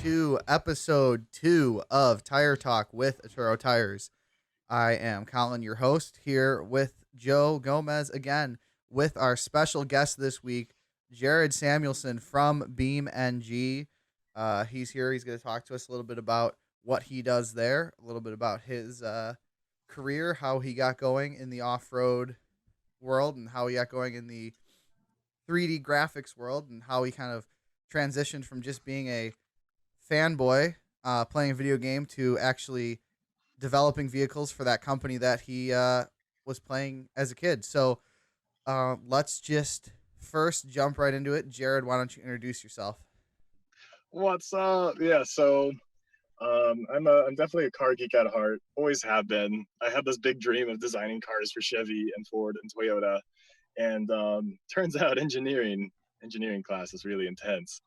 to episode 2 of Tire Talk with Atturo Tires. I am Colin, your host, here with Joe Gomez again with our special guest this week, Jared Samuelson from BeamNG. He's here. He's going to talk to us a little bit about what he does there, a little bit about his career, how he got going in the off-road world, and how he got going in the 3D graphics world, and how he kind of transitioned from just being a fanboy playing a video game to actually developing vehicles for that company that he was playing as a kid. So let's just first jump right into it. Jared, why don't you introduce yourself? What's up? I'm definitely a car geek at heart. Always have been. I had this big dream of designing cars for Chevy and Ford and Toyota, and turns out engineering class is really intense.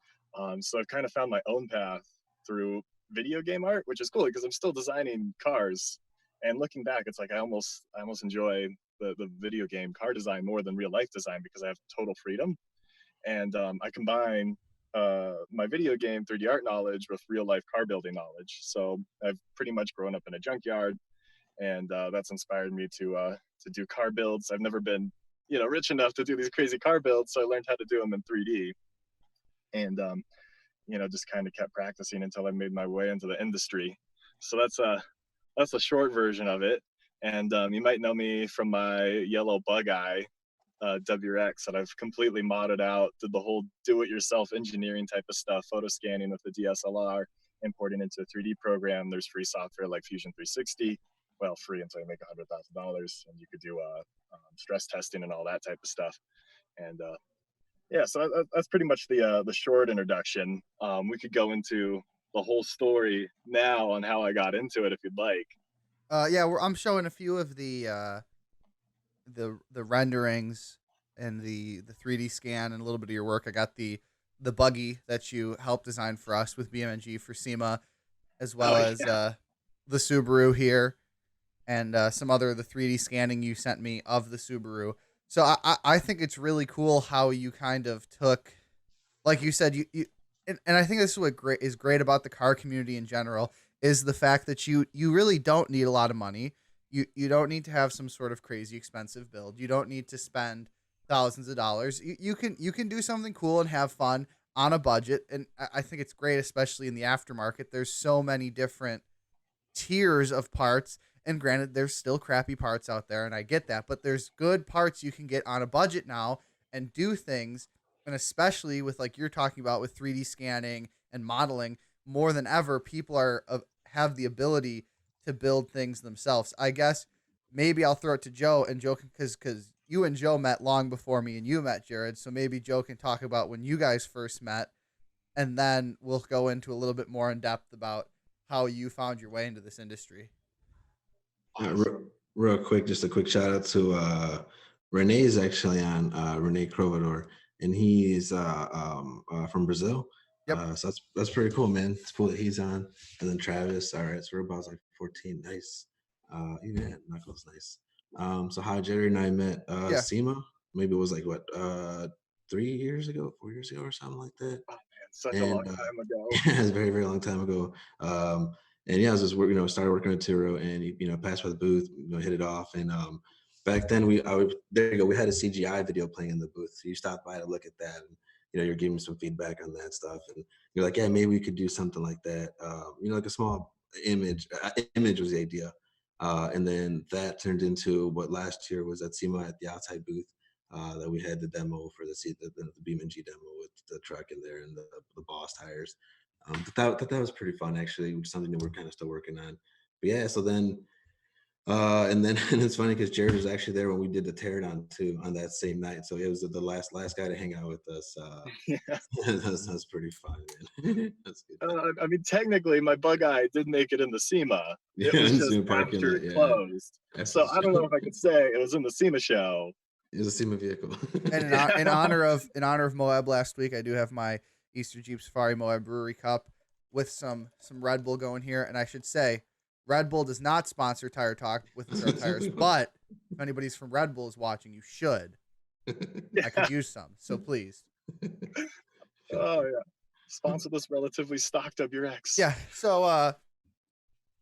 So I've kind of found my own path through video game art, which is cool because I'm still designing cars. And looking back, it's like I almost enjoy the video game car design more than real life design because I have total freedom. And I combine my video game 3D art knowledge with real life car building knowledge. So I've pretty much grown up in a junkyard, and that's inspired me to do car builds. I've never been, rich enough to do these crazy car builds, so I learned how to do them in 3D, and just kind of kept practicing until I made my way into the industry. So that's a short version of it. And you might know me from my yellow bug eye WRX that I've completely modded out, did the whole do-it-yourself engineering type of stuff, photo scanning with the DSLR, importing into a 3D program. There's free software like Fusion 360. Well, free until you make $100,000, and you could do stress testing and all that type of stuff. And so that's pretty much the short introduction. We could go into the whole story now on how I got into it if you'd like. I'm showing a few of the renderings and the 3D scan and a little bit of your work. I got the buggy that you helped design for us with BeamNG for SEMA, as well as the Subaru here, and some other of the 3D scanning you sent me of the Subaru. So I think it's really cool how you kind of took, like you said, and I think this is what is great about the car community in general, is the fact that you really don't need a lot of money. You don't need to have some sort of crazy expensive build. You don't need to spend thousands of dollars. You can do something cool and have fun on a budget. And I think it's great, especially in the aftermarket. There's so many different tiers of parts. And granted, there's still crappy parts out there, and I get that. But there's good parts you can get on a budget now and do things. And especially with, like you're talking about, with 3D scanning and modeling, more than ever, people have the ability to build things themselves. I guess maybe I'll throw it to Joe, and Joe can, because you and Joe met long before me and you met, Jared. So maybe Joe can talk about when you guys first met, and then we'll go into a little bit more in depth about how you found your way into this industry. Real quick, just a quick shout out to Renee's actually on Renee Crovador, and he's from Brazil. Yep. So that's pretty cool, man. It's cool that he's on. And then Travis. All right, so we're about like 14. Nice. Even Knuckles, nice. So how Jerry and I met SEMA, maybe it was like what 3 years ago, 4 years ago, or something like that. Oh man, such a long time ago. It's a very, very long time ago. And yeah, I was just started working at Atturo, and passed by the booth, hit it off. And back then we had a CGI video playing in the booth. So you stopped by to look at that, and you're giving me some feedback on that stuff, and you're like, yeah, maybe we could do something like that. Like a small image. Image was the idea, and then that turned into what last year was at SEMA at the outside booth that we had the demo for the BeamNG demo with the truck in there and the Boss tires. That was pretty fun, actually, which is something that we're kind of still working on. But yeah, so then, and it's funny because Jared was actually there when we did the teardown too on that same night. So it was the last guy to hang out with us. That's pretty fun, man. That's good. I mean, technically, my bug eye did make it in the SEMA. It was just after it closed. So I don't know if I could say it was in the SEMA show. It was a SEMA vehicle. And in honor of Moab last week, I do have my Easter Jeep Safari Moab Brewery Cup with some Red Bull going here. And I should say, Red Bull does not sponsor Tire Talk with Atturo Tires, but if anybody's from Red Bull is watching, you should. I could use some, so please. Oh yeah. sponsor this relatively stocked WRX. Yeah. So,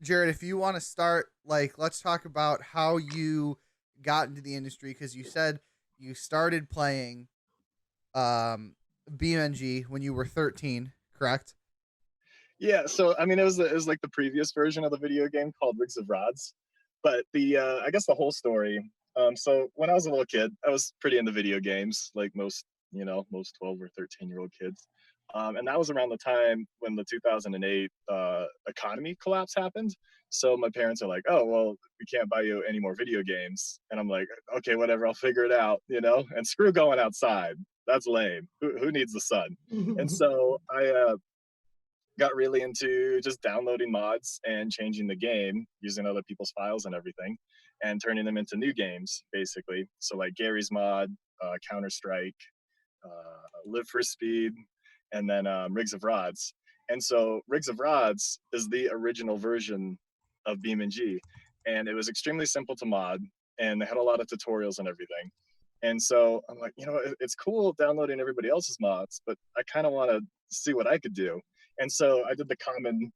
Jared, if you want to start, like, let's talk about how you got into the industry, because you said you started playing BeamNG when you were 13, correct? Yeah, so I mean, it was like the previous version of the video game called Rigs of Rods, but the I guess the whole story. So when I was a little kid, I was pretty into video games, like most 12 or 13-year-old kids. And that was around the time when the 2008 economy collapse happened. So my parents are like, "Oh, well, we can't buy you any more video games." And I'm like, "Okay, whatever, I'll figure it out," And screw going outside. That's lame. Who needs the sun? And so I got really into just downloading mods and changing the game using other people's files and everything and turning them into new games, basically. So like Gary's mod, Counter-Strike, Live for Speed, and then Rigs of Rods. And so Rigs of Rods is the original version of BeamNG, and it was extremely simple to mod, and they had a lot of tutorials and everything. And so I'm like, it's cool downloading everybody else's mods, but I kind of want to see what I could do. And so I did the common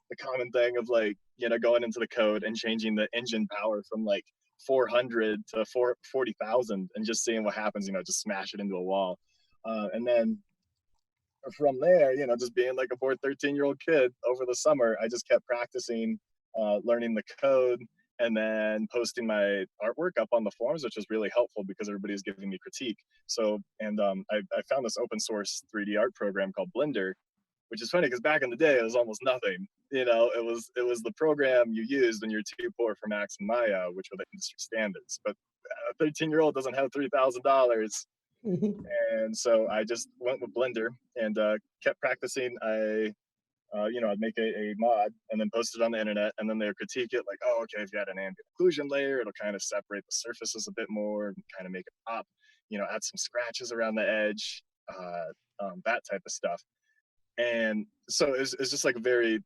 thing of like, going into the code and changing the engine power from like 400 to 40,000 and just seeing what happens, just smash it into a wall. And then from there, just being like a bored 13-year-old kid over the summer, I just kept practicing, learning the code, and then posting my artwork up on the forums, which was really helpful because everybody was giving me critique. So, and I found this open source 3D art program called Blender, which is funny because back in the day, it was almost nothing. It was the program you used when you're too poor for Max and Maya, which were the industry standards. But a 13-year-old doesn't have $3,000. And so I just went with Blender and kept practicing. I'd make a mod and then post it on the internet, and then they would critique it like, "Oh, okay, if you had an ambient occlusion layer, it'll kind of separate the surfaces a bit more, and kind of make it pop, add some scratches around the edge, that type of stuff." And so it's just like a very,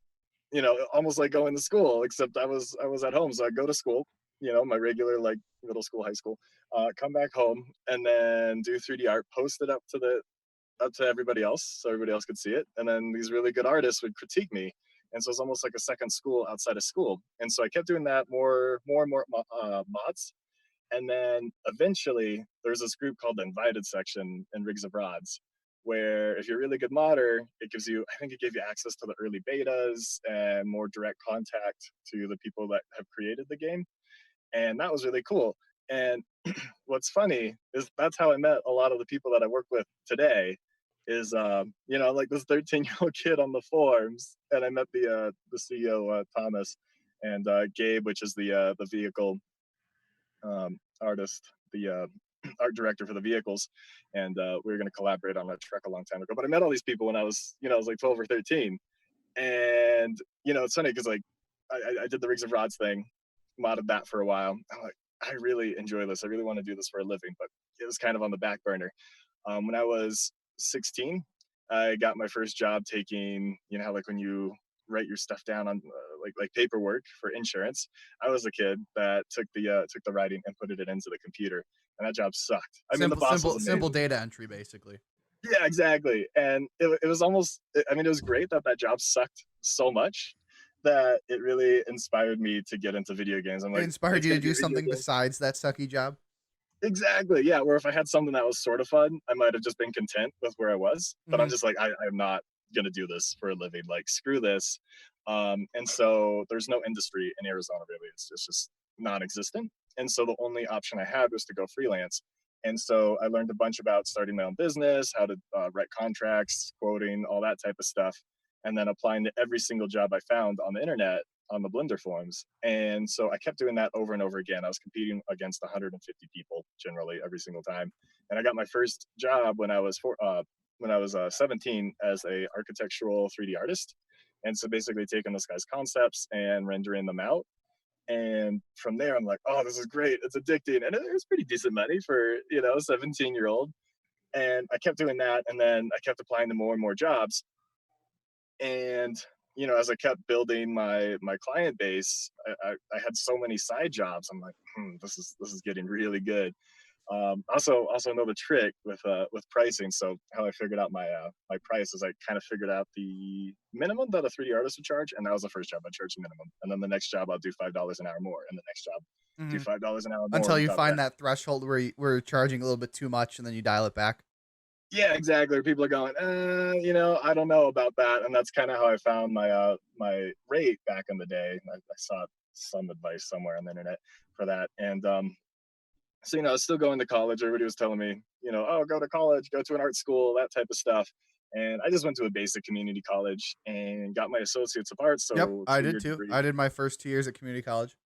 almost like going to school, except I was at home. So I go to school, my regular like middle school, high school, come back home and then do 3D art, post it up to everybody else so everybody else could see it. And then these really good artists would critique me. And so it's almost like a second school outside of school. And so I kept doing that more and more mods. And then eventually there's this group called the Invited section in Rigs of Rods, where if you're a really good modder, I think it gave you access to the early betas and more direct contact to the people that have created the game. And that was really cool. And what's funny is that's how I met a lot of the people that I work with today is, like this 13-year-old kid on the forums. And I met the CEO, Thomas, and Gabe, which is the vehicle artist, the art director for the vehicles, and we were going to collaborate on a truck a long time ago. But I met all these people when I was like 12 or 13, and it's funny because like I did the Rigs of Rods thing, modded that for a while. I'm like, I really enjoy this. I really want to do this for a living, but it was kind of on the back burner. When I was 16, I got my first job taking, how like when you write your stuff down on like paperwork for insurance. I was a kid that took the writing and put it into the computer, and that job sucked. I mean, the boss was amazing. Simple data entry, basically. Yeah, exactly. And it was almost, I mean, it was great that job sucked so much that it really inspired me to get into video games. I'm like, It inspired you to do something besides that sucky job? Exactly. Yeah. Where if I had something that was sort of fun, I might have just been content with where I was. But I'm just like, I'm not going to do this for a living. Like, screw this. And so there's no industry in Arizona, really. It's just non existent. And so the only option I had was to go freelance. And so I learned a bunch about starting my own business, how to write contracts, quoting, all that type of stuff, and then applying to every single job I found on the internet on the Blender forums. And so I kept doing that over and over again. I was competing against 150 people generally every single time. And I got my first job when I was 17 as a architectural 3D artist. And so basically taking those guys' concepts and rendering them out. And from there, I'm like, oh, this is great. It's addicting. And it was pretty decent money for, a 17-year-old. And I kept doing that. And then I kept applying to more and more jobs. And, as I kept building my client base, I had so many side jobs. I'm like, this is getting really good. Also know the trick with pricing. So how I figured out my price is I kind of figured out the minimum that a 3D artist would charge, and that was the first job I charged the minimum, and then the next job I'll do $5 an hour more, and the next job do Hmm. $5 an hour more Until on you top of find that. that threshold where we're charging a little bit too much, and then you dial it back. Yeah, exactly. People are going, I don't know about that, and that's kind of how I found my rate back in the day. I saw some advice somewhere on the internet for that, and so I was still going to college. Everybody was telling me, oh, go to college, go to an art school, that type of stuff. And I just went to a basic community college and got my associates of arts, Yep, so I did 2 year too. degree. I did my first 2 years at community college.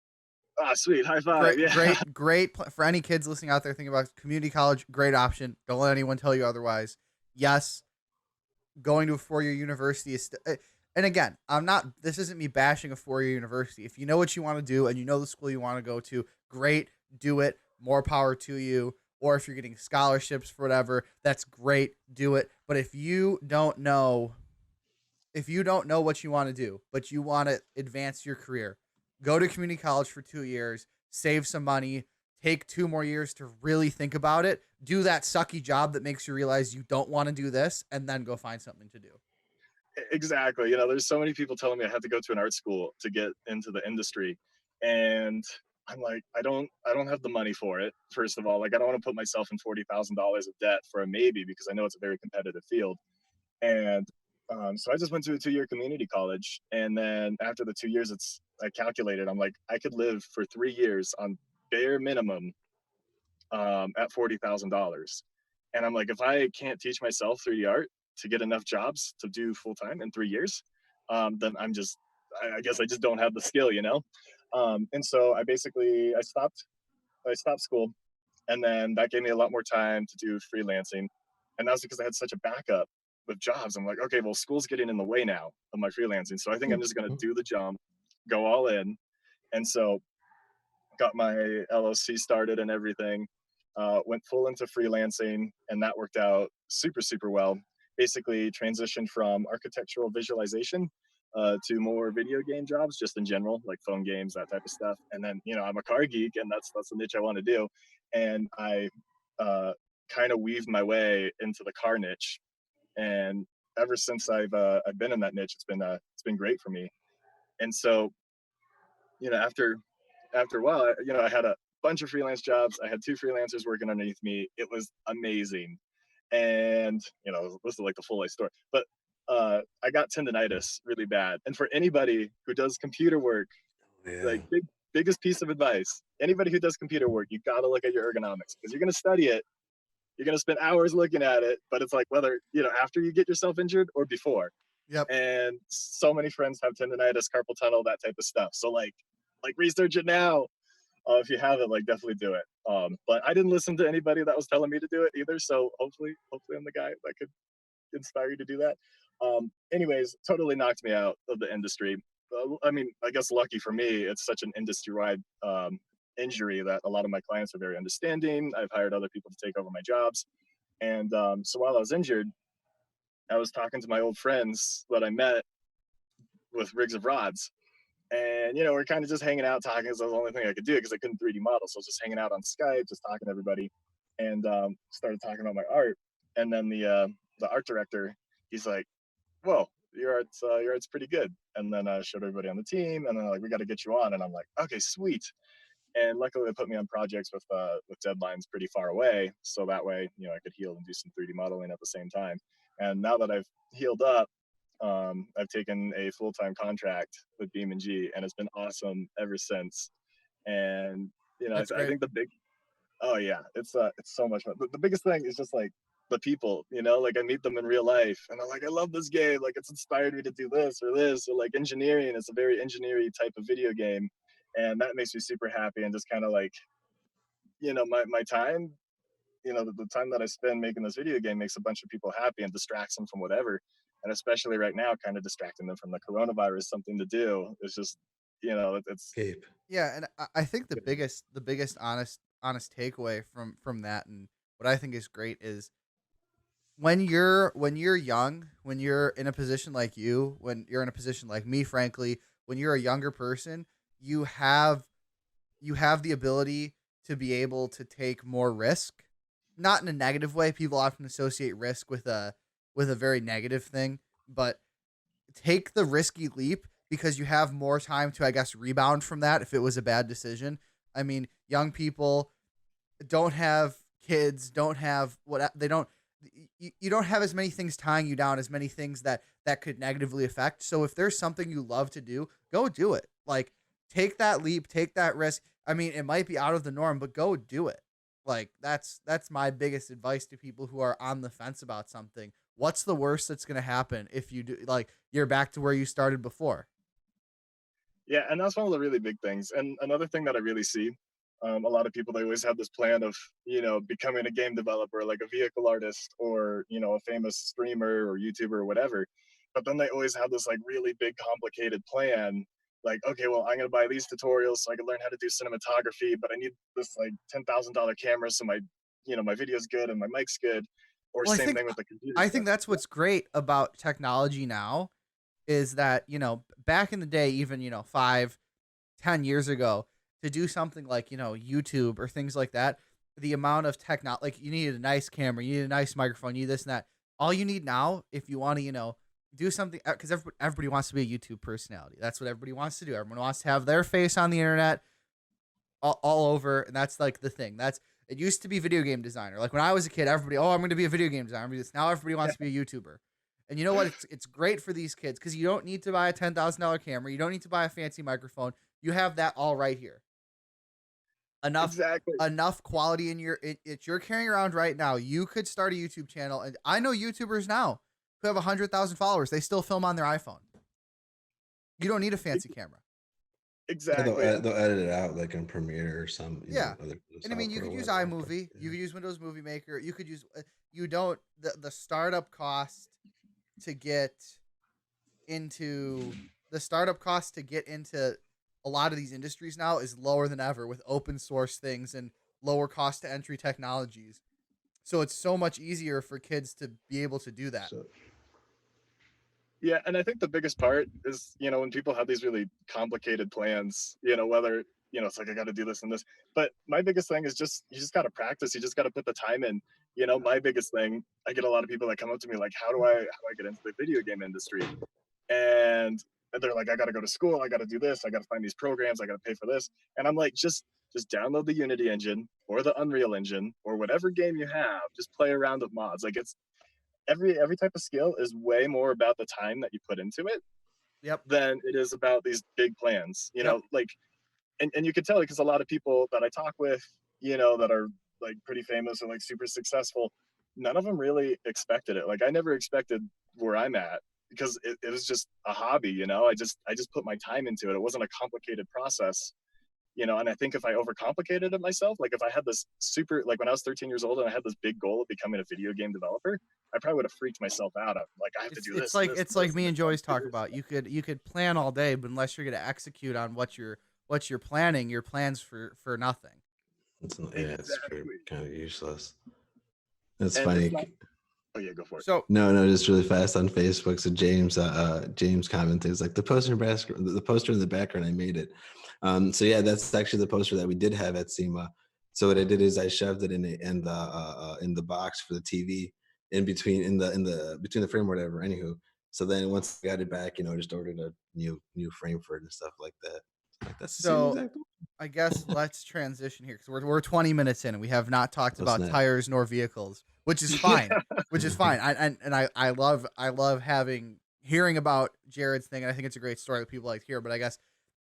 Ah, sweet, high five, Great, yeah. great, great for any kids listening out there thinking about community college. Great option. Don't let anyone tell you otherwise. Yes, going to a 4-year university is. And again, I'm not. This isn't me bashing a 4-year university. If you know what you want to do and you know the school you want to go to, great, do it. More power to you. Or if you're getting scholarships for whatever, that's great. Do it. But if you don't know what you want to do, but you want to advance your career, go to community college for 2 years, save some money, take 2 more years to really think about it, do that sucky job that makes you realize you don't want to do this, and then go find something to do. Exactly. There's so many people telling me I had to go to an art school to get into the industry, and I'm like, I don't have the money for it. First of all, like I don't want to put myself in $40,000 of debt for a maybe because I know it's a very competitive field. And so I just went to a 2 year community college, and then after the 2 years, I calculated. I'm like, I could live for 3 years on bare minimum at $40,000, and I'm like, if I can't teach myself 3D art to get enough jobs to do full time in 3 years, then I guess I just don't have the skill. And so I stopped school, and then that gave me a lot more time to do freelancing. And that's because I had such a backup with jobs. I'm like, okay, well, school's getting in the way now of my freelancing. So I think I'm just going to do the jump, go all in. And so got my LLC started and everything, went full into freelancing, and that worked out super, super well. Basically transitioned from architectural visualization to more video game jobs, just in general, like phone games, that type of stuff. And then, I'm a car geek, and that's the niche I want to do. And I kind of weaved my way into the car niche, and ever since I've been in that niche, it's been great for me. And so, after a while, I had a bunch of freelance jobs. I had 2 freelancers working underneath me. It was amazing. And, this is like the full life story. But I got tendonitis really bad. And for anybody who does computer work, Yeah. like biggest piece of advice, anybody who does computer work, you got to look at your ergonomics because you're going to study it. You're going to spend hours looking at it, but it's like whether, after you get yourself injured or before. Yep. And so many friends have tendonitis, carpal tunnel, that type of stuff. So like research it now. If you haven't, like definitely do it. But I didn't listen to anybody that was telling me to do it either. So hopefully I'm the guy that could inspire you to do that. Anyways, totally knocked me out of the industry. I mean, I guess lucky for me, it's such an industry-wide injury that a lot of my clients are very understanding. I've hired other people to take over my jobs. And so while I was injured, I was talking to my old friends that I met with rigs of rods. And, we're kind of just hanging out, talking, because that was the only thing I could do because I couldn't 3D model. So I was just hanging out on Skype, just talking to everybody, and started talking about my art. And then the art director, he's like, whoa, your art's pretty good. And then I showed everybody on the team, and then like, we got to get you on. And I'm like, okay, sweet. And luckily they put me on projects with deadlines pretty far away. So that way, I could heal and do some 3D modeling at the same time. And now that I've healed up, I've taken a full-time contract with BeamNG, and it's been awesome ever since. And That's I great. think oh yeah, it's so much fun. The biggest thing is just like the people, like I meet them in real life, and I'm like, I love this game. Like it's inspired me to do this or this, or like engineering. It's a very engineering type of video game, and that makes me super happy. And just kind of like, my time, the time that I spend making this video game makes a bunch of people happy and distracts them from whatever. And especially right now, kind of distracting them from the coronavirus, something to do. It's just, it's Cape. Yeah, and I think the biggest honest takeaway from that, and what I think is great, is when you're young, when you're in a position like you, when you're in a position like me, frankly, when you're a younger person, you have you have the ability to be able to take more risk, not in a negative way. People often associate risk with a very negative thing, but take the risky leap because you have more time to, I guess, rebound from that if it was a bad decision. I mean, young people don't have kids, don't have what they don't. You don't have as many things tying you down, as many things that could negatively affect. So if there's something you love to do, go do it. Like, take that leap, take that risk. I mean, it might be out of the norm, but go do it. Like, that's my biggest advice to people who are on the fence about something. What's the worst that's going to happen if you do, like, you're back to where you started before? Yeah, and that's one of the really big things. And another thing that I really see, a lot of people, they always have this plan of, becoming a game developer, like a vehicle artist, or a famous streamer or YouTuber or whatever. But then they always have this like really big complicated plan. Like, okay, well, I'm gonna buy these tutorials so I can learn how to do cinematography, but I need this like $10,000 camera so my video's good and my mic's good. Or Well, same thing with the computer I stuff. think that's what's great about technology now is that, back in the day, even, 5, 10 years ago, to do something like, YouTube or things like that, the amount of technology, like, you needed a nice camera, you need a nice microphone, you need this and that. All you need now, if you want to, do something, because everybody wants to be a YouTube personality. That's what everybody wants to do. Everyone wants to have their face on the internet all over, and that's like the thing. It used to be video game designer. Like when I was a kid, everybody, oh, I'm going to be a video game designer. Now everybody wants to be a YouTuber. And you know what? It's great for these kids because you don't need to buy a $10,000 camera. You don't need to buy a fancy microphone. You have that all right here. Exactly. Enough quality in it's you're carrying around right now. You could start a YouTube channel, and I know YouTubers now who have 100,000 followers. They still film on their iPhone. You don't need a fancy camera. Yeah, Exactly. they'll edit it out like in Premiere or some Yeah. other And I mean, you software could or use whatever. iMovie. Yeah. You could use Windows Movie Maker. You could use. You don't the startup cost to get into a lot of these industries now is lower than ever with open source things and lower cost to entry technologies. So it's so much easier for kids to be able to do that. So Yeah, and I think the biggest part is, when people have these really complicated plans, whether, it's like I got to do this and this. But my biggest thing is just you just got to practice. You just got to put the time in. My biggest thing, I get a lot of people that come up to me like, how do I get into the video game industry? And they're like, I got to go to school. I got to do this. I got to find these programs. I got to pay for this. And I'm like, just download the Unity engine or the Unreal engine or whatever game you have. Just play around with mods. Like it's every type of skill is way more about the time that you put into it Yep. than it is about these big plans. Yep. Like and you can tell because a lot of people that I talk with, that are like pretty famous or like super successful, none of them really expected it. Like I never expected where I'm at because it was just a hobby. I just put my time into it. It wasn't a complicated process. And I think if I overcomplicated it myself, like if I had this super, like when I was 13 years old and I had this big goal of becoming a video game developer, I probably would have freaked myself out. I'm like, I have to do It's this and like this it's and like this me and and this, Joyce do talk this. about. You could plan all day, but unless you're going to execute on what you're planning, your plans for nothing. it's Exactly. kind of useless. That's And it's funny. not, oh yeah, go for it. So No, just really fast on Facebook. So James commented, it's like the poster in the background, I made it. So yeah, that's actually the poster that we did have at SEMA. So what I did is I shoved it in the box for the TV between the frame or whatever. Anywho, so then once I got it back, just ordered a new frame for it and stuff like that. Like that's the same so exact one. I guess let's transition here because we're 20 minutes in and we have not talked Oh about snap! tires nor vehicles, which is Yeah. fine. Which is fine. I love hearing about Jared's thing, and I think it's a great story that people like to hear. But I guess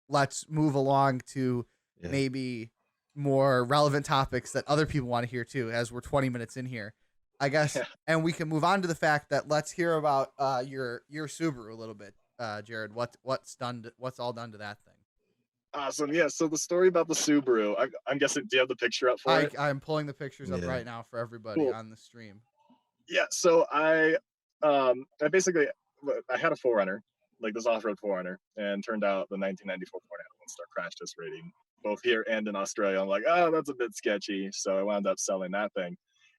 let's move along to Yeah. maybe more relevant topics that other people want to hear too, as we're 20 minutes in here. I guess, Yeah. and we can move on to the fact that let's hear about your Subaru a little bit, Jared. What's all done to that thing? Awesome. Yeah. So the story about the Subaru, I'm guessing, do you have the picture up for it? I'm pulling the pictures up Yeah. right now for everybody Cool. on the stream. Yeah. So I basically, I had a 4Runner, like this off-road 4Runner, and turned out the 1994 Ford had a one-star crash test rating, both here and in Australia. I'm like, oh, that's a bit sketchy. So I wound up selling that thing,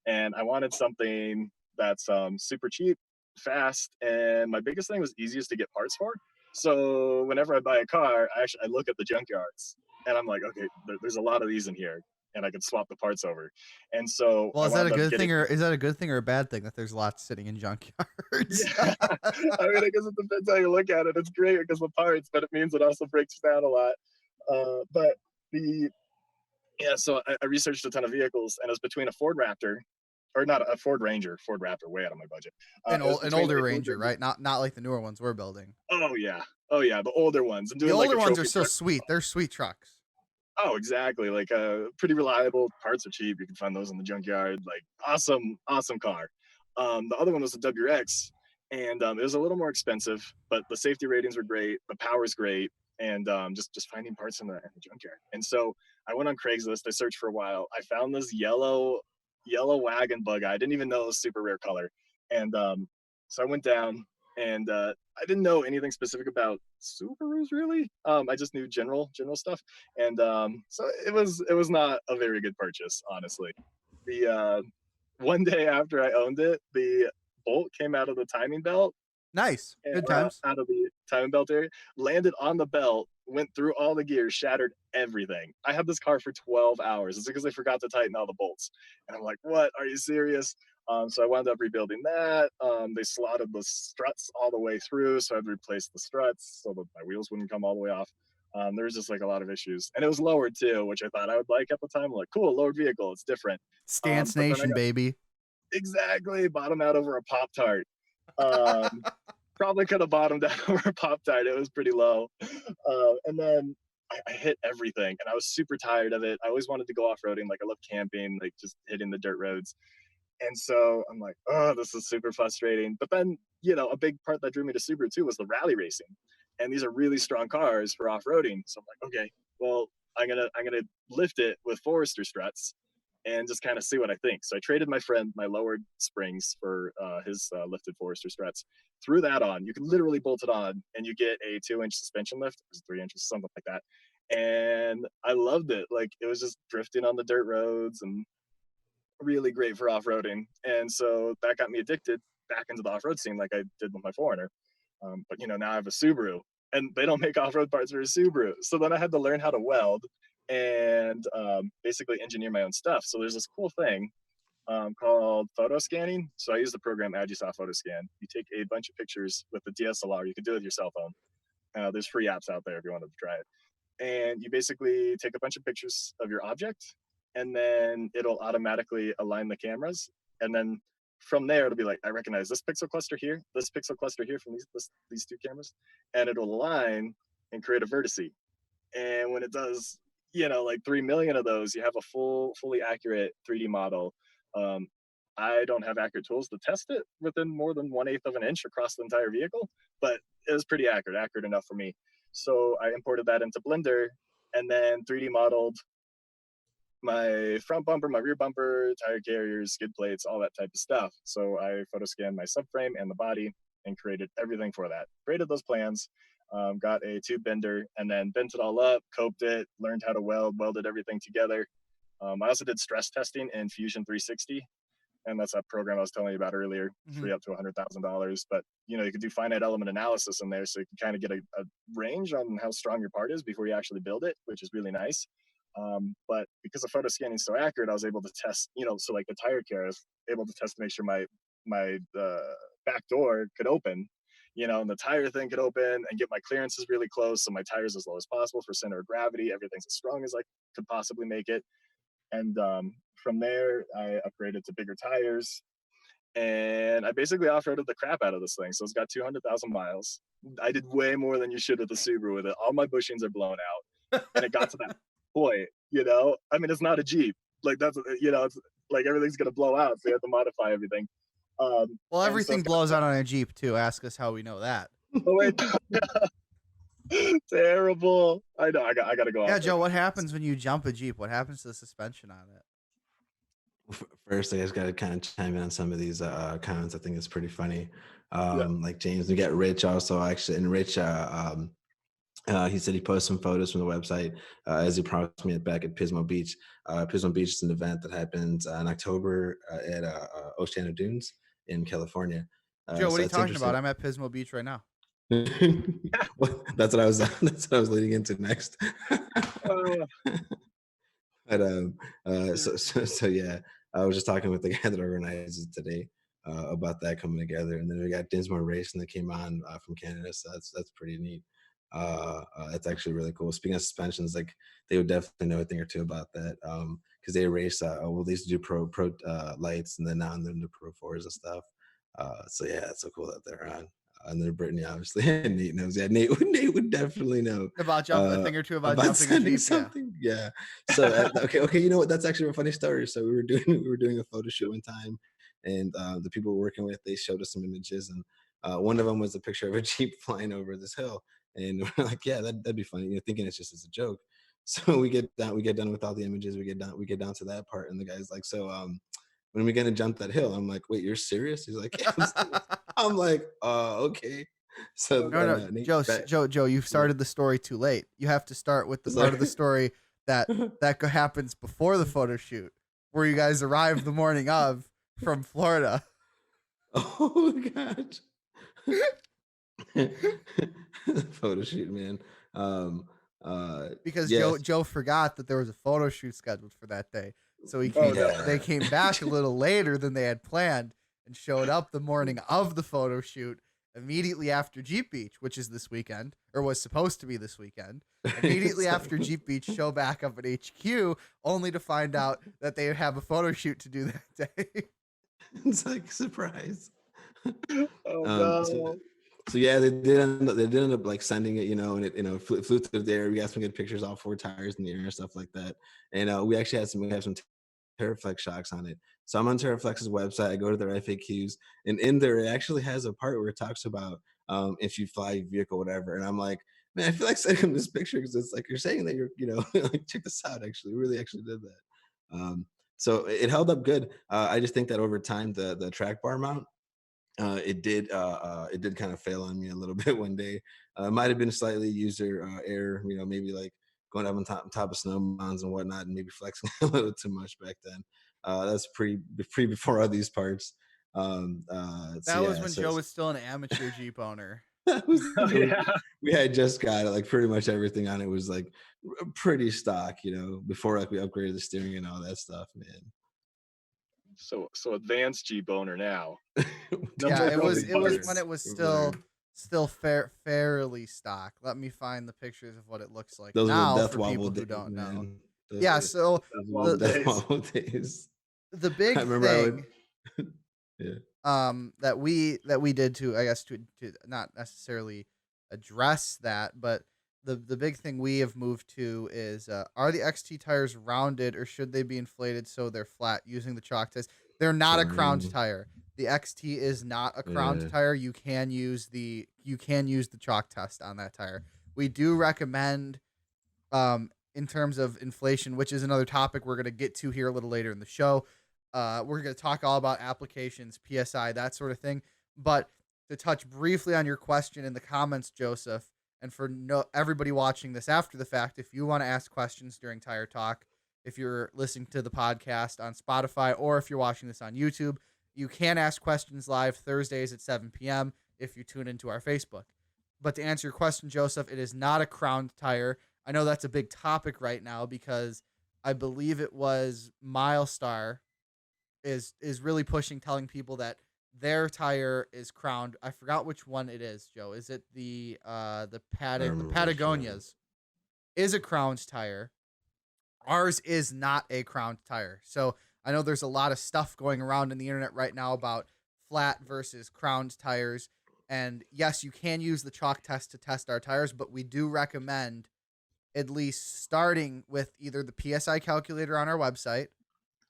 and I wanted something that's super cheap, fast, and my biggest thing was easiest to get parts for. So whenever I buy a car, I look at the junkyards, and I'm like, okay, there's a lot of these in here. and I could swap the parts over. And so Well, I is that a wound up good getting thing, or is that a good thing or a bad thing that there's lots sitting in junkyards? yeah. I mean, I guess it depends how you look at it. It's great because of parts, but it means it also breaks down a lot. But the yeah, so I researched a ton of vehicles, and it was between a Ford Raptor, or not a Ford Ranger, Ford Raptor, way out of my budget. An It was old, an between older like Ranger, right? Not like the newer ones we're building. oh yeah, the older ones. I'm The doing like older a ones are trophy so truck. sweet. They're sweet trucks. Oh, exactly. Like pretty reliable. Parts are cheap. You can find those in the junkyard. Like awesome car. The other one was the WX, and it was a little more expensive, but the safety ratings were great. The power's great, and just finding parts in the junkyard. And so I went on Craigslist. I searched for a while. I found this yellow wagon bug. I didn't even know it was super rare color, and so I went down and I didn't know anything specific about Subarus really. I just knew general stuff, and so it was not a very good purchase, honestly. The one day after I owned it, the bolt came out of the timing belt, Nice. Good or times. out of the timing belt area, landed on the belt, went through all the gears, shattered everything. I had this car for 12 hours. It's because they forgot to tighten all the bolts. And I'm like, what? Are you serious? So I wound up rebuilding that. They slotted the struts all the way through, so I had to replace the struts so that my wheels wouldn't come all the way off. There was just like a lot of issues, and it was lowered too, which I thought I would like at the time. Like, cool, lowered vehicle, it's different. Stance But then I Nation, got baby. exactly bottom out over a Pop Tart. Um, Probably could have bottomed out over a Pop Tart. It was pretty low. And then I hit everything, and I was super tired of it. I always wanted to go off roading. Like I love camping, like just hitting the dirt roads. And so I'm like, oh, this is super frustrating. But then, a big part that drew me to Subaru too was the rally racing. And these are really strong cars for off-roading. So I'm like, okay, well, I'm gonna lift it with Forester struts and just kind of see what I think. So I traded my friend my lowered springs for his lifted Forester struts. Threw that on. You can literally bolt it on, and you get a 2-inch suspension lift, or 3 inches, something like that. And I loved it. Like it was just drifting on the dirt roads and really great for off-roading. And so that got me addicted back into the off-road scene like I did with my Foreigner. But now I have a Subaru, and they don't make off-road parts for a Subaru. So then I had to learn how to weld and basically engineer my own stuff. So there's this cool thing called photo scanning. So I use the program Agisoft Photo Scan. You take a bunch of pictures with the DSLR. You can do it with your cell phone. There's free apps out there if you wanted to try it. And you basically take a bunch of pictures of your object, and then it'll automatically align the cameras. And then from there, it'll be like, I recognize this pixel cluster here, this pixel cluster here from these two cameras, and it'll align and create a vertice. And when it does, like 3 million of those, you have a fully accurate 3D model. I don't have accurate tools to test it within more than 1/8 of an inch across the entire vehicle, but it was pretty accurate enough for me. So I imported that into Blender and then 3D modeled my front bumper, my rear bumper, tire carriers, skid plates, all that type of stuff. So I photo scanned my subframe and the body and created everything for that. Created those plans, got a tube bender, and then bent it all up, coped it, learned how to welded everything together. I also did stress testing in Fusion 360, and that's that program I was telling you about earlier, free up to $100,000. But you could do finite element analysis in there, so you can kind of get a range on how strong your part is before you actually build it, which is really nice. But because the photo scanning is so accurate, I was able to test, so like the tire care, I was able to test to make sure my back door could open, and the tire thing could open, and get my clearances really close, so my tires as low as possible for center of gravity. Everything's as strong as I could possibly make it. And from there, I upgraded to bigger tires, and I basically off-roaded the crap out of this thing. So it's got 200,000 miles. I did way more than you should with the Subaru with it. All my bushings are blown out, and it got to that point. I mean, it's not a Jeep. Like that's it's like everything's gonna blow out, so you have to modify everything. Well, everything blows out on a Jeep too. Ask us how we know that. Oh wait. Terrible. I know. I got to go. Yeah, Joe. What happens when you jump a Jeep? What happens to the suspension on it? First, I just got to kind of chime in on some of these comments. I think it's pretty funny. Yeah. Like James, we got Rich also actually, and Rich, he said he posted some photos from the website as he promised me back at Pismo Beach. Pismo Beach is an event that happens in October at Oceano Dunes in California. Joe, what are you talking about? I'm at Pismo Beach right now. Well, that's what I was leading into next. But so yeah, I was just talking with the guy that organizes it today about that coming together, and then we got Dinsmore Racing that came on from Canada, so that's pretty neat. That's actually really cool. Speaking of suspensions, like they would definitely know a thing or two about that because they race. Well, they used to do pro lights, and then now they're into Pro fours and stuff. So yeah, it's so cool that they're on. And then Brittany, obviously, and Nate knows. Yeah, Nate would definitely know About jumping a thing or two about jumping a sending Jeep. something. Yeah. So okay, you know what? That's actually a funny story. So we were doing a photo shoot one time, and the people we were working with, they showed us some images, and one of them was a picture of a Jeep flying over this hill, and we're like, yeah, that'd be funny. You're thinking it's just as a joke. So we get done with all the images. We get down to that part, and the guy's like, so when are we gonna jump that hill? I'm like, wait, you're serious? He's like, yeah, I'm serious. I'm like, okay. So No, Nate, Joe, you've started the story too late. You have to start with the part of the story that happens before the photo shoot, where you guys arrive the morning of from Florida. oh my god. Photo shoot, man. Because yes. Joe forgot that there was a photo shoot scheduled for that day. So they came back a little later than they had planned and showed up the morning of the photo shoot immediately after Jeep Beach, which is this weekend, or was supposed to be this weekend. Immediately after Jeep Beach, show back up at HQ, only to find out that they have a photo shoot to do that day. It's like a surprise. Oh no. So yeah, they did end up like sending it, and it flew through the air. We got some good pictures, all 4 tires in the air and stuff like that. And we actually have some Terraflex shocks on it. So I'm on Terraflex's website. I go to their FAQs, and in there it actually has a part where it talks about if you fly your vehicle, whatever. And I'm like, man, I feel like sending them this picture because it's like you're saying that you're, like check this out. Actually, we really actually did that. So it held up good. I just think that over time the track bar mount it did kind of fail on me a little bit one day. It might have been slightly user error, maybe like going up on top of snowmounds and whatnot, and maybe flexing a little too much back then. That's pre before all these parts. That was when Joe was still an amateur Jeep owner. Yeah. We had just got it, like pretty much everything on it was like pretty stock, before like we upgraded the steering and all that stuff, man. So advanced Jeep owner now. Yeah, it was when it was still fairly stock. Let me find the pictures of what it looks like Those now are the for people who don't know. Man. Yeah, so Death Wobble days. The big thing that we did to, I guess, to not necessarily address that, but the big thing we have moved to is are the XT tires rounded or should they be inflated so they're flat using the chalk test? They're not a crowned tire. The XT is not a crowned tire. You can use the chalk test on that tire. We do recommend in terms of inflation, which is another topic we're going to get to here a little later in the show. We're going to talk all about applications, PSI, that sort of thing. But to touch briefly on your question in the comments, Joseph, and for everybody watching this after the fact, if you want to ask questions during Tire Talk, if you're listening to the podcast on Spotify or if you're watching this on YouTube, you can ask questions live Thursdays at 7 p.m. if you tune into our Facebook. But to answer your question, Joseph, it is not a crowned tire. I know that's a big topic right now because I believe it was Milestar is really pushing, telling people that their tire is crowned. I forgot which one it is, Joe. Is it the Patagonia's is a crowned tire. Ours is not a crowned tire. So I know there's a lot of stuff going around in the internet right now about flat versus crowned tires. And yes, you can use the chalk test to test our tires, but we do recommend at least starting with either the PSI calculator on our website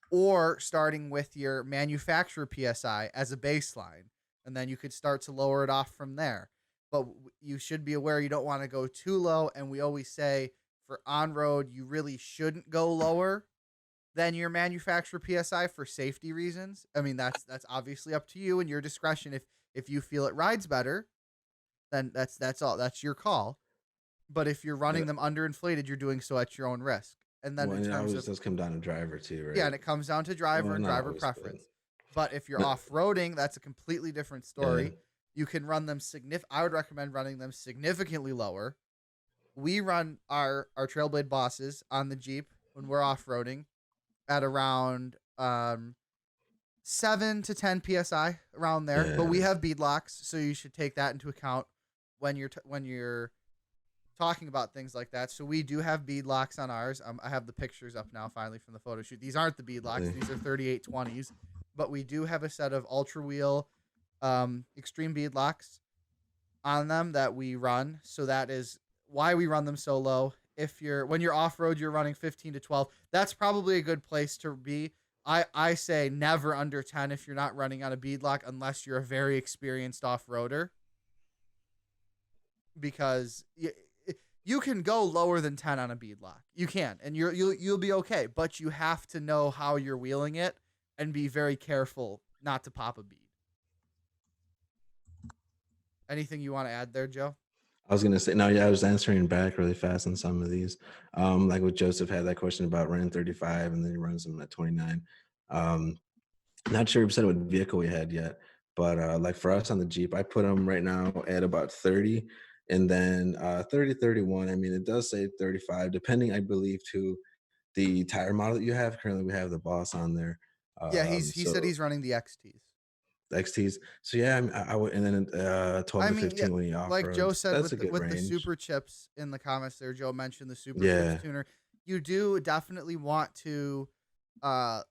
or starting with your manufacturer PSI as a baseline. And then you could start to lower it off from there. But you should be aware you don't want to go too low. And we always say for on-road, you really shouldn't go lower than your manufacturer PSI for safety reasons. I mean, that's obviously up to you and your discretion. If you feel it rides better, then that's all. That's your call. But if you're running them underinflated, you're doing so at your own risk. And then in terms of, does come down to driver too, right? Yeah, and it comes down to driver and driver preference. But if you're off-roading, that's a completely different story. Yeah. You can run them I would recommend running them significantly lower. We run our Trailblade Bosses on the Jeep when we're off-roading at around 7 to 10 psi around there. But we Yeah. have bead locks, so you should take that into account when you're talking about things like that. So we do have bead locks on ours. I have the pictures up now finally from the photo shoot. These aren't the bead locks. Yeah. These are 3820s, but we do have a set of Ultra Wheel extreme bead locks on them that we run. So that is why we run them so low. When you're off road, you're running 15 to 12. That's probably a good place to be. I say never under 10 if you're not running on a bead lock unless you're a very experienced off-roader, because you can go lower than 10 on a bead lock. You can, and you'll be okay, but you have to know how you're wheeling it and be very careful not to pop a bead. Anything you want to add there, Joe? I was gonna say no. Yeah, I was answering back really fast on some of these. Like with Joseph had that question about running 35, and then he runs them at 29. Not sure percent what vehicle we had yet, but like for us on the Jeep, I put them right now at about 30, and then 30, 31. I mean, it does say 35, depending, I believe, to the tire model that you have. Currently, we have the Boss on there. Yeah, he said he's running the XTs. XTs. So yeah, I would, and then 12 to 15 when he off like Joe roads. said, That's a good with range. the super chips in the comments there, Joe mentioned the super Yeah. chips tuner. You do definitely want to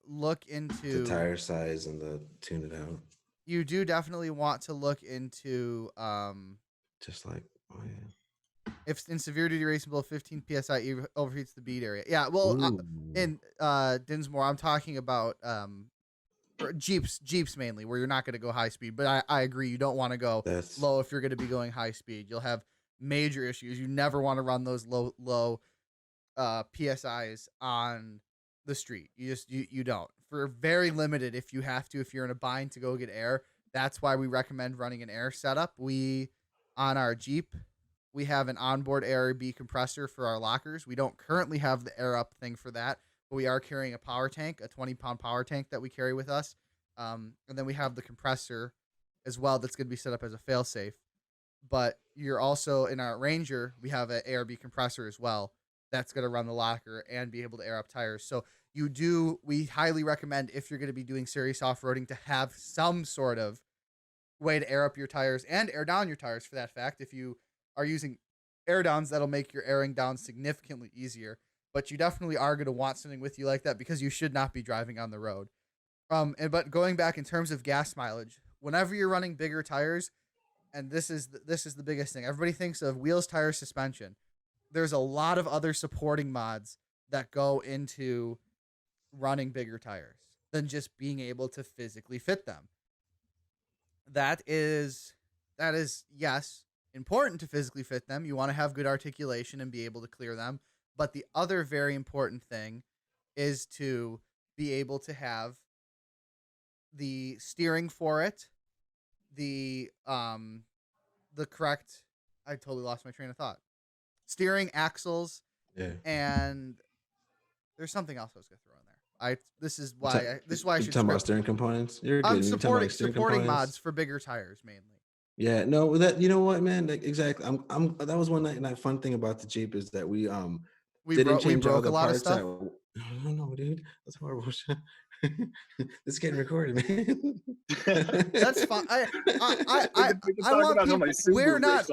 look into The tire size and the tune it out. You do definitely want to look into Just like, oh yeah. if in severe duty racing below 15 psi overheats the bead area. Yeah, well, Ooh. in Dinsmore, I'm talking about Jeeps mainly, where you're not going to go high speed. But I agree, you don't want to go low if you're going to be going high speed. You'll have major issues. You never want to run those low psis on the street. You don't. For very limited, if you have to, if you're in a bind to go get air, that's why we recommend running an air setup. On our Jeep, we have an onboard ARB compressor for our lockers. We don't currently have the air up thing for that, but we are carrying a power tank, a 20-pound power tank that we carry with us. And then we have the compressor as well that's going to be set up as a fail-safe. But you're also, in our Ranger, we have an ARB compressor as well that's going to run the locker and be able to air up tires. So we highly recommend, if you're going to be doing serious off-roading, to have some sort of way to air up your tires and air down your tires for that fact. If you are using air downs, that'll make your airing down significantly easier. But you definitely are going to want something with you like that, because you should not be driving on the road. But going back in terms of gas mileage, whenever you're running bigger tires, and this is the biggest thing, everybody thinks of wheels, tires, suspension. There's a lot of other supporting mods that go into running bigger tires than just being able to physically fit them. That is yes, important to physically fit them. You want to have good articulation and be able to clear them. But the other very important thing is to be able to have the steering for it, the correct, I totally lost my train of thought. Steering, axles, Yeah. and there's something else I was gonna throw in there. This is why I should talk about steering components. You're good. I'm supporting mods for bigger tires mainly. Yeah, no, that, you know what, man, like, exactly. That was one night, fun thing about the Jeep is that we didn't change all broke the a lot of parts. stuff. I don't know, dude. That's horrible. This is getting recorded, man. That's fine. I want people.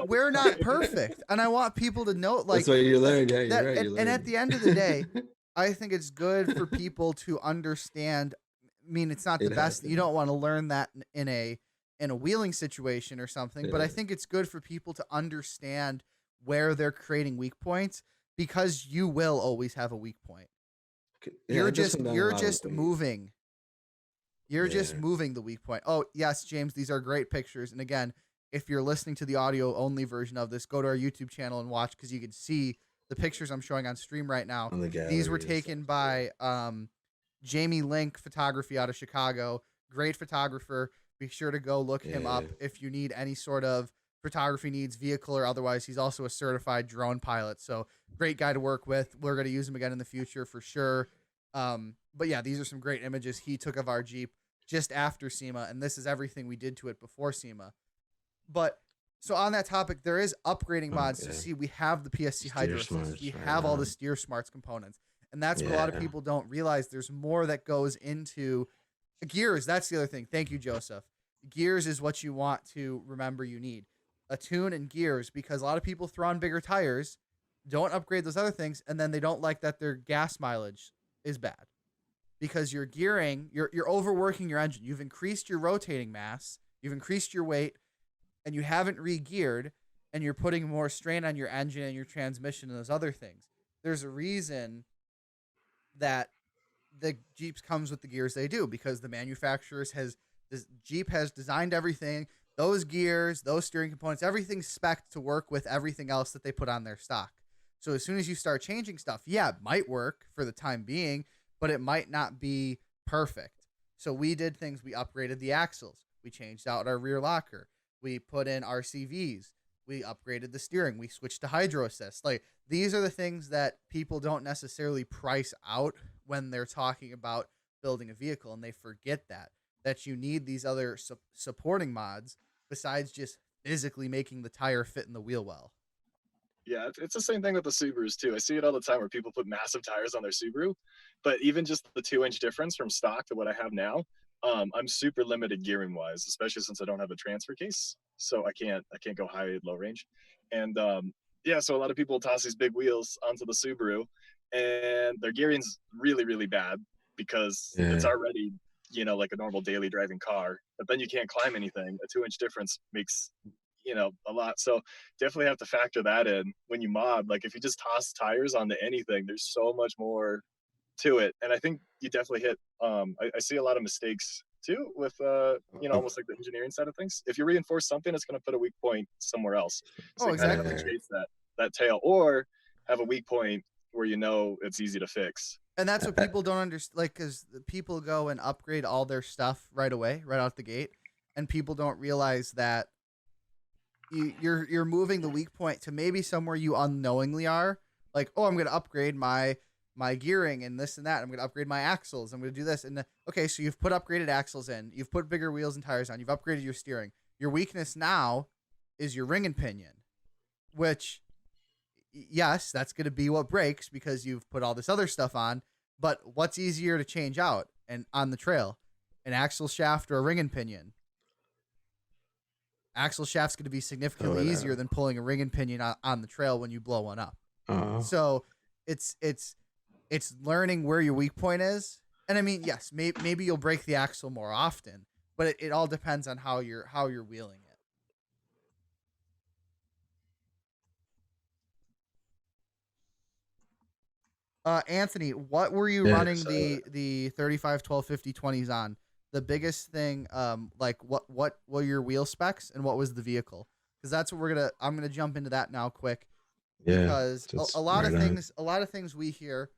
We're not perfect, and I want people to know, like, that's what you learn. Yeah, that, you're right. and at the end of the day, I think it's good for people to understand. I mean, it's not the best. You don't want to learn that in a wheeling situation or something, but I think it's good for people to understand where they're creating weak points, because you will always have a weak point. Yeah, You're just moving. You're just moving the weak point. Oh, yes, James, these are great pictures. And again, if you're listening to the audio only version of this, go to our YouTube channel and watch, because you can see the pictures I'm showing on stream right now. These were taken by Jamie Link Photography out of Chicago. Great photographer. Be sure to go look him up if you need any sort of photography needs, vehicle or otherwise. He's also a certified drone pilot. So great guy to work with. We're going to use him again in the future for sure. But yeah, these are some great images he took of our Jeep just after SEMA, and this is everything we did to it before SEMA. But so on that topic, there is upgrading mods to see. We have the PSC Hydro Assist. We have all the Steer Smarts components. And that's what a lot of people don't realize. There's more that goes into gears. That's the other thing. Thank you, Joseph. Gears is what you want to remember you need. A tune and gears, because a lot of people throw on bigger tires, don't upgrade those other things, and then they don't like that their gas mileage is bad. Because you're gearing, you're overworking your engine. You've increased your rotating mass, you've increased your weight, and you haven't re-geared, and you're putting more strain on your engine and your transmission and those other things. There's a reason that the Jeeps comes with the gears they do, because the manufacturers Jeep has designed everything, those gears, those steering components, everything's spec'd to work with everything else that they put on their stock. So as soon as you start changing stuff, yeah, it might work for the time being, but it might not be perfect. So we did things. We upgraded the axles. We changed out our rear locker. We put in RCVs. We upgraded the steering. We switched to hydro assist. Like, these are the things that people don't necessarily price out when they're talking about building a vehicle, and they forget that you need these other supporting mods besides just physically making the tire fit in the wheel well. Yeah, it's the same thing with the Subarus too. I see it all the time where people put massive tires on their Subaru, but even just the 2-inch difference from stock to what I have now, I'm super limited gearing wise, especially since I don't have a transfer case, so I can't go high low range, and yeah, so a lot of people toss these big wheels onto the Subaru, and their gearing's really really bad because it's already like a normal daily driving car, but then you can't climb anything. A 2-inch difference makes a lot. So definitely have to factor that in when you mod. Like, if you just toss tires onto anything, there's so much more to it. And I think you definitely hit I see a lot of mistakes too with almost like the engineering side of things. If you reinforce something, it's going to put a weak point somewhere else. So you kind of have to chase that tail, or have a weak point where it's easy to fix. And that's what people don't understand, like, because people go and upgrade all their stuff right away, right out the gate, and people don't realize that you're moving the weak point to maybe somewhere you unknowingly are. Like, oh, I'm going to upgrade my gearing and this and that. I'm going to upgrade my axles. I'm going to do this. And okay, so you've put upgraded axles in. You've put bigger wheels and tires on. You've upgraded your steering. Your weakness now is your ring and pinion, which, yes, that's going to be what breaks because you've put all this other stuff on. But what's easier to change out and on the trail? An axle shaft or a ring and pinion? Axle shaft's going to be significantly easier than pulling a ring and pinion on the trail when you blow one up. So it's learning where your weak point is. And I mean, yes, maybe you'll break the axle more often, but it all depends on how you're wheeling it. Anthony, what were you running the 35, 12, 50, 20s on? The biggest thing, like what were your wheel specs and what was the vehicle? Because that's what I'm gonna jump into that now quick. Yeah, because a lot of things we hear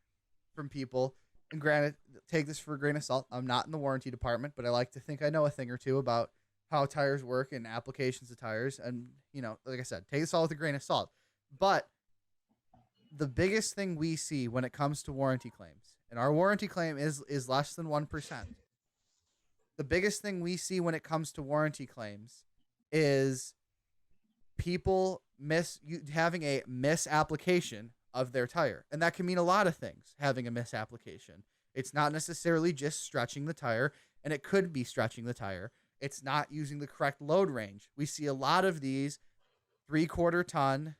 from people, and granted, take this for a grain of salt. I'm not in the warranty department, but I like to think I know a thing or two about how tires work and applications of tires. And like I said, take this all with a grain of salt. But the biggest thing we see when it comes to warranty claims, and our warranty claim is less than 1%. The biggest thing we see when it comes to warranty claims is people having a misapplication of their tire. And that can mean a lot of things, having a misapplication. It's not necessarily just stretching the tire, and it could be stretching the tire. It's not using the correct load range. We see a lot of these 3/4 ton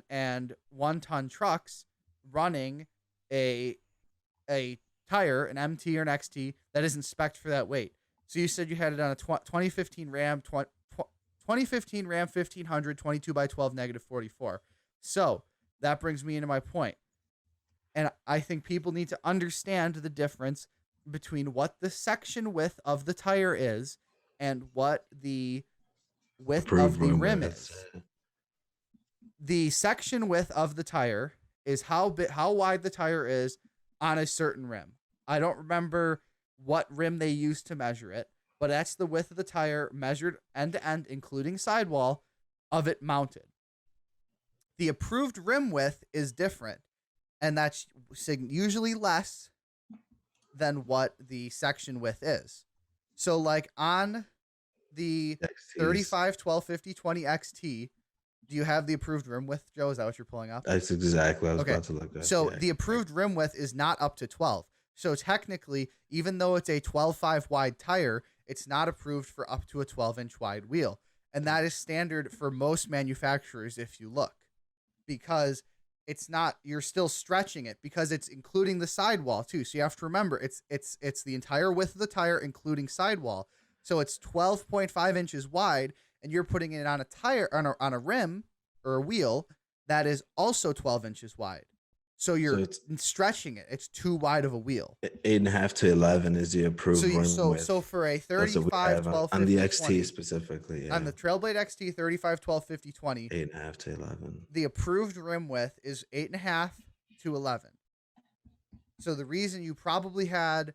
and 1 ton trucks running a tire, an MT or an XT, that isn't spec'd for that weight. So you said you had it on a 2015 Ram 1500 22x12 -44. So that brings me into my point. And I think people need to understand the difference between what the section width of the tire is and what the width of the rim is. The section width of the tire is how wide the tire is on a certain rim. I don't remember what rim they used to measure it, but that's the width of the tire measured end to end, including sidewall, of it mounted. The approved rim width is different, and that's usually less than what the section width is. So like on the 35, 12, 50, 20 XT, Do you have the approved rim width, Joe? Is that what you're pulling up? That's exactly what I was Okay. about to look at. So Yeah. the approved rim width is not up to 12. So technically, even though it's a 12.5 wide tire, it's not approved for up to a 12-inch wide wheel. And that is standard for most manufacturers if you look, because it's not, you're still stretching it because it's including the sidewall too. So you have to remember it's the entire width of the tire including sidewall. So it's 12.5 inches wide, and you're putting it on a tire on a rim or a wheel that is also 12 inches wide. So you're stretching it. It's too wide of a wheel. 8.5 to 11 is the approved rim width. So for a 35, 12, 50, on the 20, XT specifically, on the Trailblade XT 35, 12, 50, 20, 8.5 to 11. The approved rim width is 8.5 to 11. So the reason you probably had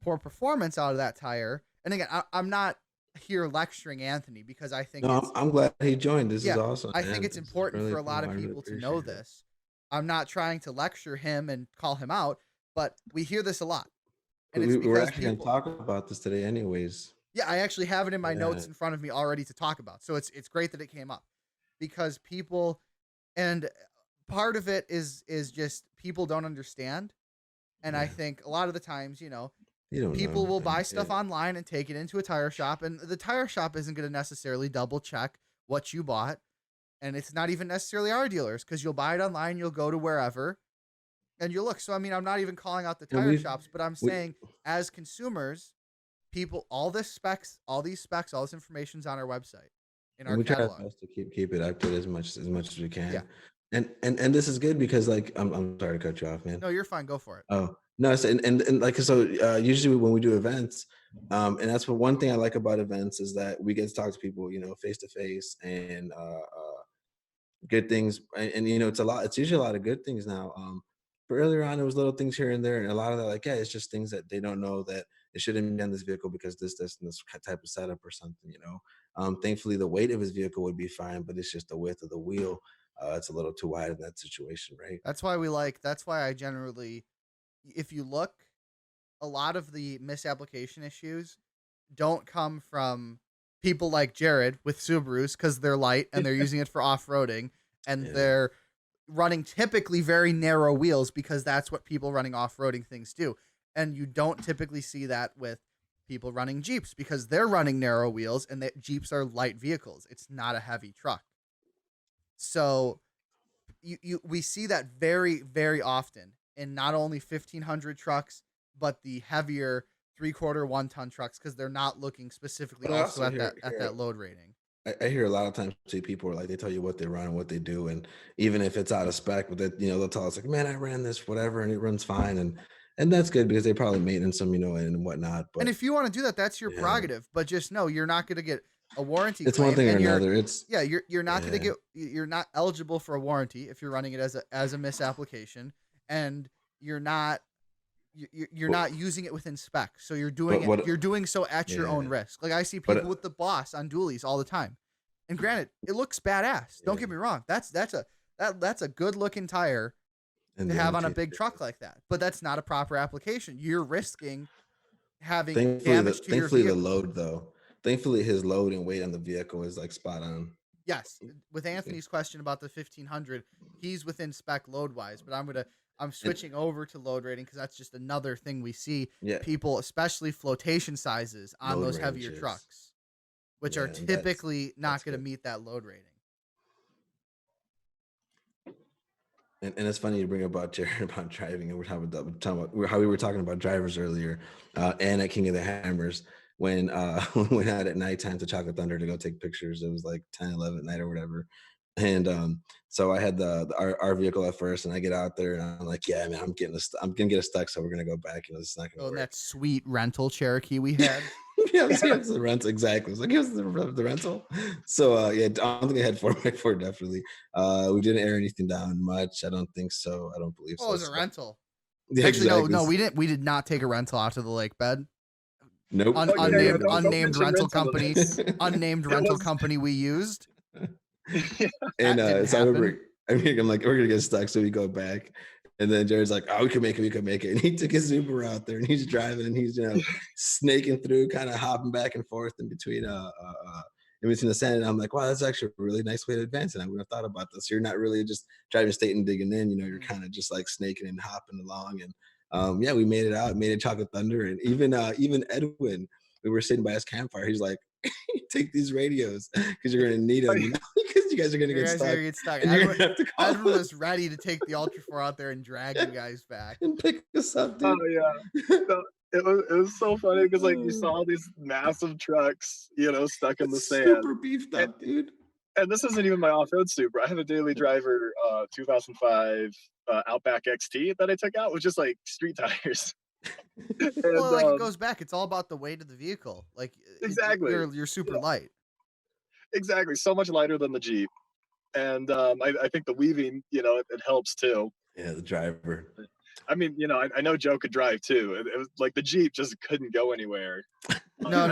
poor performance out of that tire, and again, I'm not here lecturing Anthony because I think I'm glad he joined. This is awesome. I think it's important for a lot of people to know this. I'm not trying to lecture him and call him out, but we hear this a lot. And we're actually going to talk about this today anyways. Yeah, I actually have it in my notes in front of me already to talk about. So it's great that it came up because people, and part of it is just people don't understand. And I think a lot of the times, people will buy stuff online and take it into a tire shop, and the tire shop isn't going to necessarily double check what you bought. And it's not even necessarily our dealers, because you'll buy it online, you'll go to wherever, and you'll look. So, I mean, I'm not even calling out the tire shops, but I'm saying as consumers, people, all these specs, all this information's on our website, in our catalog. We try to keep it updated as much as we can. Yeah. And this is good because, like, I'm sorry to cut you off, man. No, you're fine. Go for it. Oh, no. So, usually when we do events, and that's one thing I like about events is that we get to talk to people, face to face, and good things. And it's usually a lot of good things now. But earlier on, there was little things here and there, and a lot of that, it's just things that they don't know that it shouldn't be on this vehicle because this and this type of setup or something. Thankfully, the weight of his vehicle would be fine, but it's just the width of the wheel. It's a little too wide in that situation, right? That's why I generally, if you look, a lot of the misapplication issues don't come from people like Jared with Subarus because they're light and they're using it for off-roading, and they're running typically very narrow wheels because that's what people running off-roading things do. And you don't typically see that with people running Jeeps because they're running narrow wheels, and that Jeeps are light vehicles. It's not a heavy truck. So we see that very, very often in not only 1500 trucks, but the heavier 3/4 1-ton trucks, because they're not looking specifically also at that load rating. I hear a lot of times people are like, they tell you what they run and what they do, and even if it's out of spec, but they'll tell us like, man, I ran this whatever and it runs fine, and that's good because they probably maintenance them, and whatnot. But and if you want to do that, that's your prerogative. But just know you're not going to get a warranty. It's one thing or another. You're not going to get, you're not eligible for a warranty if you're running it as a misapplication, and you're not using it within spec. So you're doing so at your own risk. Like I see people with the Boss on dualies all the time. And granted, it looks badass. Don't get me wrong. That's a good looking tire to have on a big truck like that. But that's not a proper application. You're risking having damage to your vehicle. The load though. Thankfully his load and weight on the vehicle is like spot on. Yes. With Anthony's question about the 1500, he's within spec load wise, but I'm switching over to load rating because that's just another thing we see people, especially flotation sizes on those heavier trucks, which are typically not going to meet that load rating. And it's funny you bring about Jared about driving, and we're talking about how we were talking about drivers earlier, and at King of the Hammers when we went out at nighttime to Chocolate Thunder to go take pictures. It was like 10, 11 at night or whatever. And so I had our vehicle at first, and I get out there and I'm like, yeah, man, I'm gonna get us stuck, so we're gonna go back. It's not gonna work. That sweet rental Cherokee we had. It's the rental, exactly. It's like, here's the rental. So I don't think I had 4x4 definitely. We didn't air anything down much. I don't think so. I don't believe so. Oh, it was a rental. Yeah, actually, exactly. no, we did not take a rental out to the lake bed. Nope. Unnamed rental company. Unnamed rental company we used. And so I'm like, we're gonna get stuck, so we go back. And then Jared's like, oh, we can make it. And he took his Subaru out there, and he's driving, and he's snaking through, kind of hopping back and forth in between in between the sand. And I'm like, wow, that's actually a really nice way to advance it. I wouldn't have thought about this. You're not really just driving straight and digging in. You're kind of just like snaking and hopping along. And yeah, we made it out, made it Chocolate Thunder. And even Edwin, we were sitting by his campfire. He's like, take these radios because you're gonna need them, because you guys are gonna You get guys are stuck. gonna get stuck. And you're gonna have to call Edwin was ready to take the Ultra 4 out there and drag you guys back. and pick us up, dude. Oh yeah. So it was so funny because like you saw these massive trucks, stuck in the sand. Super beefed up, dude. And this isn't even my off-road Supra. I have a daily driver 2005 Outback XT that I took out with just like street tires. Well, like it goes back. It's all about the weight of the vehicle. Like exactly, you're super light. Exactly, so much lighter than the Jeep, and I think the weaving, it helps too. Yeah, the driver. I mean, I know Joe could drive too. It was like the Jeep just couldn't go anywhere. No.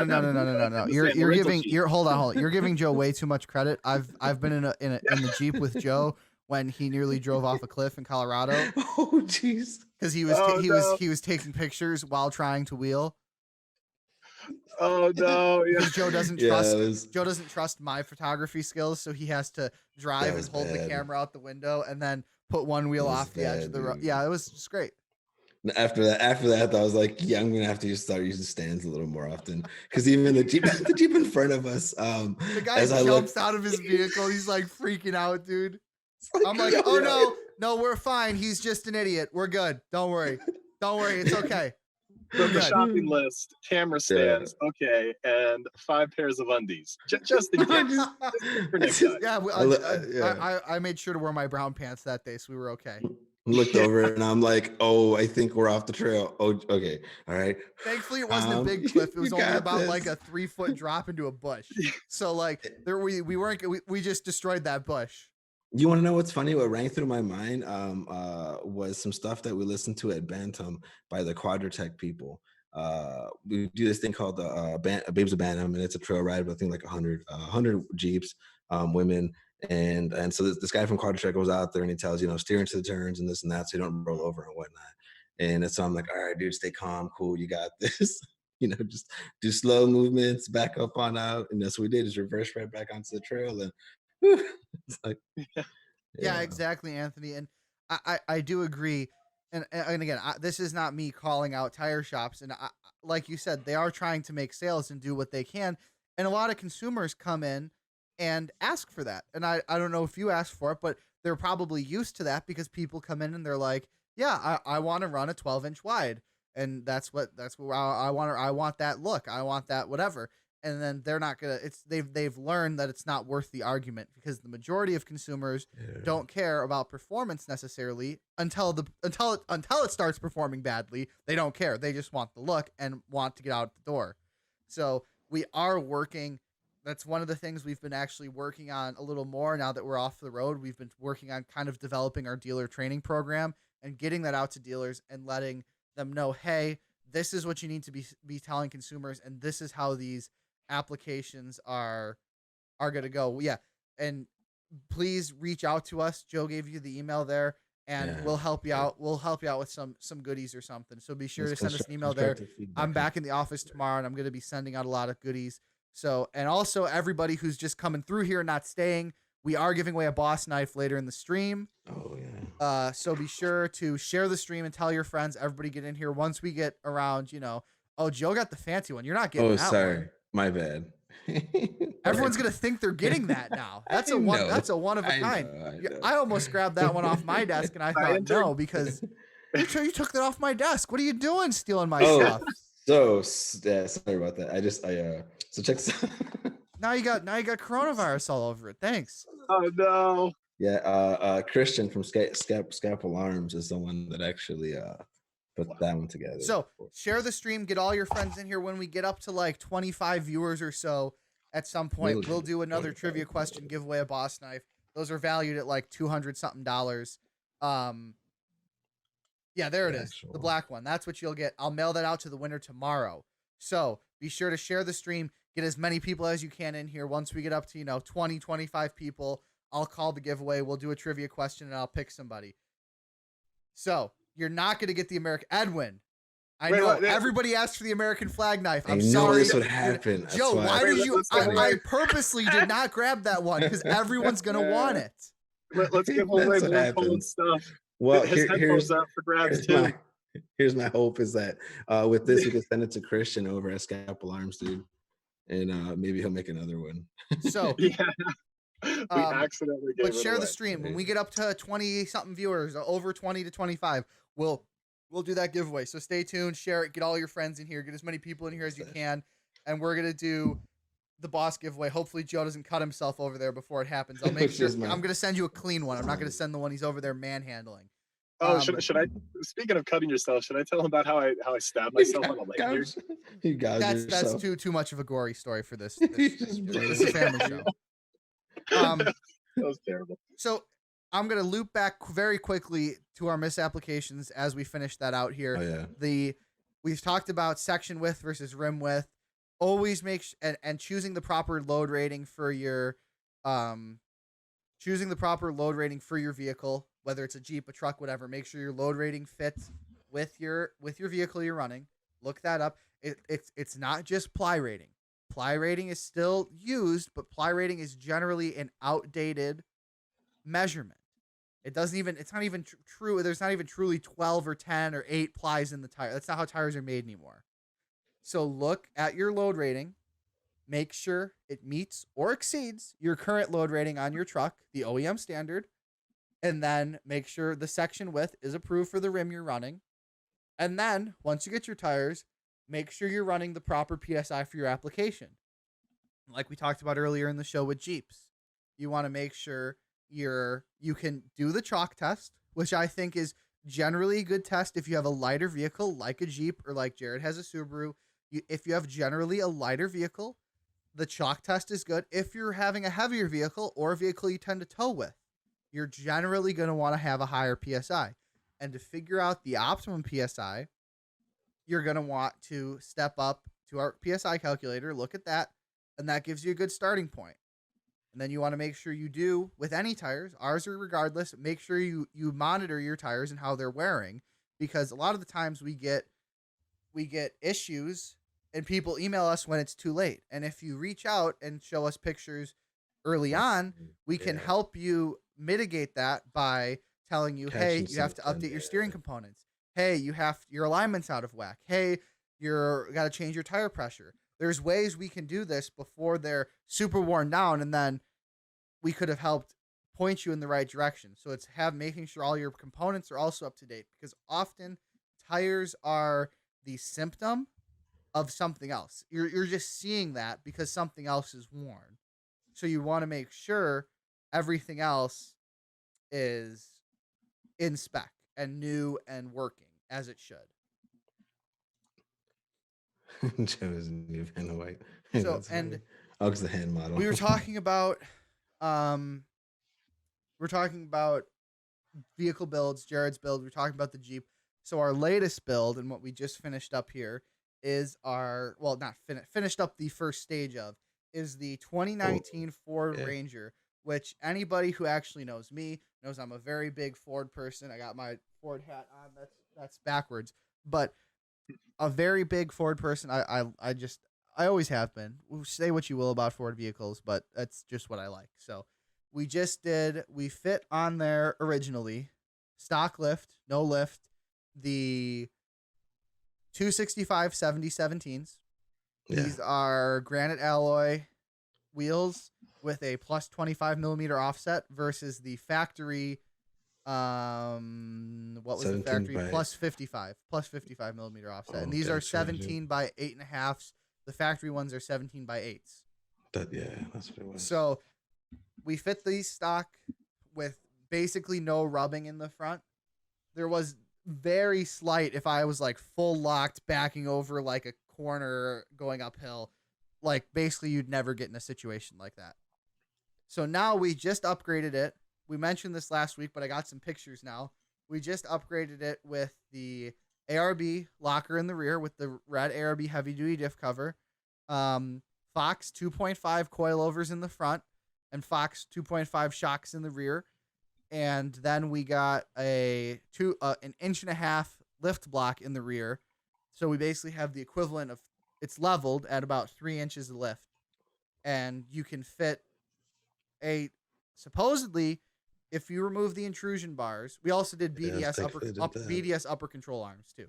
You're hold on. You're giving Joe way too much credit. I've been in the Jeep with Joe when he nearly drove off a cliff in Colorado. Oh jeez. Because he was taking pictures while trying to wheel. Oh no! Yeah. Joe doesn't trust my photography skills, so he has to drive and hold the camera out the window and then put one wheel off the edge of the road. Yeah, it was just great. After that, I was like, yeah, I'm gonna have to start using stands a little more often because even the Jeep in front of us, the guy jumps out of his vehicle. He's like freaking out, dude. I'm like, oh no, we're fine. He's just an idiot. We're good. Don't worry. It's okay. The shopping list, camera stands, okay, and 5 pairs of undies, just in case. I made sure to wear my brown pants that day, so we were okay. Looked over and I'm like, oh, I think we're off the trail. Oh, okay, all right. Thankfully, it wasn't a big cliff. It was only about like a 3-foot drop into a bush. So like we just destroyed that bush. You want to know what's funny? What rang through my mind was some stuff that we listened to at Bantam by the Quadratech people. We do this thing called the Babes of Bantam, and it's a trail ride with I think like 100 Jeeps, women, and so this guy from Quadratech goes out there and he tells steer into the turns and this and that so you don't roll over and whatnot. And so I'm like, all right, dude, stay calm, cool, you got this. Just do slow movements, back up on out, and that's what we did. Is reverse right back onto the trail and. It's like, yeah, exactly, Anthony, and I do agree, and again, this is not me calling out tire shops, and like you said, they are trying to make sales and do what they can, and a lot of consumers come in and ask for that, and I don't know if you asked for it, but they're probably used to that because people come in and they're like, yeah, I want to run a 12-inch wide, and that's what I want that look, I want that whatever. And then they're not gonna. They've learned that it's not worth the argument because the majority of consumers don't care about performance necessarily until it starts performing badly. They don't care. They just want the look and want to get out the door. So we are working. That's one of the things we've been actually working on a little more now that we're off the road. We've been working on kind of developing our dealer training program and getting that out to dealers and letting them know, hey, this is what you need to be telling consumers, and this is how these applications are going to go. Yeah. And please reach out to us. Joe gave you the email there and we'll help you out. We'll help you out with some goodies or something. So be sure to send us an email there. I'm back in the office tomorrow and I'm going to be sending out a lot of goodies. So, and also everybody who's just coming through here, not staying, we are giving away a Boss knife later in the stream. Oh yeah. So be sure to share the stream and tell your friends, everybody get in here once we get around, oh, Joe got the fancy one. You're not getting that one. My bad. Everyone's gonna think they're getting that now. That's a one of a kind. I almost grabbed that one off my desk, and I thought no, because you took that off my desk. What are you doing, stealing my stuff? So sorry about that. So check this out. Now you got coronavirus all over it. Thanks. Oh no. Yeah. Christian from Scalpel Arms is the one that actually put that one together. So share the stream, get all your friends in here. When we get up to like 25 viewers or so at some point, we'll do another trivia question, give away a Boss knife. Those are valued at like $200 something. Yeah, there it is. The black one. That's what you'll get. I'll mail that out to the winner tomorrow. So be sure to share the stream, get as many people as you can in here. Once we get up to, 20, 25 people, I'll call the giveaway. We'll do a trivia question and I'll pick somebody. So you're not going to get the American Edwin. I Wait, know. what? Everybody asked for the American flag knife. I I'm knew sorry. this would happen. That's Joe, why Wait, did you? let's go I away. purposely did not grab that one because everyone's going to want it. Let's give That's away what more happens. cold stuff. Well, His headphones are up for grabs too. here's my hope is that with this we can send it to Christian over at Scalpel Arms, dude, and maybe he'll make another one. So Yeah, we accidentally gave let's it share away. the stream. When we get up to 20 something viewers, over 20 to 25, we'll do that giveaway. So stay tuned, share it, get all your friends in here, get as many people in here as you can, and we're gonna do the boss giveaway. Hopefully Joe doesn't cut himself over there before it happens. I'll make sure. I'm gonna send you a clean one. I'm not gonna send the one he's over there manhandling. Oh, should I? Speaking of cutting yourself, should I tell him about how I stabbed myself on a lanyard? You guys, that's too much of a gory story for this. This is a family show. That was terrible. So I'm gonna loop back very quickly to our misapplications as we finish that out here. Oh yeah. We've talked about section width versus rim width. Always make and choosing the proper load rating for your vehicle, whether it's a Jeep, a truck, whatever. Make sure your load rating fits with your vehicle you're running. Look that up. It's not just ply rating. Ply rating is still used, but ply rating is generally an outdated measurement. It's not even true. There's not even truly 12 or 10 or 8 plies in the tire. That's not how tires are made anymore. So look at your load rating. Make sure it meets or exceeds your current load rating on your truck, the OEM standard. And then make sure the section width is approved for the rim you're running. And then once you get your tires, make sure you're running the proper PSI for your application. Like we talked about earlier in the show with Jeeps, you want to make sure you can do the chalk test, which I think is generally a good test if you have a lighter vehicle like a Jeep or like Jared has a Subaru. If you have generally a lighter vehicle, the chalk test is good. If you're having a heavier vehicle or a vehicle you tend to tow with, you're generally going to want to have a higher PSI. And to figure out the optimum PSI, you're going to want to step up to our PSI calculator, look at that, and that gives you a good starting point. And then you want to make sure you do, with any tires, ours or regardless, make sure you monitor your tires and how they're wearing, because a lot of the times we get issues and people email us when it's too late. And if you reach out and show us pictures early on, we can help you mitigate that by telling you, hey, you have to update your steering components. Hey, your alignment's out of whack. Hey, got to change your tire pressure. There's ways we can do this before they're super worn down, and then we could have helped point you in the right direction. So it's making sure all your components are also up to date, because often tires are the symptom of something else. You're just seeing that because something else is worn. So you want to make sure everything else is in spec and new and working as it should. Joe is new Vanna White. So because the hand model. We were talking about vehicle builds, Jared's build. We're talking about the Jeep. So our latest build and what we just finished up here is finished up the first stage of is the 2019 Ford Ranger, which anybody who actually knows me knows I'm a very big Ford person. I got my Ford hat on. That's backwards, but a very big Ford person. I always have been. Say what you will about Ford vehicles, but that's just what I like. So we fit on there originally, stock lift, no lift, the 265 7017s. These are granite alloy wheels with a plus 25 millimeter offset versus the factory. What was the factory? Plus 55 millimeter offset. And these are 17 by 8.5s. The factory ones are 17 by 8s. That's what it was. So we fit these stock with basically no rubbing in the front. There was very slight, if I was like full locked backing over like a corner going uphill, like basically you'd never get in a situation like that. So now we just upgraded it. We mentioned this last week, but I got some pictures now. We just upgraded it with the ARB locker in the rear with the red ARB heavy duty diff cover, Fox 2.5 coilovers in the front, and Fox 2.5 shocks in the rear. And then we got an 1.5 inch lift block in the rear, So we basically have the equivalent of, it's leveled at about 3 inches of lift, and you can fit a, supposedly, if you remove the intrusion bars, we also did Yeah, let's BDS take footage of that. BDS upper control arms too.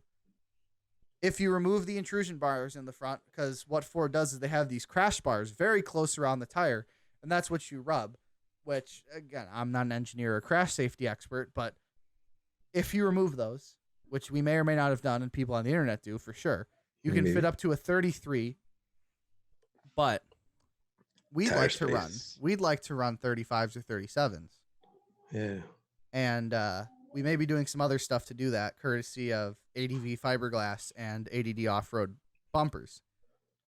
If you remove the intrusion bars in the front, because what Ford does is they have these crash bars very close around the tire, and that's what you rub. Which, again, I'm not an engineer or crash safety expert, but if you remove those, which we may or may not have done, and people on the internet do for sure, you can fit up to a 33. But we'd Tire like to run. space. We'd like to run 35s or 37s. Yeah. And we may be doing some other stuff to do that, courtesy of ADV fiberglass and ADD off-road bumpers.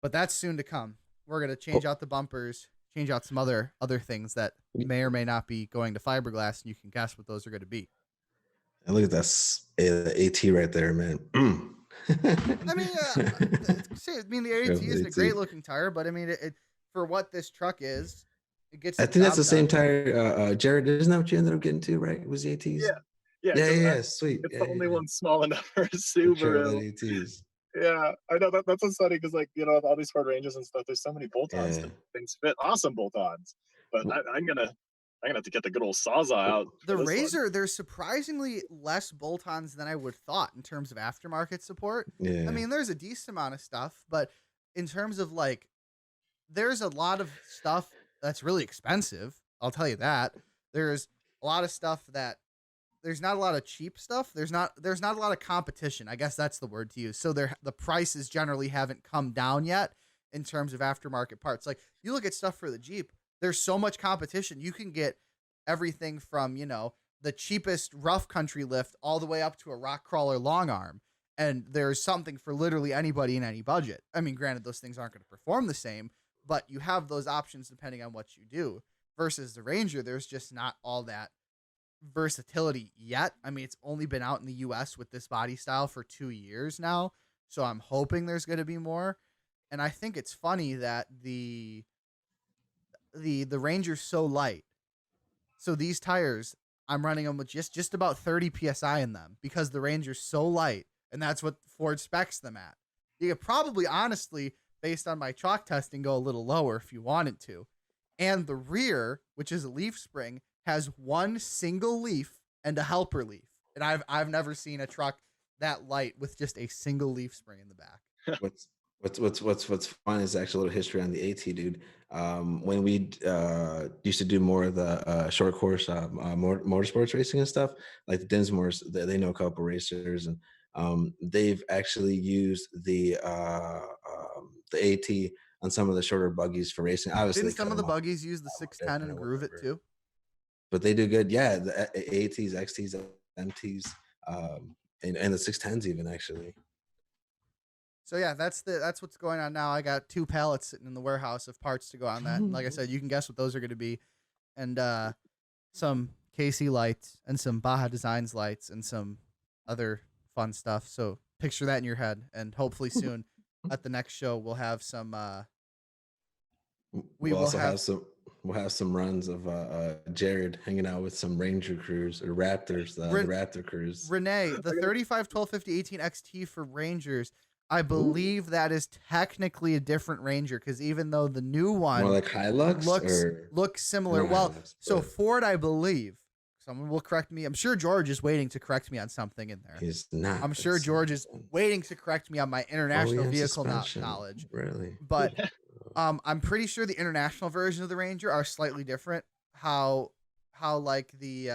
But that's soon to come. We're going to change out the bumpers, change out some other things that may or may not be going to fiberglass, and you can guess what those are going to be. And look at that AT right there, man. I mean, the AT is a great looking tire, but I mean, it for what this truck is, it gets. I think that's the same tire. Jared, isn't that what you ended up getting to, right? It was the ATs? Yeah. Sweet. It's the only one small enough for a Subaru. ATs. Yeah, I know that's so funny because, like, you know, all these Ford Rangers and stuff, there's so many bolt-ons. Things fit awesome bolt-ons, but I'm gonna have to get the good old Sawzall out. The Razor, there's surprisingly less bolt-ons than I would have thought in terms of aftermarket support. Yeah. I mean, there's a decent amount of stuff, but in terms of, like, there's a lot of stuff that's really expensive. I'll tell you that. There's a lot of stuff that there's not a lot of cheap stuff. There's not a lot of competition. I guess that's the word to use. So the prices generally haven't come down yet in terms of aftermarket parts. Like, you look at stuff for the Jeep, there's so much competition. You can get everything from, you know, the cheapest rough country lift all the way up to a rock crawler long arm. And there's something for literally anybody in any budget. I mean, granted, those things aren't going to perform the same, but you have those options depending on what you do. Versus the Ranger, there's just not all that versatility yet. I mean, it's only been out in the US with this body style for 2 years now, so I'm hoping there's going to be more. And I think it's funny that the Ranger's so light. So these tires, I'm running them with just about 30 psi in them because the Ranger's so light, and that's what Ford specs them at. You could probably, honestly, based on my chalk testing, go a little lower if you wanted to. And the rear, which is a leaf spring, has one single leaf and a helper leaf. And I've never seen a truck that light with just a single leaf spring in the back. What's fun is actually a little history on the AT, dude. When we used to do more of the short course motorsports racing and stuff, like the Dinsmores, they know a couple racers, and they've actually used the AT on some of the shorter buggies for racing. Obviously, didn't some of the buggies use the 610 and groove it too? But they do good. Yeah, the ATs, XTs, MTs, and the 610s even, actually. So yeah, that's what's going on now. I got 2 pallets sitting in the warehouse of parts to go on that. And like I said, you can guess what those are going to be, and some KC lights and some Baja Designs lights and some other fun stuff. So picture that in your head, and hopefully soon at the next show we'll have some. We'll have some runs of Jared hanging out with some Ranger crews or Raptors, the Raptor crews. Renee, the 35, 12, 50, 18 XT for Rangers. I believe that is technically a different Ranger, because even though the new one more like Hilux looks similar. Well, so Ford, I believe, someone will correct me. I'm sure George is waiting to correct me on something in there. He's not. I'm sure George is waiting to correct me on my international vehicle knowledge. Really? But I'm pretty sure the international version of the Ranger are slightly different. How like the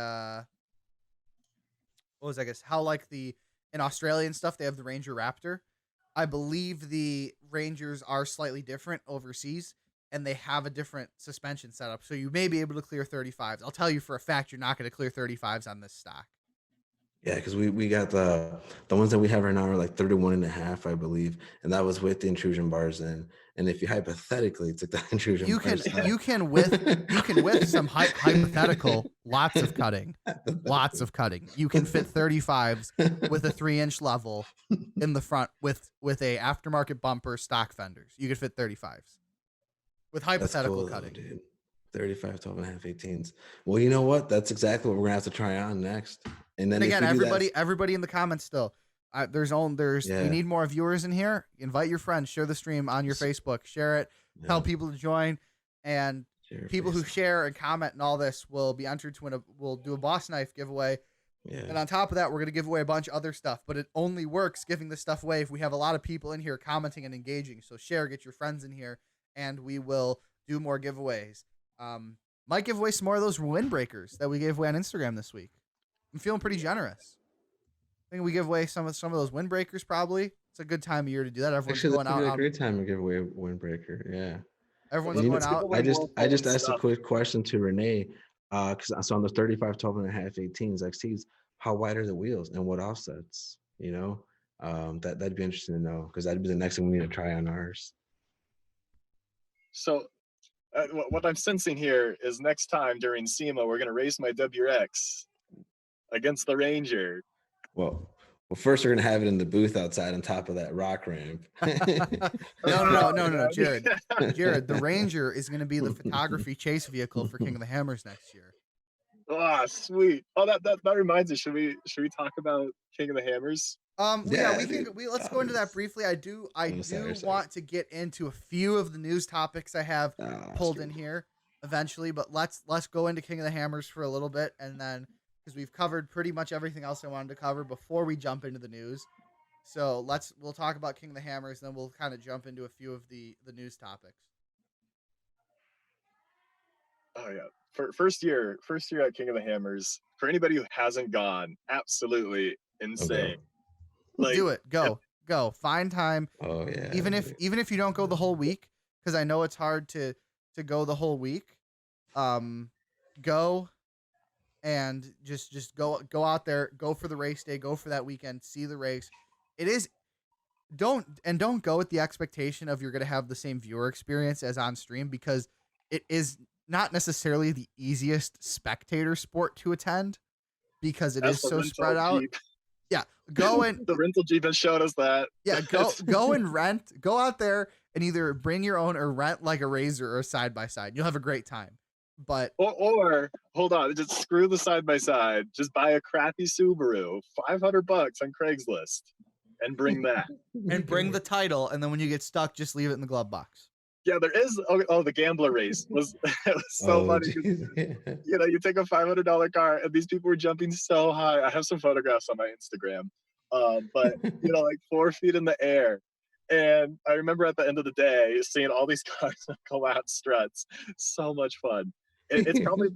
in Australian stuff they have the Ranger Raptor. I believe the Rangers are slightly different overseas, and they have a different suspension setup. So you may be able to clear 35s. I'll tell you for a fact, you're not going to clear 35s on this stock. Yeah, because we got the ones that we have right now are like 31.5, I believe, and that was with the intrusion bars in. And if you hypothetically took the intrusion bars out, you can with some hypothetical lots of cutting. You can fit 35s with a 3-inch level in the front with a aftermarket bumper, stock fenders. You could fit 35s with hypothetical cutting. Dude. 35, 12.5, 18s. Well, you know what? That's exactly what we're gonna have to try on next. And then again, everybody in the comments still. We need more viewers in here. Invite your friends, share the stream on your Facebook, share it, tell people to join, and people who share and comment and all this will be entered to win. We'll do a boss knife giveaway. Yeah. And on top of that, we're going to give away a bunch of other stuff, but it only works giving this stuff away if we have a lot of people in here commenting and engaging. So share, get your friends in here, and we will do more giveaways. Might give away some more of those windbreakers that we gave away on Instagram this week. I'm feeling pretty generous. I think we give away some of those windbreakers probably. It's a good time of year to do that. Everyone's going out. Actually, a great time to give away a windbreaker. Yeah. Everyone's going out. I just asked a quick question to Renee, because I saw on those 35, 12.5, 18s, XTs, how wide are the wheels and what offsets? You know, that'd be interesting to know, because that'd be the next thing we need to try on ours. So what I'm sensing here is next time during SEMA, we're going to race my WRX against the Ranger. Well, first we're going to have it in the booth outside on top of that rock ramp. No, Jared. Jared, the Ranger is going to be the photography chase vehicle for King of the Hammers next year. Oh, sweet. Oh, that reminds me. Should we talk about King of the Hammers? Let's go into that briefly. I do want to get into a few of the news topics I have pulled in here eventually, but let's go into King of the Hammers for a little bit, and then because we've covered pretty much everything else I wanted to cover before we jump into the news. So we'll talk about King of the Hammers, and then we'll kind of jump into a few of the news topics. Oh yeah. For first year at King of the Hammers, for anybody who hasn't gone, absolutely insane. Okay. Do it. Go. Find time. Oh yeah. Even if you don't go the whole week, because I know it's hard to go the whole week. Go and just go out there, go for the race day, go for that weekend, see the race. Don't go with the expectation of you're going to have the same viewer experience as on stream, because it is not necessarily the easiest spectator sport to attend, because it is so spread out. Yeah, go and the rental Jeep has showed us that. Yeah, go and rent. Go out there and either bring your own or rent like a Razor or a side by side. You'll have a great time. But or hold on, just screw the side by side. Just buy a crappy Subaru, $500 on Craigslist, and bring that. And bring the title, and then when you get stuck, just leave it in the glove box. Yeah, there is. The gambler race was so funny. You know, you take a $500 car, and these people were jumping so high. I have some photographs on my Instagram, but you know, like 4 feet in the air. And I remember at the end of the day seeing all these cars go out struts. So much fun. It's probably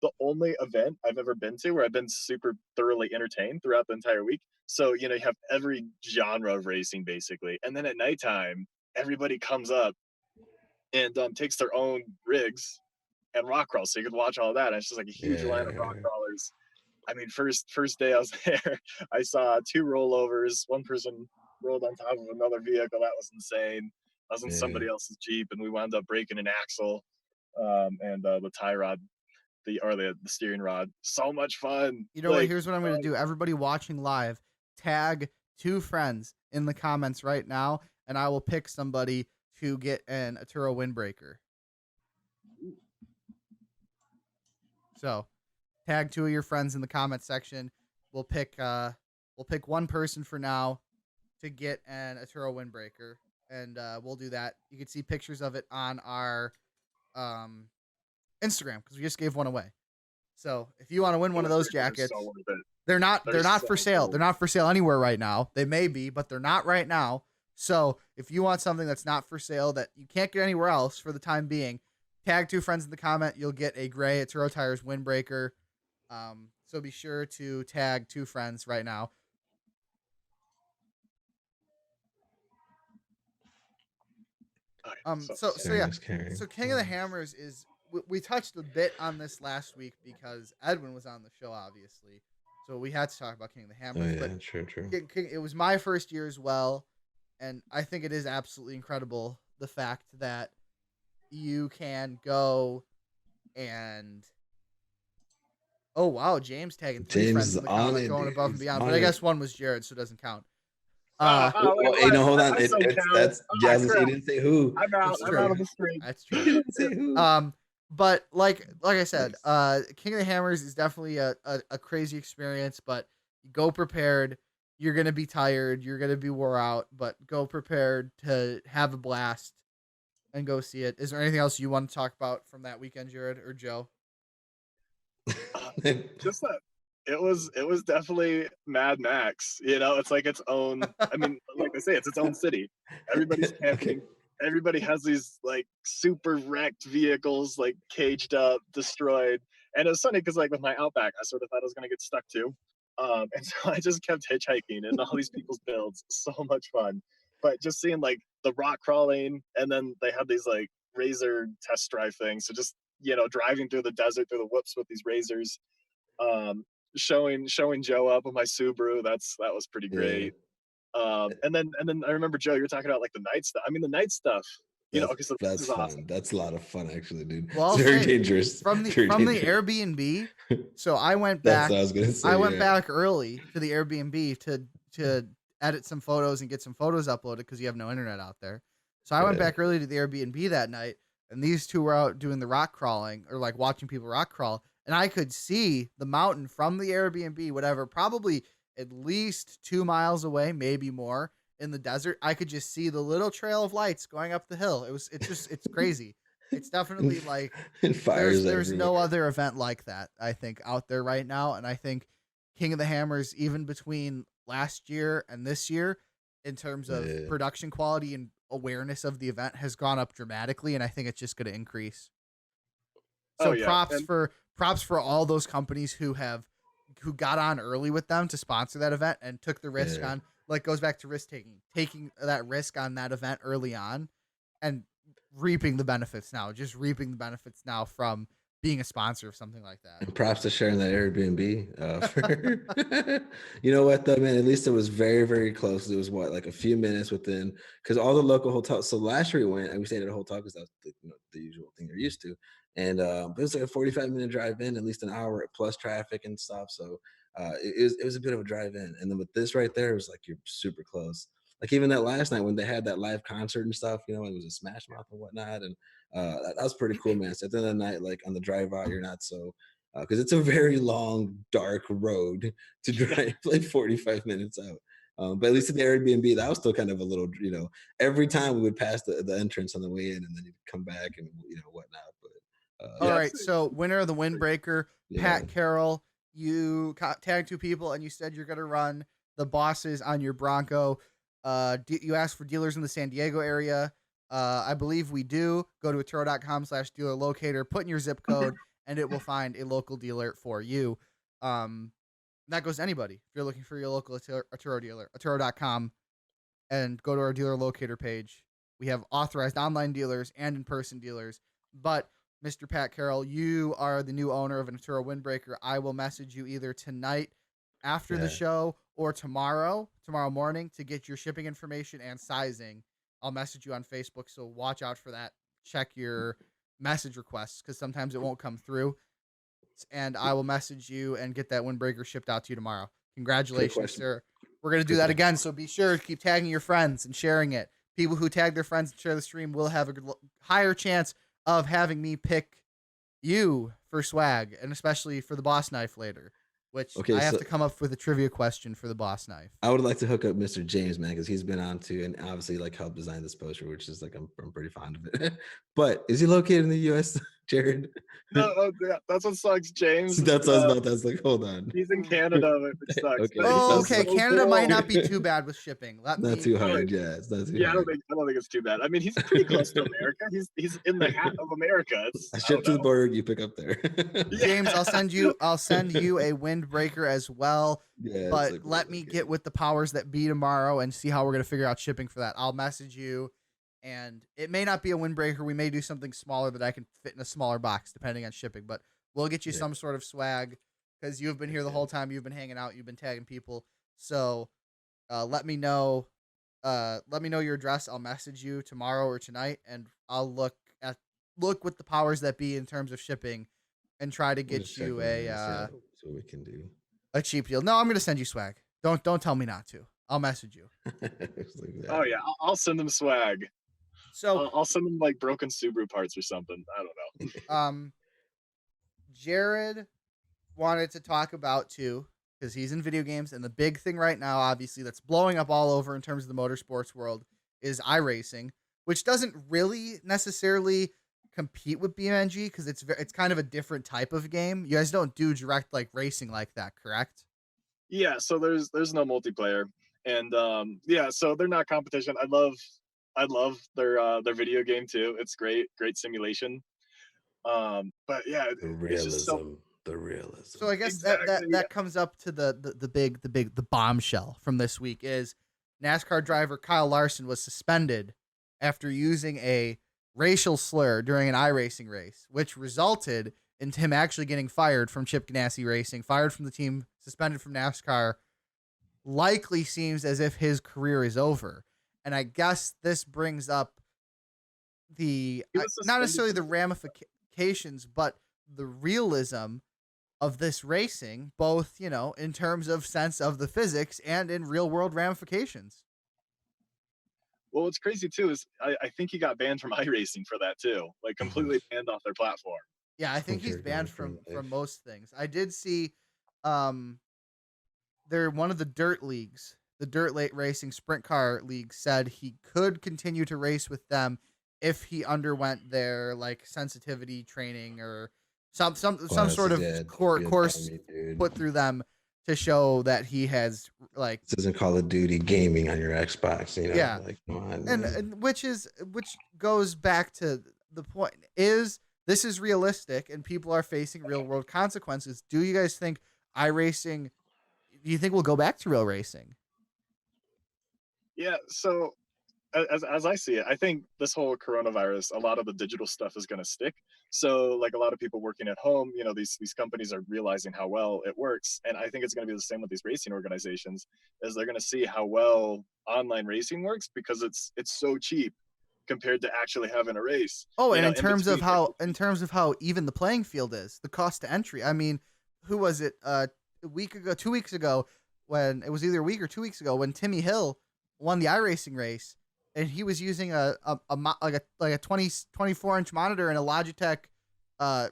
the only event I've ever been to where I've been super thoroughly entertained throughout the entire week. So, you know, you have every genre of racing basically. And then at nighttime, everybody comes up and takes their own rigs and rock crawls. So you could watch all that. And it's just like a huge line of rock crawlers. I mean, first day I was there, I saw 2 rollovers. One person rolled on top of another vehicle. That was insane. I was in somebody else's Jeep, and we wound up breaking an axle and the tie rod, the steering rod. So much fun. You know what? Here's what I'm going to do. Everybody watching live, tag 2 friends in the comments right now, and I will pick somebody to get an Atturo windbreaker. So tag 2 of your friends in the comment section. We'll pick one person for now to get an Atturo windbreaker, and we'll do that. You can see pictures of it on our Instagram, because we just gave one away. So if you want to win one of those jackets, they're not for sale. Cool. They're not for sale anywhere right now. They may be, but they're not right now. So if you want something that's not for sale, that you can't get anywhere else for the time being, tag 2 friends in the comment. You'll get a gray Atturo Tires windbreaker. So be sure to tag 2 friends right now. So King of the Hammers is, we touched a bit on this last week because Edwin was on the show, obviously. So we had to talk about King of the Hammers. But true. It was my first year as well. And I think it is absolutely incredible, the fact that you can go and... Oh, wow, James tagging 3 friends in the comment, going above and beyond. But I guess one was Jared, so it doesn't count. Hold on. That's Jazz. He didn't say who. I'm out of the screen. That's true. He didn't say who. But like I said, King of the Hammers is definitely a crazy experience, but go prepared. You're gonna be tired. You're gonna be wore out, but go prepared to have a blast and go see it. Is there anything else you want to talk about from that weekend, Jared or Joe? Just that it was definitely Mad Max. It's like its own. I mean, like I say, it's its own city. Everybody's camping. Okay. Everybody has these like super wrecked vehicles, like caged up, destroyed. And it was funny because like with my Outback, I sort of thought I was gonna get stuck too. And so I just kept hitchhiking and all these people's builds. So much fun. But just seeing like the rock crawling, and then they had these like razor test drive things. So just driving through the desert through the whoops with these razors, um, showing Joe up with my Subaru. That was pretty Yeah. great. And then I remember, Joe, you're talking about like the night stuff. I mean, the night stuff, That's okay, so this that's is awesome. fun. That's a lot of fun, actually, dude. Well, It's I'll very say dangerous. from the Very from the dangerous. Airbnb. So I went That's back. what I was gonna say. I went Yeah. back early to the Airbnb to edit some photos and get some photos uploaded because you have no internet out there. So I went Right. back early to the Airbnb that night, and these two were out doing the rock crawling or like watching people rock crawl, and I could see the mountain from the Airbnb, whatever, probably at least 2 miles away, maybe more in the desert. I could just see the little trail of lights going up the hill. It's crazy. It's definitely like And there's fires there's everywhere. no other event like that, I think, out there right now. And I think King of the Hammers, even between last year and this year, in terms of Yeah. production quality and awareness of the event, has gone up dramatically, and I think it's just going to increase. Oh So yeah, props for all those companies who got on early with them to sponsor that event and took the risk Yeah. on, like, goes back to risk taking that risk on that event early on, and reaping the benefits now, just reaping the benefits now from being a sponsor of something like that. And props to sharing that Airbnb. You know what though, man? At least it was very, very close. It was what, like a few minutes within, because all the local hotels. So last year we went and we stayed at a hotel because that's the usual thing you're used to. And it was like a 45-minute drive in, at least an hour plus traffic and stuff. So it was a bit of a drive in. And then with this right there, it was like you're super close. Like even that last night when they had that live concert and stuff, it was a Smash Mouth and whatnot. And that was pretty cool, man. So at the end of the night, like on the drive out, you're not so because it's a very long, dark road to drive like 45 minutes out. But at least at the Airbnb, that was still kind of a little, every time we would pass the entrance on the way in, and then you'd come back and whatnot. But All yeah, right, so winner of the windbreaker, yeah, Pat Carroll. You tagged two people, and you said you're going to run the bosses on your Bronco. You asked for dealers in the San Diego area. I believe we do. Go to atturo.com/dealer locator, put in your zip code, and it will find a local dealer for you. That goes to anybody. If you're looking for your local Atturo dealer, atturo.com, and go to our dealer locator page. We have authorized online dealers and in-person dealers. But Mr. Pat Carroll, you are the new owner of an Atturo windbreaker. I will message you either tonight after the yeah. show or tomorrow morning to get your shipping information and sizing. I'll message you on Facebook, so watch out for that. Check your message requests because sometimes it won't come through. And I will message you and get that windbreaker shipped out to you tomorrow. Congratulations, question. sir. We're going to do Quick that question. again, so be sure to keep tagging your friends and sharing it. People who tag their friends and share the stream will have a higher chance of having me pick you for swag, and especially for the boss knife later, which Okay, I have so to come up with a trivia question for the boss knife. I would like to hook up Mr. James, man, because he's been on to and obviously like helped design this poster, which is like I'm pretty fond of it. But is he located in the U.S., Jared? no, yeah, that's what sucks. James, That's what I was about to. I was like, hold on. he's in Canada, which sucks. But Okay, he's Oh, sounds okay. so Canada might cool. not be too bad with shipping. Let not me. too Oh, hard. Yeah, it's not too yeah, I hard. don't think it's too bad. I mean, he's pretty close to America. He's in the hat of America. I I ship don't to the know. border, you pick up there. James, I'll send you a windbreaker as well. Yeah, it's But like let me get with the powers that be tomorrow and see how we're gonna figure out shipping for that. I'll message you, and it may not be a windbreaker. We may do something smaller that I can fit in a smaller box, depending on shipping. But we'll get you Yeah. some sort of swag because you've been here the whole time. You've been hanging out. You've been tagging people. So let me know. Let me know your address. I'll message you tomorrow or tonight, and I'll look with the powers that be in terms of shipping, and try to We'll get just check you over there and see what we can do. a cheap deal. No, I'm gonna send you swag. Don't tell me not to. I'll message you. It's like that. Oh yeah, I'll send them swag. So I'll send them like broken Subaru parts or something. I don't know. Jared wanted to talk about too. because he's in video games, and the big thing right now, obviously, that's blowing up all over in terms of the motorsports world is iRacing, which doesn't really necessarily compete with BeamNG because it's kind of a different type of game. You guys don't do direct like racing like that, correct? Yeah, so there's no multiplayer, and yeah, so they're not competition. I love their video game too. It's great simulation. But yeah, The it's just so realism. The realism. So I guess that exactly. that that comes up to the bombshell from this week is NASCAR driver Kyle Larson was suspended after using a racial slur during an iRacing race, which resulted in him actually getting fired from Chip Ganassi Racing, fired from the team, suspended from NASCAR. Likely seems as if his career is over. And I guess this brings up He was not suspended necessarily from the ramifications, but the realism of this racing, both, in terms of sense of the physics and in real world ramifications. Well, what's crazy too is I think he got banned from iRacing for that too, like completely banned off their platform. Yeah, I think he's You're banned gone for from life. most things. I did see um they're one of the dirt leagues, the dirt late racing sprint car league said he could continue to race with them if he underwent their like sensitivity training or some sort Classes, of yeah, be a course dummy, dude. put through them to show that he has like This isn't Call of Duty gaming on your Xbox, you know? yeah. Like, come on, and, man. and which goes back to the point is this is realistic and people are facing real world consequences. Do you guys think iRacing do you think we'll go back to real racing? Yeah, so as I see it, I think this whole coronavirus, a lot of the digital stuff is going to stick. So, like a lot of people working at home, these companies are realizing how well it works, and I think it's going to be the same with these racing organizations, is they're going to see how well online racing works because it's so cheap compared to actually having a race. Oh, and in In terms of between. how even the playing field is, the cost to entry. I mean, who was it a week ago, 2 weeks ago when it was either a week or 2 weeks ago when Timmy Hill won the iRacing race and he was using like a 24 inch monitor and a Logitech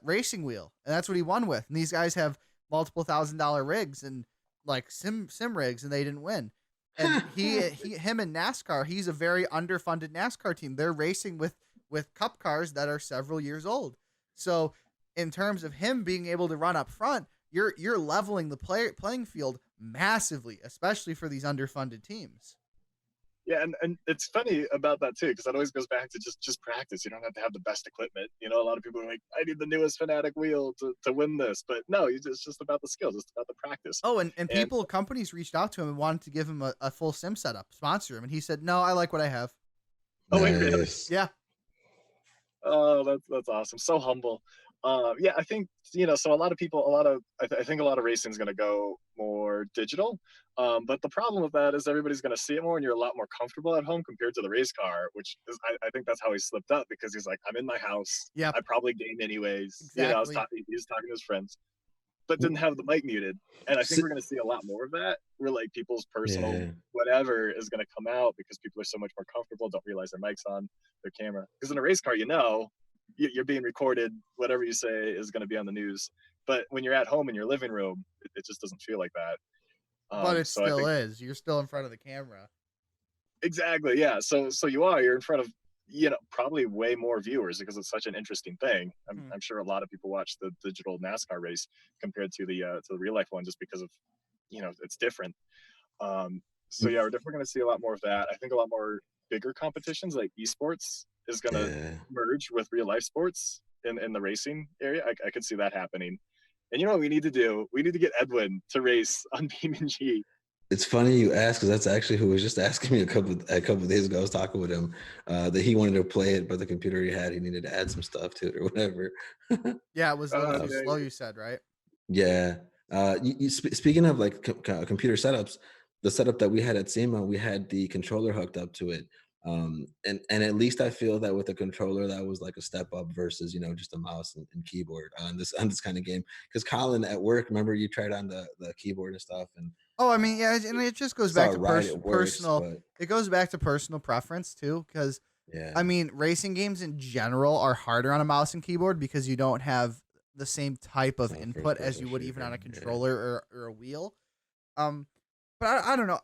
racing wheel. And that's what he won with. And these guys have multiple $1,000 rigs and like sim rigs and they didn't win. And him and NASCAR, he's a very underfunded NASCAR team. They're racing with cup cars that are several years old. So in terms of him being able to run up front, you're leveling the playing field massively, especially for these underfunded teams. Yeah, and it's funny about that too, because that always goes back to just practice. You don't have to have the best equipment. A lot of people are like, I need the newest Fanatic wheel to win this, but no, it's just about the skills. It's about the practice. Oh, and And companies reached out to him and wanted to give him a full sim setup, sponsor him, and he said, "No, I like what I have." oh wait, really? Nice. Yeah. Oh, that's awesome. So humble. Yeah, I think so. A lot of people, I think a lot of racing is going to go more digital. But the problem with that is everybody's going to see it more, and you're a lot more comfortable at home compared to the race car, which is I think that's how he slipped up because he's like, I'm in my house. Yep. I probably game anyways. Exactly. He was talking to his friends, but didn't have the mic muted. And I think we're going to see a lot more of that, where like people's personal Yeah. whatever is going to come out because people are so much more comfortable, don't realize their mic's on, their camera. Because in a race car, you're being recorded. Whatever you say is going to be on the news. But when you're at home in your living room, it just doesn't feel like that. But it So I still think is. You're still in front of the camera. exactly, yeah. So you're in front of probably way more viewers because it's such an interesting thing. I'm sure a lot of people watch the digital NASCAR race compared to the real life one just because of it's different. So yeah, we're definitely going to see a lot more of that. I think a lot more bigger competitions like esports is going to Yeah. merge with real life sports in the racing area. I could see that happening. And you know what we need to do? We need to get Edwin to race on BeamNG. It's funny you ask because that's actually who was just asking me a couple of days ago. I was talking with him that he wanted to play it, but the computer he had, he needed to add some stuff to it or whatever. Yeah, it was a little too Dang. slow. You said, right? Yeah. Speaking of like computer setups, the setup that we had at SEMA, we had the controller hooked up to it. And at least I feel that with a controller, that was like a step up versus, just a mouse and keyboard on this kind of game. Because Colin at work, remember you tried on the keyboard and stuff, and Oh, I mean, yeah, and it just goes it's back all to right, it works, personal. but It goes back to personal preference too, because yeah, I mean, racing games in general are harder on a mouse and keyboard because you don't have the same type it's of not a first input as person you would even shooter. on a Yeah. controller or a wheel. But I don't know.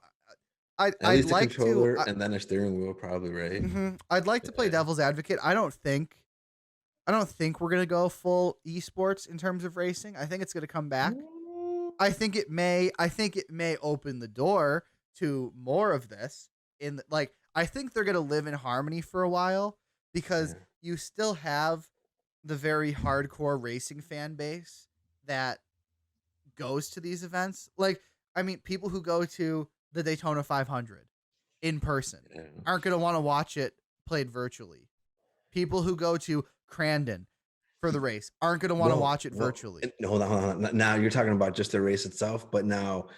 At I'd least a like to. controller and then a steering wheel, probably, right? I'd like to play Yeah. devil's advocate. I don't think we're gonna go full esports in terms of racing. I think it's gonna come back. I think it may. I think it may open the door to more of this. Like, I think they're gonna live in harmony for a while because Yeah. you still have the very hardcore racing fan base that goes to these events. Like, I mean, people who go to the Daytona 500 in person Yeah. aren't gonna want to watch it played virtually. People who go to Crandon for the race aren't going to want to watch it virtually. Hold on. Now you're talking about just the race itself, but now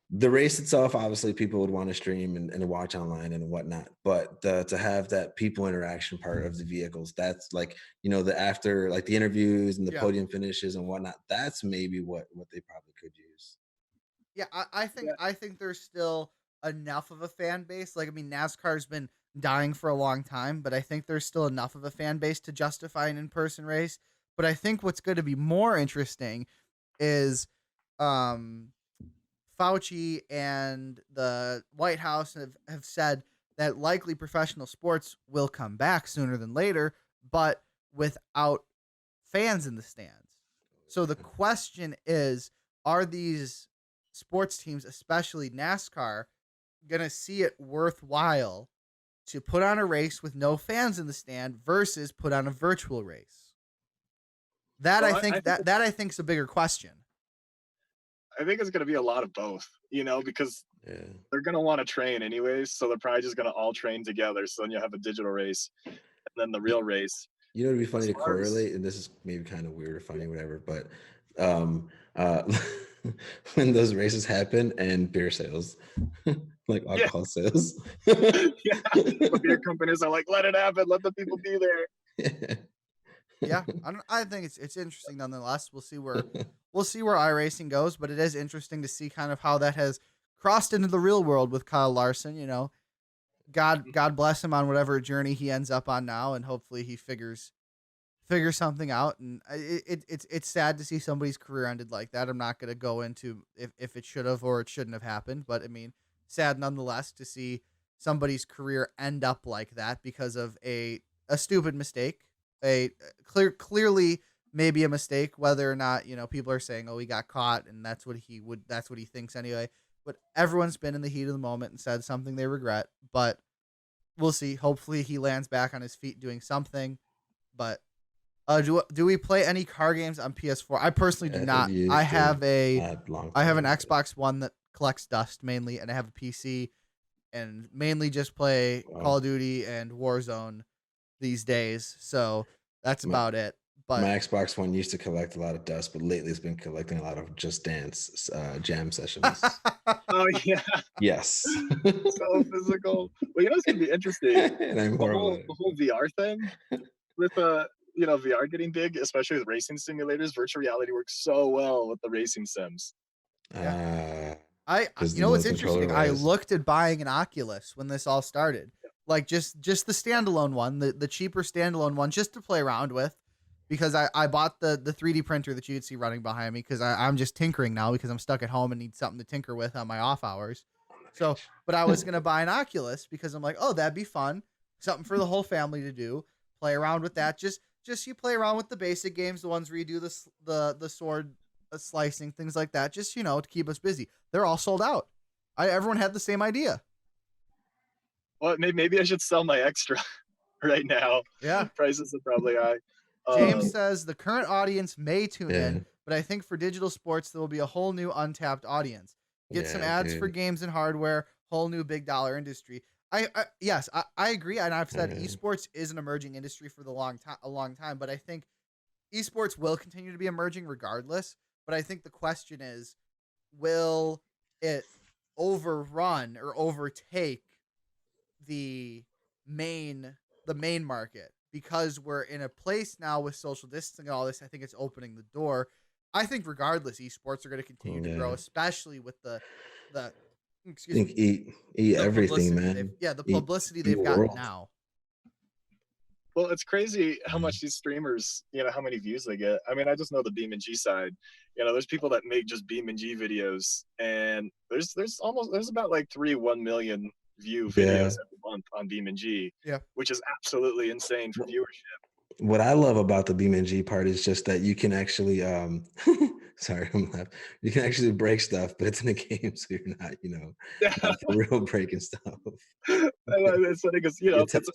the race itself, obviously, people would want to stream and watch online and whatnot. But to have that people interaction part of the vehicles, that's like, the after, like the interviews and the Yeah. podium finishes and whatnot. That's maybe what they probably could use. Yeah, I think there's still enough of a fan base. Like, I mean, NASCAR's been dying for a long time, but I think there's still enough of a fan base to justify an in-person race. But I think what's going to be more interesting is um Fauci and the White House have said that likely professional sports will come back sooner than later, but without fans in the stands. So the question is, are these sports teams, especially NASCAR, going to see it worthwhile to put on a race with no fans in the stand versus put on a virtual race? That Well, I think that I think is a bigger question. I think it's going to be a lot of both, because Yeah. they're going to want to train anyways. So they're probably just going to all train together. So then you have a digital race and then the real race. It'd be funny As to far as- correlate, and this is maybe kind of weird or funny, whatever, but uh when those races happen and beer sales, like alcohol sales. Yeah, the beer companies are like, let it happen, let the people be there. Yeah, I think it's interesting nonetheless. We'll see where iRacing goes, but it is interesting to see kind of how that has crossed into the real world with Kyle Larson. God bless him on whatever journey he ends up on now, and hopefully he figures something out. And it's sad to see somebody's career ended like that. I'm not going to go into if it should have or it shouldn't have happened, but I mean, sad nonetheless to see somebody's career end up like that because of a stupid mistake. Clearly maybe a mistake, whether or not people are saying, oh, he got caught and that's what he thinks anyway. But everyone's been in the heat of the moment and said something they regret. But we'll see. Hopefully he lands back on his feet doing something. But do we play any car games on PS4? I personally do not. I have an Xbox One that collects dust mainly, and I have a PC and mainly just play Call of Duty and Warzone these days. So that's about it. But my Xbox One used to collect a lot of dust, but lately it's been collecting a lot of Just Dance jam sessions. Oh yeah. Yes. So physical. Well, it's gonna be interesting. And I'm the whole VR thing with VR getting big, especially with racing simulators. Virtual reality works so well with the racing sims. It's interesting. I looked at buying an Oculus when this all started. Like just the standalone one, the cheaper standalone one, just to play around with, because I bought the 3D printer that you could see running behind me because I'm just tinkering now because I'm stuck at home and need something to tinker with on my off hours. So, but I was gonna buy an Oculus because I'm like, oh, that'd be fun, something for the whole family to do, play around with that. Just you play around with the basic games, the ones where you do the sword slicing, things like that, just to keep us busy. They're all sold out. Everyone had the same idea. Well, maybe I should sell my extra right now. Yeah, prices are probably high. James says the current audience may tune in, but I think for digital sports there will be a whole new untapped audience. Get some ads for games and hardware, whole new big dollar industry. Yes, I agree, and I've said esports is an emerging industry for a long time, but I think esports will continue to be emerging regardless. But I think the question is, will it overrun or overtake the main market? Because we're in a place now with social distancing and all this, I think it's opening the door. I think regardless, esports are going to continue to grow, especially with the eat everything, man. The publicity they've got now. Well, it's crazy how much these streamers, how many views they get. I mean, I just know the BeamNG side. There's people that make just BeamNG videos, and there's about like 1 million view videos every month on BeamNG, Yeah. which is absolutely insane for viewership. What I love about the BeamNG part is just that you can actually sorry, I'm laughing. You can actually break stuff, but it's in a game, so you're not, not for real breaking stuff. It's funny because It's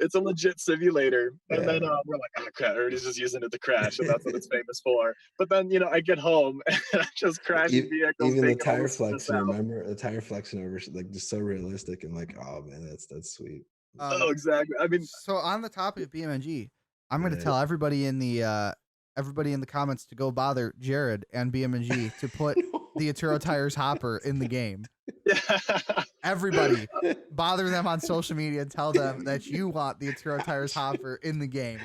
it's a legit simulator, and then we're like, oh crap, everybody's just using it to crash, and that's what it's famous for. But then I get home and I just crashing vehicles. Even the tire flexing, remember the tire flexing over, like, just so realistic and like, oh man, that's sweet. Oh, exactly. I mean, so on the topic of BeamNG, I'm going to tell everybody in the comments to go bother Jared and BeamNG to put the Atturo tires hopper in the game. Everybody, bother them on social media and tell them that you want the Atturo tires hopper in the game.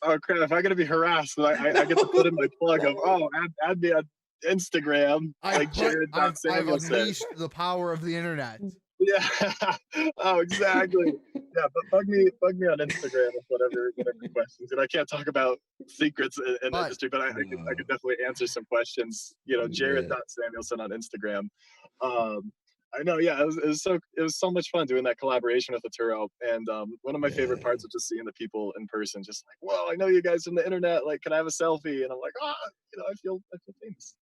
Oh crap! If I'm gonna be harassed, I get to put in my plug of add me on Instagram. I've unleashed the power of the internet. Yeah. Oh, exactly. Yeah, but bug me on Instagram with whatever questions. And I can't talk about secrets in the industry, but I could definitely answer some questions. Jared.Samuelson on Instagram. I know, yeah, it was so much fun doing that collaboration with Atturo. And one of my favorite parts was just seeing the people in person, just like, whoa, I know you guys from the internet. Like, can I have a selfie? And I'm like, I feel famous.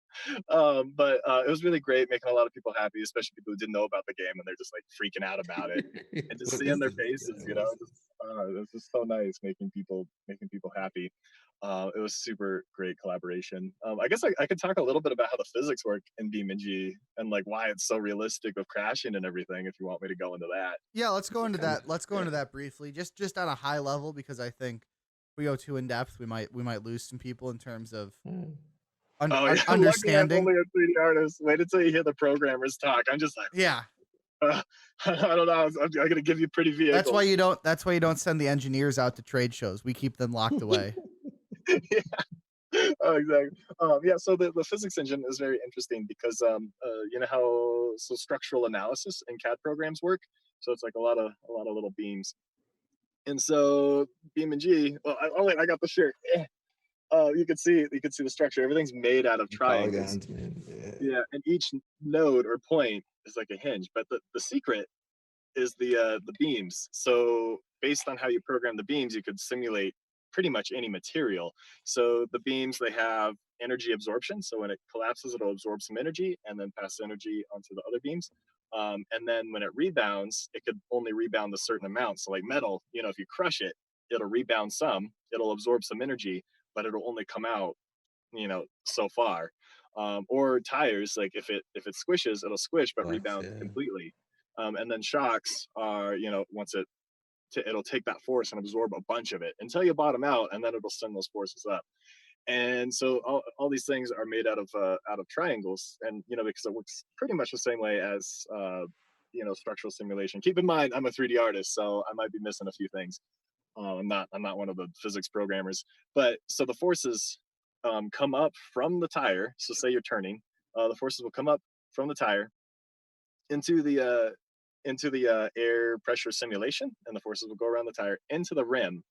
But it was really great, making a lot of people happy, especially people who didn't know about the game and they're just like freaking out about it, and just seeing their faces, it was just so nice making people happy. It was super great collaboration. I guess I could talk a little bit about how the physics work in BeamNG and like why it's so realistic with crashing and everything, if you want me to go into that. Yeah, let's go into that. Let's go into that briefly, just on a high level, because I think if we go too in depth, we might lose some people in terms of understanding. I'm only a 3D artist. Wait until you hear the programmers talk. I'm just like, yeah. I don't know. I'm gonna give you pretty vehicles. That's why you don't send the engineers out to trade shows. We keep them locked away. Yeah. Oh, exactly. Yeah. So the physics engine is very interesting because you know how structural analysis in CAD programs work. So it's like a lot of little beams. And so BeamNG. Well, I got the shirt. You can see the structure. Everything's made out of triangles. Polygons, man. Yeah, and each node or point is like a hinge. But the secret is the beams. So based on how you program the beams, you could simulate pretty much any material. So the beams, they have energy absorption. So when it collapses, it'll absorb some energy and then pass energy onto the other beams. And then when it rebounds, it could only rebound a certain amount. So like metal, if you crush it, it'll rebound some, it'll absorb some energy, but it'll only come out, so far. Or tires, like if it squishes, it'll squish but rebound completely. And then shocks are, once it'll take that force and absorb a bunch of it until you bottom out, and then it'll send those forces up. And so all these things are made out of triangles, and because it works pretty much the same way as structural simulation. Keep in mind, I'm a 3D artist, so I might be missing a few things. I'm not one of the physics programmers, but so the forces come up from the tire. So say you're turning, the forces will come up from the tire into the air pressure simulation, and the forces will go around the tire into the rim,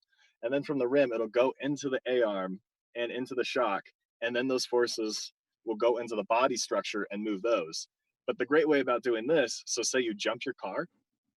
and then from the rim it'll go into the A-arm and into the shock, and then those forces will go into the body structure and move those. But the great way about doing this, so say you jump your car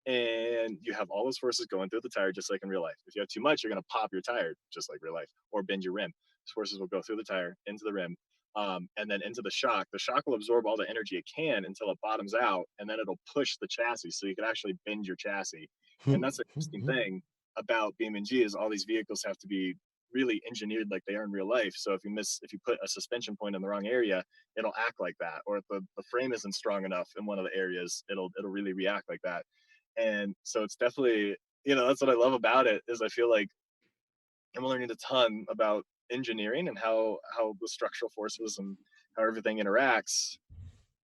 and you have all those forces going through the tire, just like in real life. If you have too much, you're going to pop your tire, just like real life, or bend your rim. Those forces will go through the tire into the rim, and then into the shock. The shock will absorb all the energy it can until it bottoms out, and then it'll push the chassis, so you can actually bend your chassis. And that's the interesting thing about BeamNG is all these vehicles have to be really engineered like they are in real life. So if you put a suspension point in the wrong area, it'll act like that. Or if the frame isn't strong enough in one of the areas, it'll really react like that. And so it's definitely, that's what I love about it, is I feel like I'm learning a ton about engineering and how the structural forces and how everything interacts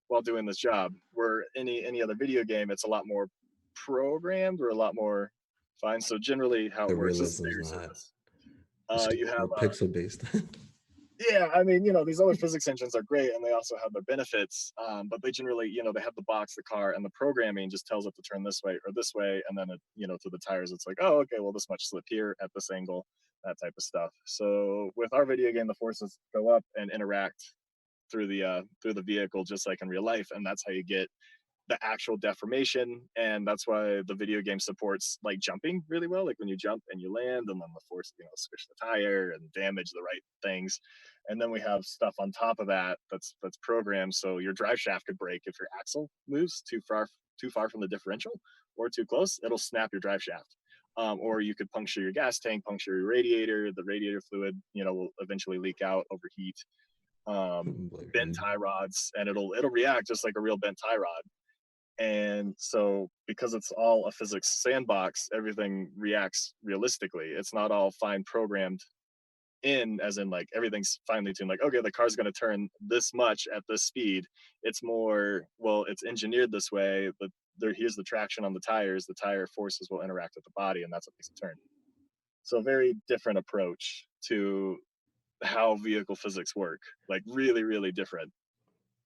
while doing this job. Where any other video game, it's a lot more programmed or a lot more fine. So generally how it works is realism's not. you have pixel based. Yeah, I mean, these other physics engines are great and they also have their benefits, but they generally, they have the box, the car, and the programming just tells it to turn this way or this way. And then, to the tires, it's like, oh, okay, well, this much slip here at this angle, that type of stuff. So with our video game, the forces go up and interact through the vehicle, just like in real life. And that's how you get the actual deformation, and that's why the video game supports like jumping really well, like when you jump and you land and then the force squish the tire and damage the right things. And then we have stuff on top of that that's programmed so your drive shaft could break if your axle moves too far from the differential or too close. It'll snap your drive shaft. Or you could puncture your gas tank, puncture your radiator. The radiator fluid will eventually leak out, overheat. Bend tie rods, and it'll react just like a real bent tie rod. And so because it's all a physics sandbox, everything reacts realistically. It's not all fine programmed in, as in like everything's finely tuned, like, okay, the car's going to turn this much at this speed. It's more, well, it's engineered this way, but here's the traction on the tires, the tire forces will interact with the body, and that's what makes it turn. So very different approach to how vehicle physics work, like really, really different.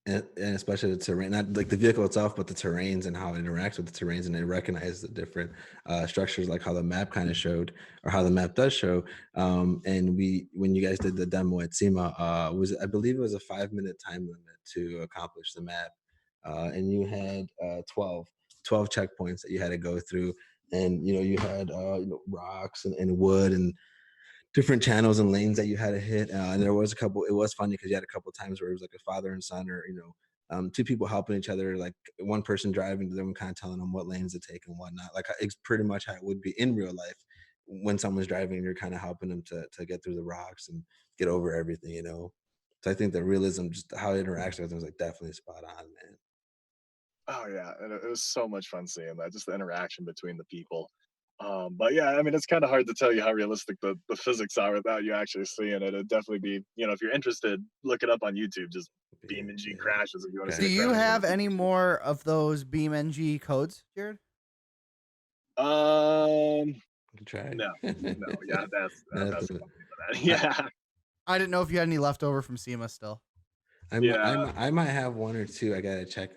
And especially the terrain, not like the vehicle itself, but the terrains and how it interacts with the terrains, and it recognizes the different structures, like how the map kind of showed, or how the map does show. And when you guys did the demo at SEMA, I believe it was a 5-minute time limit to accomplish the map, and you had 12 checkpoints that you had to go through, and you had rocks and wood and different channels and lanes that you had to hit. And there was a couple, it was funny because you had a couple of times where it was like a father and son, or, two people helping each other, like one person driving to them and kind of telling them what lanes to take and whatnot. Like it's pretty much how it would be in real life when someone's driving, you're kind of helping them to get through the rocks and get over everything. So I think the realism, just how it interacts with them is like definitely spot on, man. Oh yeah, and it was so much fun seeing that, just the interaction between the people. But yeah, I mean, it's kind of hard to tell you how realistic the physics are without you actually seeing it. It'd definitely be, if you're interested, look it up on YouTube. Just BeamNG Yeah. crashes if you want to Do see. you have any more of those BeamNG codes, Jared? Try. No, yeah, that's Nothing. that. Yeah, I didn't know if you had any left over from SEMA still. I might have one or two. I gotta check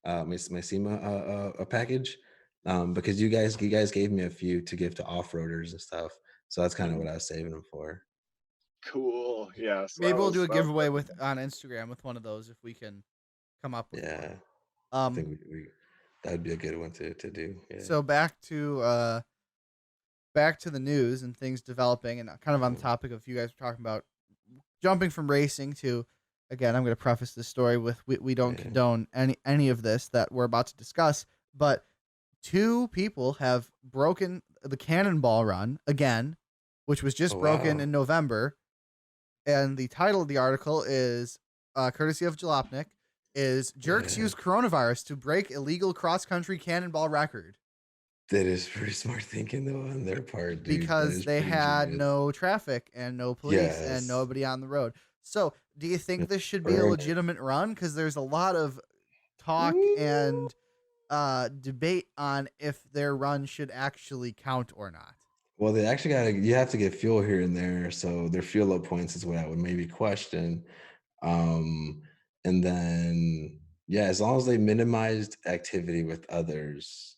my SEMA package, because you guys gave me a few to give to off-roaders and stuff. So that's kind of what I was saving them for. cool. Yeah, so Maybe we'll do a that was giveaway on Instagram with one of those if we can come up with Yeah, one. I think we that would be a good one to do. Yeah. So back to the news and things developing, and kind of on the topic of you guys were talking about jumping from racing to, again, I'm going to preface this story with we don't condone any of this that we're about to discuss, but 2 people have broken the Cannonball run again, which was just broken in November, and the title of the article is courtesy of Jalopnik, is Jerks use coronavirus to break illegal cross-country Cannonball record. That is pretty smart thinking though on their part, dude. Because they had no traffic and no police and nobody on the road. So, do you think this should be a legitimate run? Because there's a lot of talk and debate on if their run should actually count or not. Well, they actually you have to get fuel here and there. So their fuel up points is what I would maybe question. And then, yeah, as long as they minimized activity with others.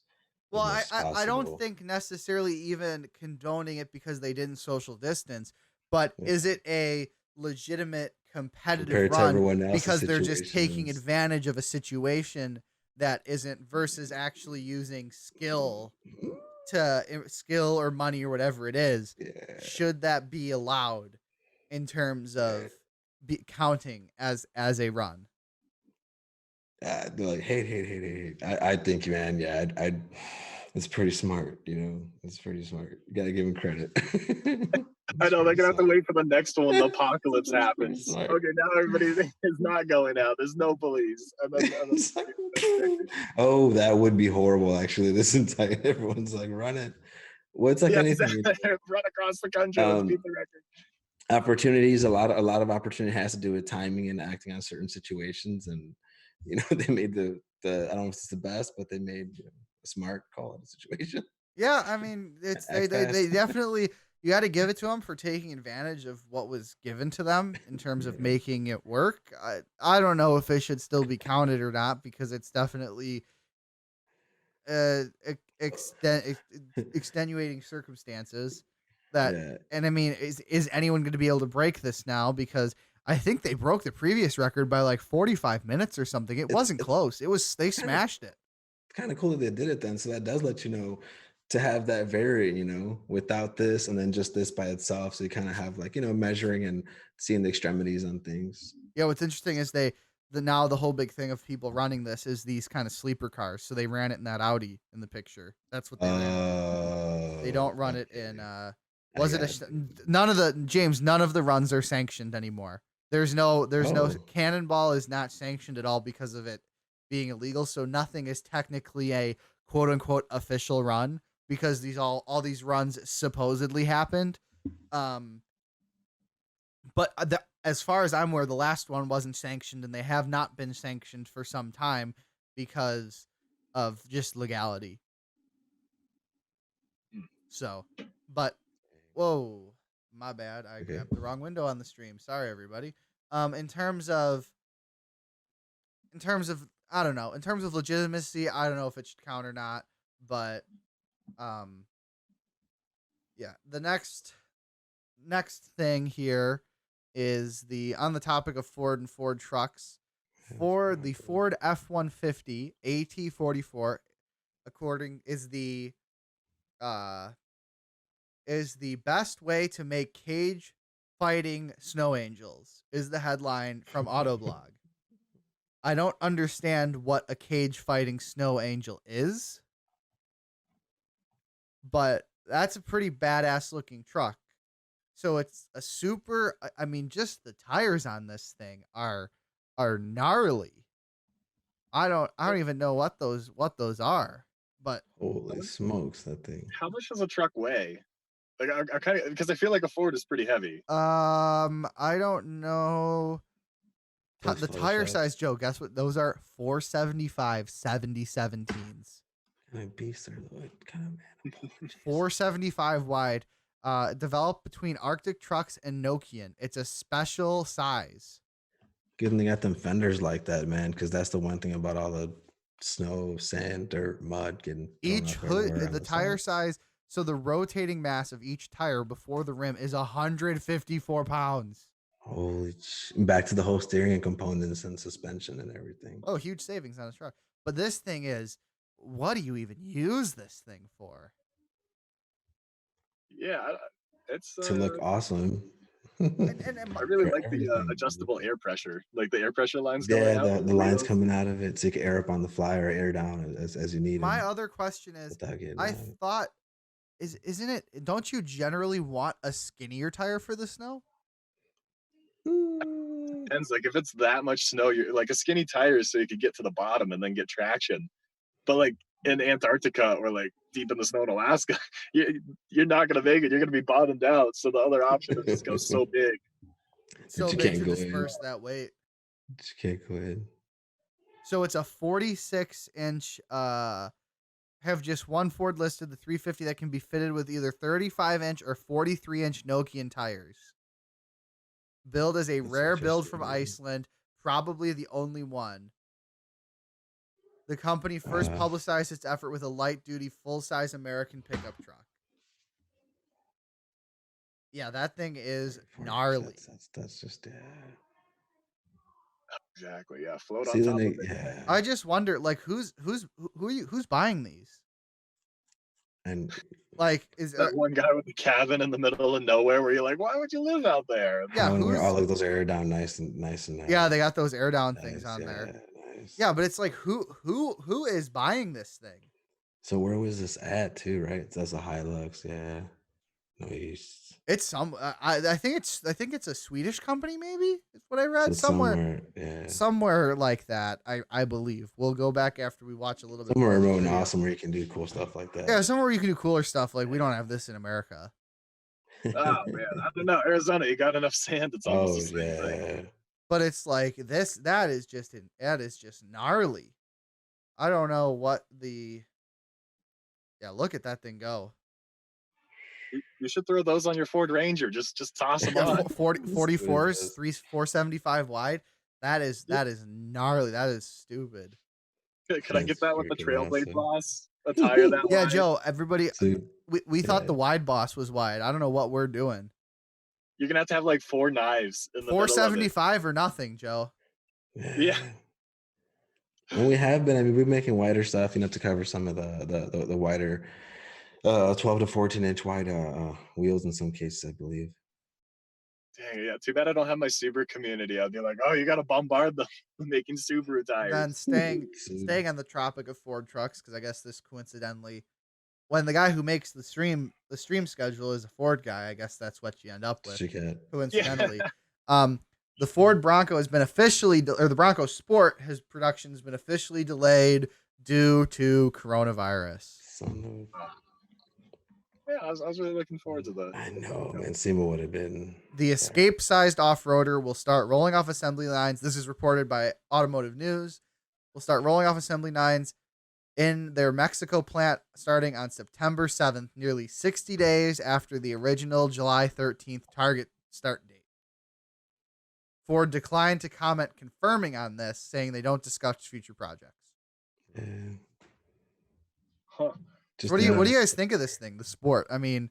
Well, I don't think necessarily even condoning it because they didn't social distance, but is it a legitimate competitive run because they're just taking advantage of a situation that isn't, versus actually using skill or money or whatever it is? Yeah. Should that be allowed in terms of counting as a run? They're like, hate. I think, man, yeah, it's pretty smart, it's pretty smart. You gotta give him credit. I know they're gonna have to wait for the next one. The apocalypse happens. Okay, now everybody is not going out. There's no police. And then, oh, that would be horrible. Actually, everyone's like running. What's like anything? Run across the country. Let's beat the record. Opportunities. A lot of opportunity has to do with timing and acting on certain situations, and they made the I don't know if it's the best, but they made a smart call in a situation. Yeah, I mean, they definitely you got to give it to them for taking advantage of what was given to them in terms of Yeah. making it work. I don't know if it should still be counted or not because it's definitely extenuating circumstances that. Yeah. And I mean, is anyone going to be able to break this now? Because I think they broke the previous record by like 45 minutes or something. It wasn't close. They smashed it. Kind of cool that they did it then. So that does let you know to have that variant, without this and then just this by itself. So you kind of have like, measuring and seeing the extremities on things. Yeah, what's interesting is now the whole big thing of people running this is these kind of sleeper cars. So they ran it in that Audi in the picture. That's what they ran it in. They don't run it in none of the runs are sanctioned anymore. There's no Cannonball is not sanctioned at all because of it being illegal. So nothing is technically a quote unquote official run because all these runs supposedly happened. But as far as I'm aware, the last one wasn't sanctioned, and they have not been sanctioned for some time because of just legality. So, but whoa, my bad. I grabbed the wrong window on the stream. Sorry, everybody. In terms of I don't know. In terms of legitimacy, I don't know if it should count or not. But yeah. The next thing here is on the topic of Ford and Ford trucks. The Ford F-150 AT44 is the best way to make cage fighting snow angels is the headline from Autoblog. I don't understand what a cage fighting snow angel is, but that's a pretty badass looking truck. So it's a super. I mean, just the tires on this thing are gnarly. I don't even know what those are. But holy smokes, that thing. How much does a truck weigh? Like I kind of because I feel like a Ford is pretty heavy. I don't know. The tire size, Joe. Guess what? Those are 475 7017s. Kind of beast are what kind of man? 475 wide. Developed between Arctic trucks and Nokian. It's a special size. Good thing they got them fenders like that, man, because that's the one thing about all the snow, sand, dirt, mud getting each hood, the tire size. So the rotating mass of each tire before the rim is 154 pounds. Holy! Back to the whole steering components and suspension and everything. Oh, huge savings on a truck. But this thing is, what do you even use this thing for? Yeah, it's to look awesome. I really like the adjustable air pressure, like the air pressure lines going out. Yeah, the lines coming out of it, so you can air up on the fly or air down as you need. My other question is, I thought, isn't it? Don't you generally want a skinnier tire for the snow? Depends. Like if it's that much snow, you're like a skinny tire so you could get to the bottom and then get traction. But like in Antarctica or like deep in the snow in Alaska, you're not gonna make it. You're gonna be bottomed out. So the other option is just go so big. So big to disperse that weight. You can't go ahead. So it's a 46-inch. Have just one Ford listed, the 350 that can be fitted with either 35-inch or 43-inch Nokian tires. Build as a rare build from Iceland, probably the only one. The company first publicized its effort with a light-duty, full-size American pickup truck. Yeah, that thing is gnarly. That's just Exactly. Yeah, float on top of it. Yeah. I just wonder, like, who's buying these? And like, is that one guy with the cabin in the middle of nowhere where you're like, why would you live out there? Yeah, all of those air down nice and yeah, they got those air down things on there. Nice. Yeah, but it's like who is buying this thing? So where was this at too? Right, that's a Hilux. Yeah, nice. It's some. I think it's a Swedish company. Maybe it's what I read somewhere like that. I believe. We'll go back after we watch a little bit. Somewhere remote and awesome where you can do cool stuff like that. Yeah, somewhere you can do cooler stuff. Like we don't have this in America. Oh man, I don't know. Arizona, you got enough sand. It's almost the same thing. But it's like this. That is just gnarly. I don't know what the. Yeah, look at that thing go. You should throw those on your Ford Ranger. Just toss them Yeah, on. 44s, 475 wide. That is Yeah. gnarly. That is stupid. Could I get That's that with the freaking Trailblade awesome. boss? A tire that Yeah, wide? Joe, everybody, So, we thought yeah. the wide boss was wide. I don't know what we're doing. You're gonna have to have like 4 knives in the middle of it. 475 or nothing, Joe. Yeah. And we have been. I mean, we're making wider stuff, to cover some of the wider, 12 to 14-inch wide wheels in some cases, I believe. Dang, yeah. Too bad I don't have my Subaru community. I'd be like, oh, you gotta bombard them making Subaru Then tires. staying on the topic of Ford trucks, because I guess this coincidentally, when the guy who makes the stream schedule is a Ford guy, I guess that's what you end up with. Coincidentally, Yeah. the Ford Bronco has been officially, or the Bronco Sport, his production has been officially delayed due to coronavirus. Yeah, I was really looking forward to the. I know, man. SEMA would have been. The escape-sized off-roader will start rolling off assembly lines. This is reported by Automotive News. Will start rolling off assembly lines in their Mexico plant starting on September 7th, nearly 60 days after the original July 13th target start date. Ford declined to comment confirming on this, saying they don't discuss future projects. Yeah. Huh. What do you guys think of this thing, the Sport? I mean,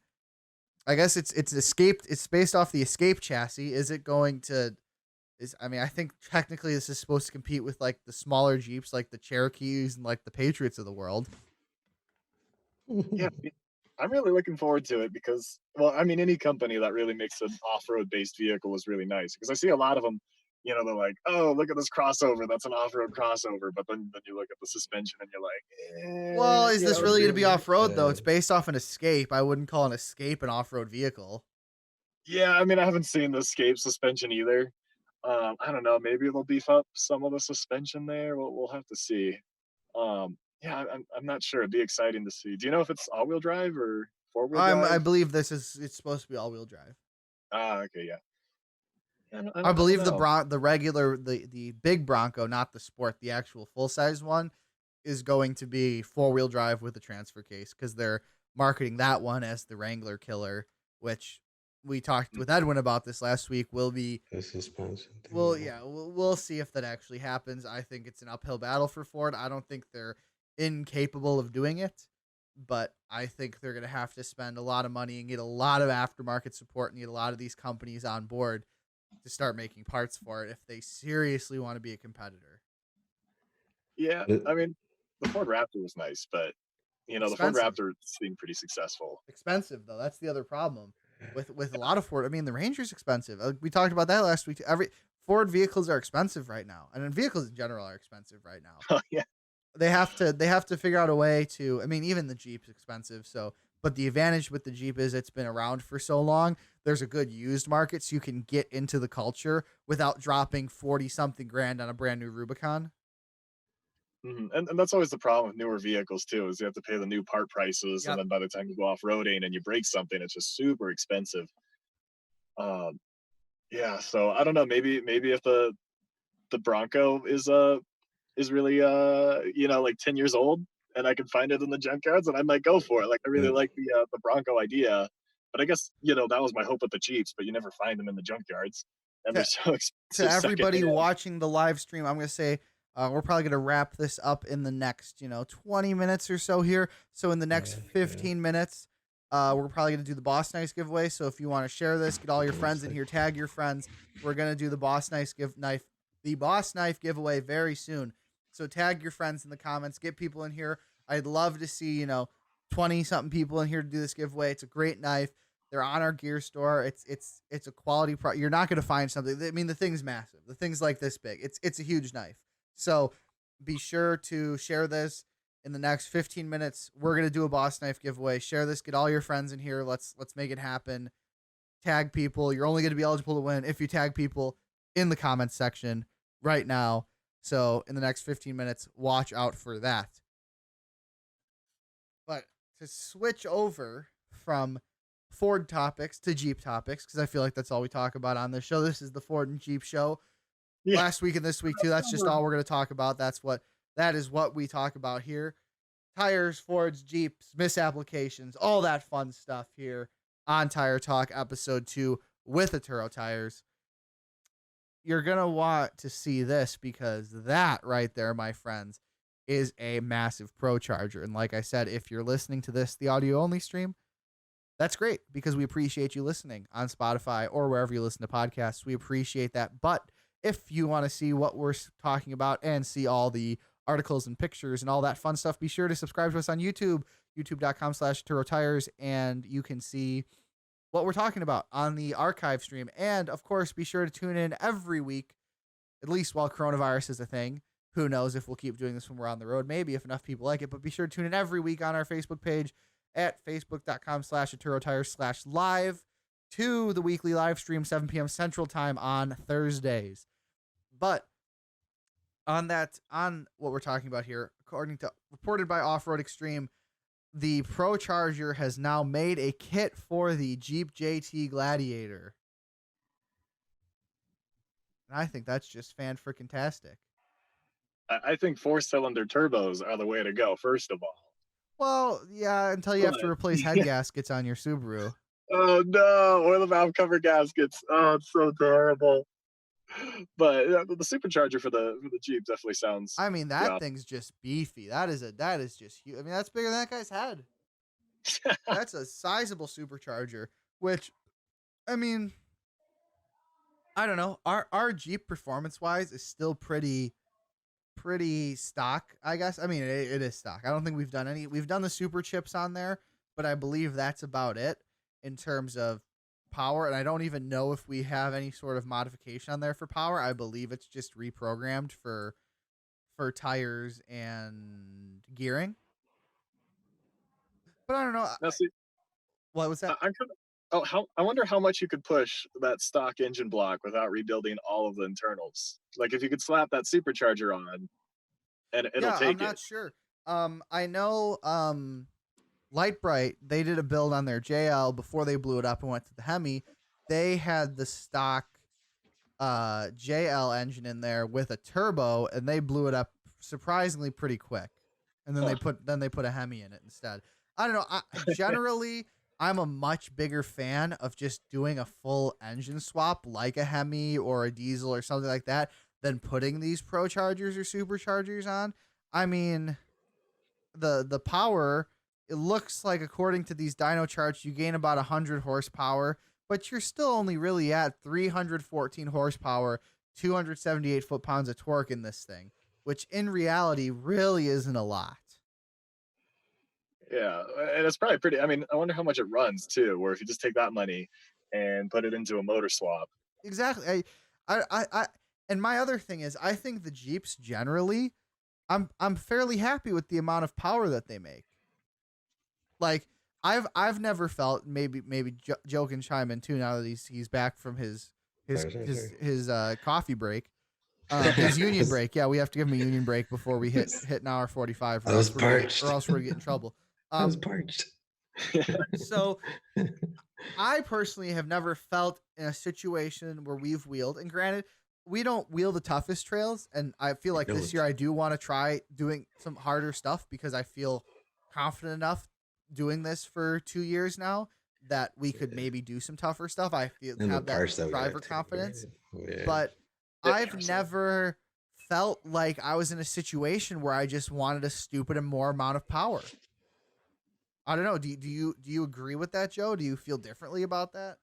I guess it's escaped. It's based off the Escape chassis. Is it going to? I think technically this is supposed to compete with like the smaller Jeeps, like the Cherokees and like the Patriots of the world. Yeah, I'm really looking forward to it because, well, I mean, any company that really makes an off-road based vehicle is really nice because I see a lot of them. They're like, oh, look at this crossover. That's an off-road crossover. But then you look at the suspension and you're like, Well, is this really going to be off-road though? Yeah. It's based off an Escape. I wouldn't call an Escape an off-road vehicle. Yeah, I mean, I haven't seen the Escape suspension either. I don't know. Maybe they'll beef up some of the suspension there. We'll have to see. Yeah, I'm not sure. It'd be exciting to see. Do you know if it's all-wheel drive or four-wheel drive? I believe it's supposed to be all-wheel drive. Okay, yeah. I believe know. the regular the big Bronco, not the Sport, the actual full size one, is going to be 4-wheel drive with a transfer case because they're marketing that one as the Wrangler killer, which we talked with Edwin about this last week. Will be The suspension. well, yeah, we'll see if that actually happens. I think it's an uphill battle for Ford. I don't think they're incapable of doing it, but I think they're going to have to spend a lot of money and get a lot of aftermarket support and get a lot of these companies on board to start making parts for it if they seriously want to be a competitor. Yeah, I mean, the Ford Raptor was nice, but the Ford Raptor seemed pretty successful. Expensive though, that's the other problem with a lot of Ford. I mean, the Ranger's expensive. We talked about that last week. Every Ford vehicles are expensive right now, and vehicles in general are expensive right now. Oh yeah. They have to figure out a way to. I mean, even the Jeep's expensive. So, but the advantage with the Jeep is it's been around for so long. There's a good used market, so you can get into the culture without dropping 40-something grand on a brand new Rubicon. And that's always the problem with newer vehicles too, is you have to pay the new part prices, Yep. and then by the time you go off roading and you break something, it's just super expensive. Yeah, so I don't know. Maybe if the Bronco is really like 10 years old and I can find it in the junkyards, and I might go for it. Like I really like the Bronco idea, but I guess that was my hope with the Jeeps, but you never find them in the junkyards, and they're so expensive. To everybody secondhand. watching the live stream, I'm going to say we're probably going to wrap this up in the next 20 minutes or so here. So in the next 15 minutes, we're probably going to do the Boss Nice giveaway. So if you want to share this, get all your friends in here, tag your friends. We're going to do the Boss Nice giveaway very soon. So tag your friends in the comments, get people in here. I'd love to see 20 something people in here to do this giveaway. It's a great knife. They're on our gear store. It's a quality product. You're not going to find something. I mean, the thing's massive. The thing's like this big. It's a huge knife. So be sure to share this in the next 15 minutes. We're going to do a Boss Knife giveaway. Share this. Get all your friends in here. Let's make it happen. Tag people. You're only going to be eligible to win if you tag people in the comments section right now. So in the next 15 minutes, watch out for that. But to switch over from Ford topics to Jeep topics, because I feel like that's all we talk about on this show. This is the Ford and Jeep show. Yeah. Last week and this week too. That's just all we're going to talk about. That is what we talk about here. Tires, Fords, Jeeps, misapplications, all that fun stuff here on Tire Talk episode 2 with Atturo tires. You're going to want to see this because that right there, my friends, is a massive ProCharger. And like I said, if you're listening to this, the audio only stream, that's great because we appreciate you listening on Spotify or wherever you listen to podcasts. We appreciate that. But if you want to see what we're talking about and see all the articles and pictures and all that fun stuff, be sure to subscribe to us on YouTube, youtube.com/Atturo Tires, and you can see what we're talking about on the archive stream. And of course, be sure to tune in every week, at least while coronavirus is a thing. Who knows if we'll keep doing this when we're on the road, maybe if enough people like it, but be sure to tune in every week on our Facebook page at facebook.com/AtturoTires/live to the weekly live stream, 7 p.m. Central Time on Thursdays. But on what we're talking about here, according to reported by Off-Road Extreme, the ProCharger has now made a kit for the Jeep JT Gladiator. And I think that's just fan-freaking-tastic. I think 4-cylinder turbos are the way to go, first of all. Well, yeah, until you have to replace head gaskets on your Subaru. Oh no, oil valve cover gaskets. Oh, it's so terrible. But the supercharger for the Jeep definitely sounds. I mean, that thing's just beefy. That is just huge. I mean, that's bigger than that guy's head. That's a sizable supercharger, which, I mean, I don't know. Our Jeep performance-wise is still pretty stock, I guess. I mean, it is stock. I don't think we've done we've done the super chips on there, but I believe that's about it in terms of power. And I don't even know if we have any sort of modification on there for power. I believe it's just reprogrammed for tires and gearing. But I don't know. Now, see, what was that? I wonder how much you could push that stock engine block without rebuilding all of the internals. Like if you could slap that supercharger on, and it'll take it. I'm not sure. I know Light Bright, they did a build on their JL before they blew it up and went to the Hemi. They had the stock JL engine in there with a turbo, and they blew it up surprisingly pretty quick. And then they put a Hemi in it instead. I don't know. Generally, I'm a much bigger fan of just doing a full engine swap like a Hemi or a diesel or something like that than putting these ProChargers or superchargers on. I mean, the power, it looks like according to these dyno charts, you gain about 100 horsepower, but you're still only really at 314 horsepower, 278 foot-pounds of torque in this thing, which in reality really isn't a lot. Yeah, and it's probably pretty. I mean, I wonder how much it runs too. Where if you just take that money and put it into a motor swap. Exactly. I and my other thing is, I think the Jeeps generally, I'm fairly happy with the amount of power that they make. Like I've never felt, maybe Joe can chime in too now that he's back from his coffee break. His union break. Yeah, we have to give him a union break before we hit an hour 45. I was parched. Or else we're gonna get in trouble. I was parched. So I personally have never felt in a situation where we've wheeled, and granted, we don't wheel the toughest trails, and I feel like this year I do want to try doing some harder stuff because I feel confident enough doing this for 2 years now that we could maybe do some tougher stuff. I feel have that driver confidence. Yeah. But I've never felt like I was in a situation where I just wanted a stupid and more amount of power. I don't know. Do you agree with that, Joe? Do you feel differently about that?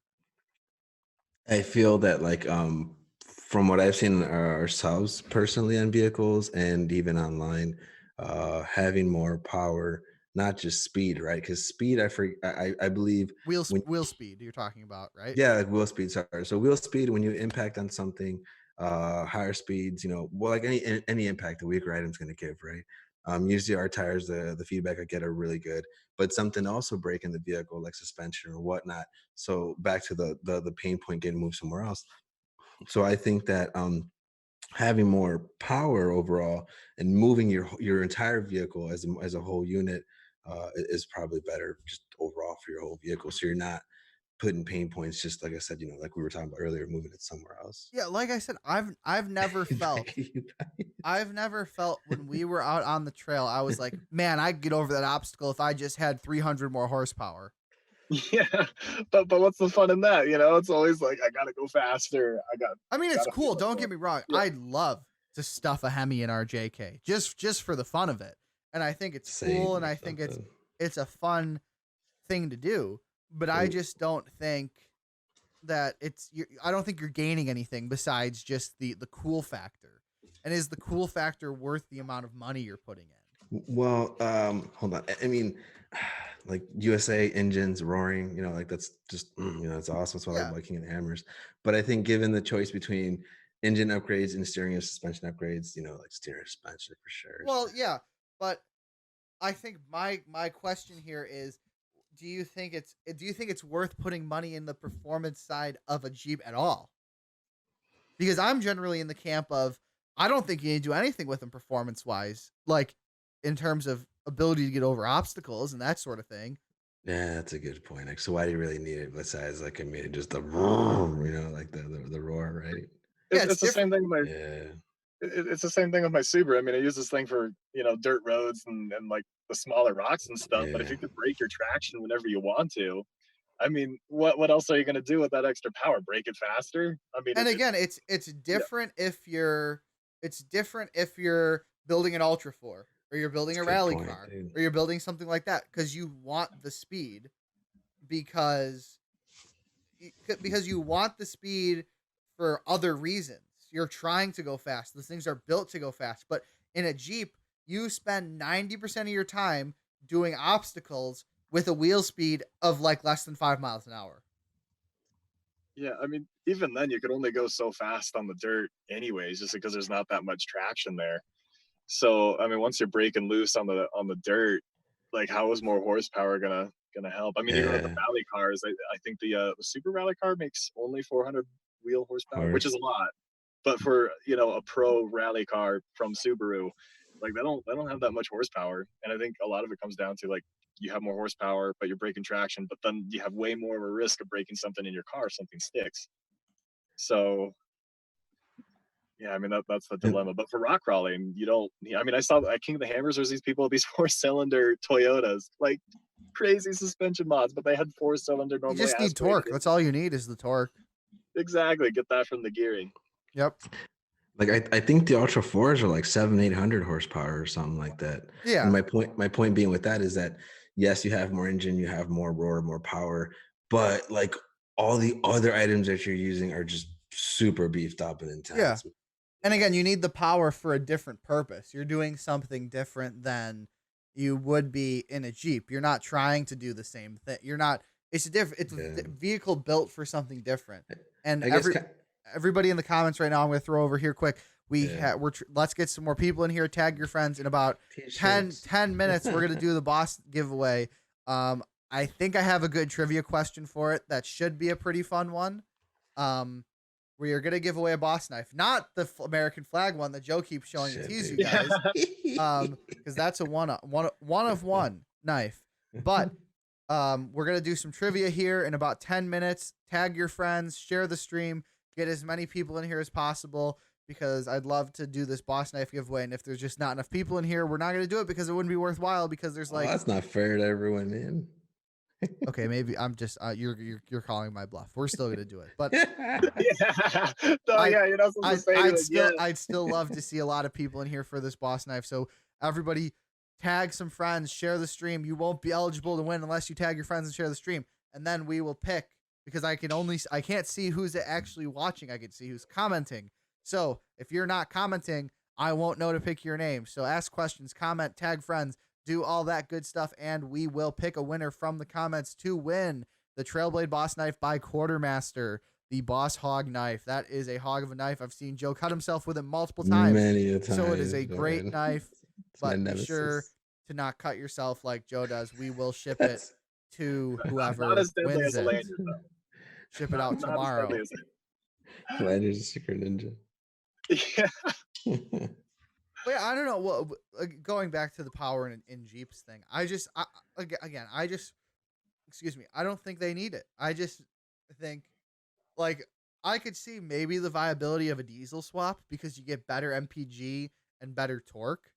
I feel that, like, from what I've seen ourselves personally on vehicles and even online, having more power, not just speed, right? Because speed, I believe wheel speed you're talking about, right? Yeah, like wheel speed. Sorry. So wheel speed, when you impact on something, higher speeds, well, like any impact a weaker item's going to give, right? Usually our tires, the feedback I get are really good, but something also break in the vehicle, like suspension or whatnot. So back to the pain point, getting moved somewhere else. So I think that having more power overall and moving your entire vehicle as a whole unit is probably better just overall for your whole vehicle. So you're not putting pain points, just like I said, like we were talking about earlier, moving it somewhere else. Yeah, like I said, I've never felt when we were out on the trail, I was like, man, I'd get over that obstacle if I just had 300 more horsepower. Yeah, but what's the fun in that? You know, it's always like I gotta go faster. I mean, it's Gotta feel cool. like Don't get going. me wrong. Yeah, I'd love to stuff a Hemi in our JK just for the fun of it, and I think it's cool, Same and or I think something. it's a fun thing to do. But I Well, just don't think that I don't think you're gaining anything besides just the cool factor. And is the cool factor worth the amount of money you're putting in? well, hold on. I mean, like USA engines roaring, like that's just, it's awesome. That's why I Yeah. like liking the hammers. But I think given the choice between engine upgrades and steering and suspension upgrades, like steering suspension for sure. Well, yeah, but I think my question here is, do you think it's worth putting money in the performance side of a Jeep at all? Because I'm generally in the camp of I don't think you need to do anything with them performance wise, like in terms of ability to get over obstacles and that sort of thing. Yeah, that's a good point. Like, so why do you really need it besides like I mean just the like the roar, right? Yeah, it's it's the same different. thing with Yeah. it's the same thing with my Subaru. I mean, I use this thing for dirt roads and like the smaller rocks and stuff. But if Yeah. you could break your traction whenever you want to, I mean, what else are you gonna do with that extra power? Break it faster? I mean, And it again, it's yeah, different if you're building an Ultra 4 or you're building That's a a good rally point, car dude. or you're building something like that because you want the speed because because you want the speed for other reasons. You're trying to go fast. Those things are built to go fast. But in a Jeep, you spend 90% of your time doing obstacles with a wheel speed of like less than 5 miles an hour. yeah. I mean, even then, you could only go so fast on the dirt, anyways, just because there's not that much traction there. So, I mean, once you're breaking loose on the dirt, like how is more horsepower gonna help? I mean, even with the Yeah. rally cars, I think the Super Rally car makes only 400 wheel horsepower, which is Horse. a lot. But for a pro rally car from Subaru, like they don't have that much horsepower, and I think a lot of it comes down to like you have more horsepower, but you're breaking traction, but then you have way more of a risk of breaking something in your car if something sticks. So yeah, I mean that's the And dilemma. But for rock crawling, you don't. I mean, I saw at King of the Hammers. There's these people with these four-cylinder Toyotas, like crazy suspension mods, but they had four-cylinder You normally just need aspirated torque. That's engines. all you need is the torque. Exactly, get that from the gearing. Yep. like I think the Ultra fours are like 700-800 horsepower or something like that. And Yeah. my point being with that is that yes, you have more engine, you have more roar, more power, but like all the other items that you're using are just super beefed up and Yeah. intense. And again, you need the power for a different purpose. You're doing something different than you would be in a Jeep. You're not trying to do the same thing. You're not. It's a different. It's Yeah. a vehicle built for something different. And I guess everybody in the comments right now, I'm going to throw over here quick. yeah. Let's get some more people in here. Tag your friends in about 10 T-shirts. 10 minutes. We're gonna do the boss giveaway. I think I have a good trivia question for it. That should be a pretty fun one. Um, we are gonna give away a boss knife, not the American flag one that Joe keeps showing to Shit, tease you dude. guys. Because that's a one of one knife. But we're gonna do some trivia here in about 10 minutes. Tag your friends, share the stream, get as many people in here as possible because I'd love to do this boss knife giveaway. And if there's just not enough people in here, we're not gonna do it because it wouldn't be worthwhile because there's Well, like that's not fair to everyone, man. okay, maybe I'm just you're calling my bluff. We're still gonna do it, but Yeah, no, I yeah, you're not supposed to say anything. Yeah, I'd still love to see a lot of people in here for this boss knife. So everybody tag some friends, share the stream. You won't be eligible to win unless you tag your friends and share the stream. And then we will pick because I can't see who's actually watching. I can see who's commenting. So if you're not commenting, I won't know to pick your name. So ask questions, comment, tag friends, do all that good stuff, and we will pick a winner from the comments to win the Trailblade Boss Knife by Quartermaster, the Boss Hog Knife. That is a hog of a knife. I've seen Joe cut himself with it multiple times. Many a time. So it is a great knife, It's my but be nemesis. sure to not cut yourself like Joe does. We will ship it to whoever not as deadly wins as a it. lanyard though. Ship it out Not as tomorrow. deadly as Lanyard's a secret ninja. yeah. But yeah, I don't know. Well, going back to the power in Jeeps thing, excuse me, I don't think they need it. I just think, like, I could see maybe the viability of a diesel swap because you get better MPG and better torque.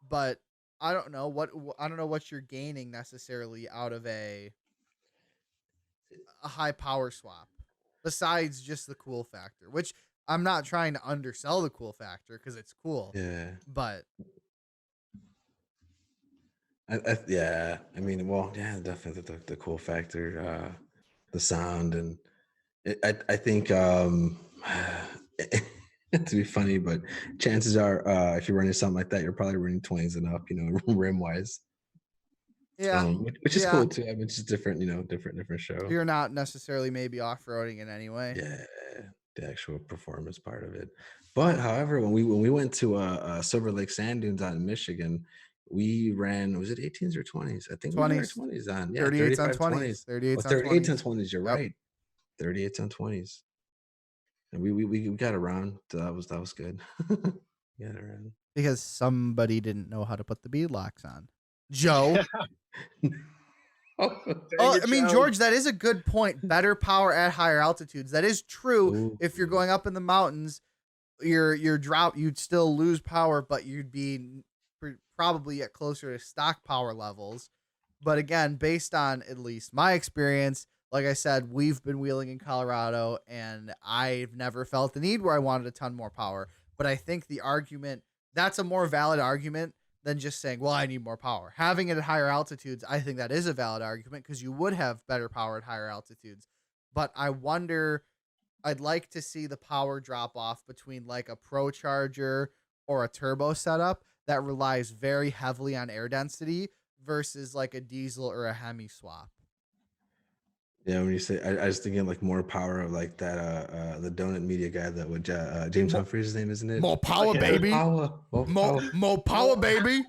But I don't know what you're gaining necessarily out of a a high power swap besides just the cool factor, which I'm not trying to undersell the cool factor because it's cool. Yeah. But Yeah. I mean, well, yeah, definitely the cool factor, the sound, and I think to be funny, but chances are, if you're running something like that, you're probably running 20s and up, rim wise. yeah, Which is yeah, cool too. I mean, it's just different, different show. you're not necessarily maybe off-roading in any way. Yeah, the actual performance part of it. But however, when we went to Silver Lake Sand Dunes out in Michigan, we ran, was it 18s or 20s? I think we got our 20s, 20s on. Yeah, 38s on 35 20s, 20s. Oh, 38s on 38s on 20s. 20s. You're Yep. right. 38s on 20s. And we got around. That was good. Yeah, around. Because somebody didn't know how to put the bead locks on. Joe. Oh, I mean, George, that is a good point. Better power at higher altitudes. That is true. Ooh. If you're going up in the mountains, your drop, you'd still lose power, but you'd be probably at closer to stock power levels. But again, based on at least my experience, like I said, we've been wheeling in Colorado, and I've never felt the need where I wanted a ton more power. But I think the argument, that's a more valid argument than just saying, well, I need more power. Having it at higher altitudes, I think that is a valid argument because you would have better power at higher altitudes. But I wonder, I'd like to see the power drop off between like a ProCharger or a turbo setup that relies very heavily on air density versus like a diesel or a Hemi swap. Yeah, when you say, I was thinking like more power of like that, the donut media guy that would, James Humphreys, his name, isn't it? More power, yeah. baby. More Power, baby.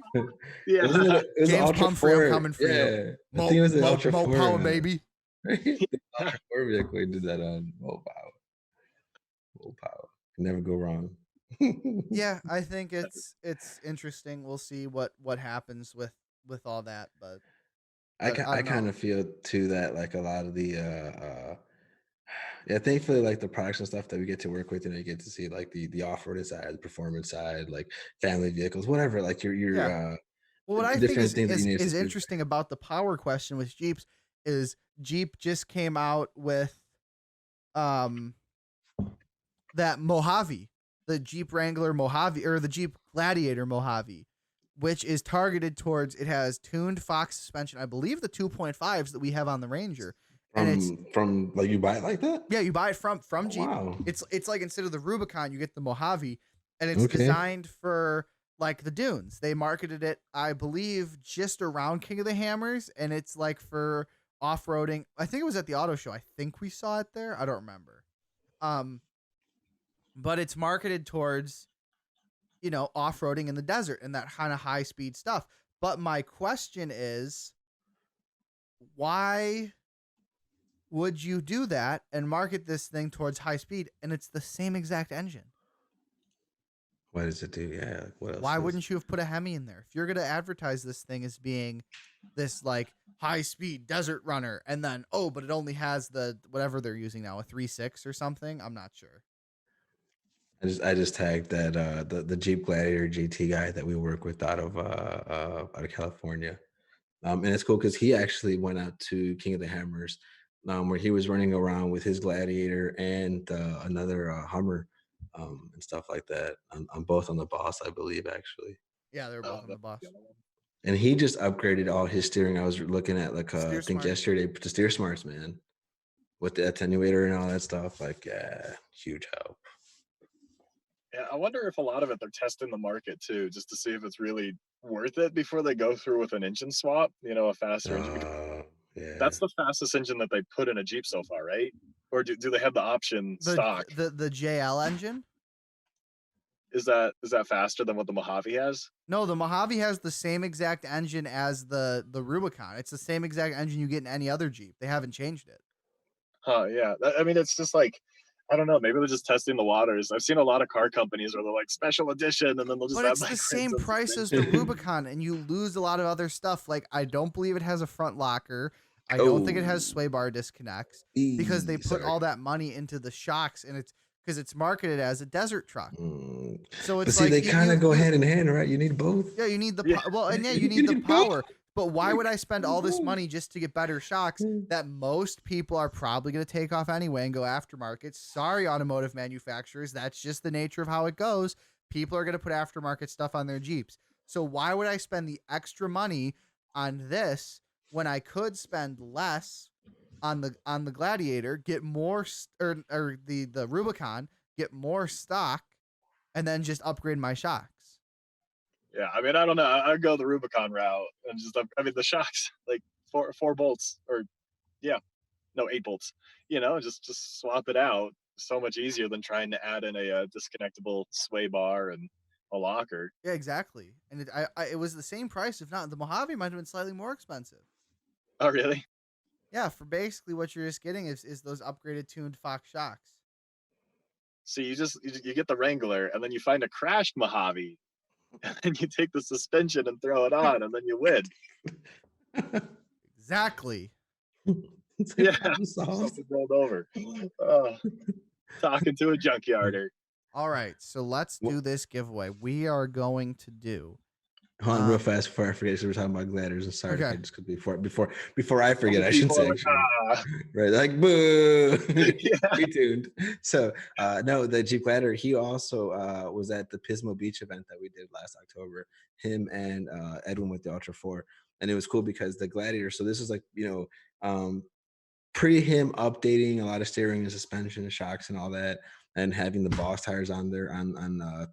Yeah. It was James Ultra Pumphrey, I'm 4. coming for you. Yeah, I think it was the Ultra 4. Power, baby. The Ultra 4 vehicle, he did that on. More power. Can never go wrong. Yeah, I think it's interesting. We'll see what happens with all that, but I don't kind know. of feel too that like a lot of the yeah, thankfully like the products and stuff that we get to work with, you get to see like the off-road side, the performance side, like family vehicles, whatever, like your Yeah. Well, what I think different things that you need to is see. interesting about the power question with Jeeps is Jeep just came out with that Mojave, the Jeep Wrangler Mojave, or the Jeep Gladiator Mojave, which is targeted towards, it has tuned Fox suspension, I believe the 2.5s that we have on the Ranger. And it's From like, you buy it like that? Yeah, you buy it from Oh, Jeep. wow. It's like instead of the Rubicon, you get the Mojave, and it's Okay. designed for like the dunes. They marketed it, I believe, just around King of the Hammers, and it's like for off-roading. I think it was at the auto show. I think we saw it there. I don't remember. But it's marketed towards, off-roading in the desert and that kind of high-speed stuff. But my question is, why would you do that and market this thing towards high speed, and it's the same exact engine? What does it do? Yeah. What else? Why wouldn't you have put a Hemi in there? If you're going to advertise this thing as being this like high speed desert runner, and then, but it only has the whatever they're using now, a 3.6 or something. I'm not sure. I just tagged that the Jeep Gladiator GT guy that we work with out of California. And it's cool because he actually went out to King of the Hammers, where he was running around with his Gladiator and another Hummer, and stuff like that. On both on the Boss, I believe, actually. Yeah, they're both on the Boss. And he just upgraded all his steering. I was looking at like Steer I think Smart. yesterday, the Steer Smarts, man, with the attenuator and all that stuff. Like, yeah, huge help. Yeah, I wonder if a lot of it they're testing the market too, just to see if it's really worth it before they go through with an engine swap. A faster engine. Yeah. That's the fastest engine that they put in a Jeep so far, right? Or do they have the option stock? The JL engine? Is that faster than what the Mojave has? No, the Mojave has the same exact engine as the Rubicon. It's the same exact engine you get in any other Jeep. They haven't changed it. Huh, yeah. I mean, it's just like, I don't know. Maybe they're just testing the waters. I've seen a lot of car companies where they're like special edition, and then they'll just. But it's the same price as the Rubicon, and you lose a lot of other stuff. Like, I don't believe it has a front locker. I don't think it has sway bar disconnects because they put all that money into the shocks, and it's marketed as a desert truck. So it's but see, they kind of go hand in hand, right? You need both. Yeah, you need the Yeah. you need the power. But why would I spend all this money just to get better shocks that most people are probably going to take off anyway and go aftermarket? Sorry, automotive manufacturers. That's just the nature of how it goes. People are going to put aftermarket stuff on their Jeeps. So why would I spend the extra money on this when I could spend less on the Gladiator, get more or the Rubicon, get more stock, and then just upgrade my shocks? Yeah, I mean, I don't know. I'd go the Rubicon route and just, I mean, the shocks, like four bolts, or yeah, no, 8 bolts. Just swap it out. So much easier than trying to add in a disconnectable sway bar and a locker. Yeah, exactly. And it was the same price, if not. The Mojave might have been slightly more expensive. Oh, really? Yeah, for basically what you're just getting is those upgraded tuned Fox shocks. So you get the Wrangler, and then you find a crashed Mojave, and then you take the suspension and throw it on, and then you win. Exactly. Yeah, something rolled over. Talking to a junkyarder. All right, so let's do this giveaway. We are going to do. Hold on, real fast before I forget. So we're talking about gladiators, and sorry, Okay. just before I forget, I should say, right? Like, boo. Be tuned. So, no, the Jeep Gladiator. He also was at the Pismo Beach event that we did last October. Him and Edwin with the Ultra 4, and it was cool because the Gladiator. So this is like, pre him updating a lot of steering and suspension and shocks and all that, and having the Boss tires on there on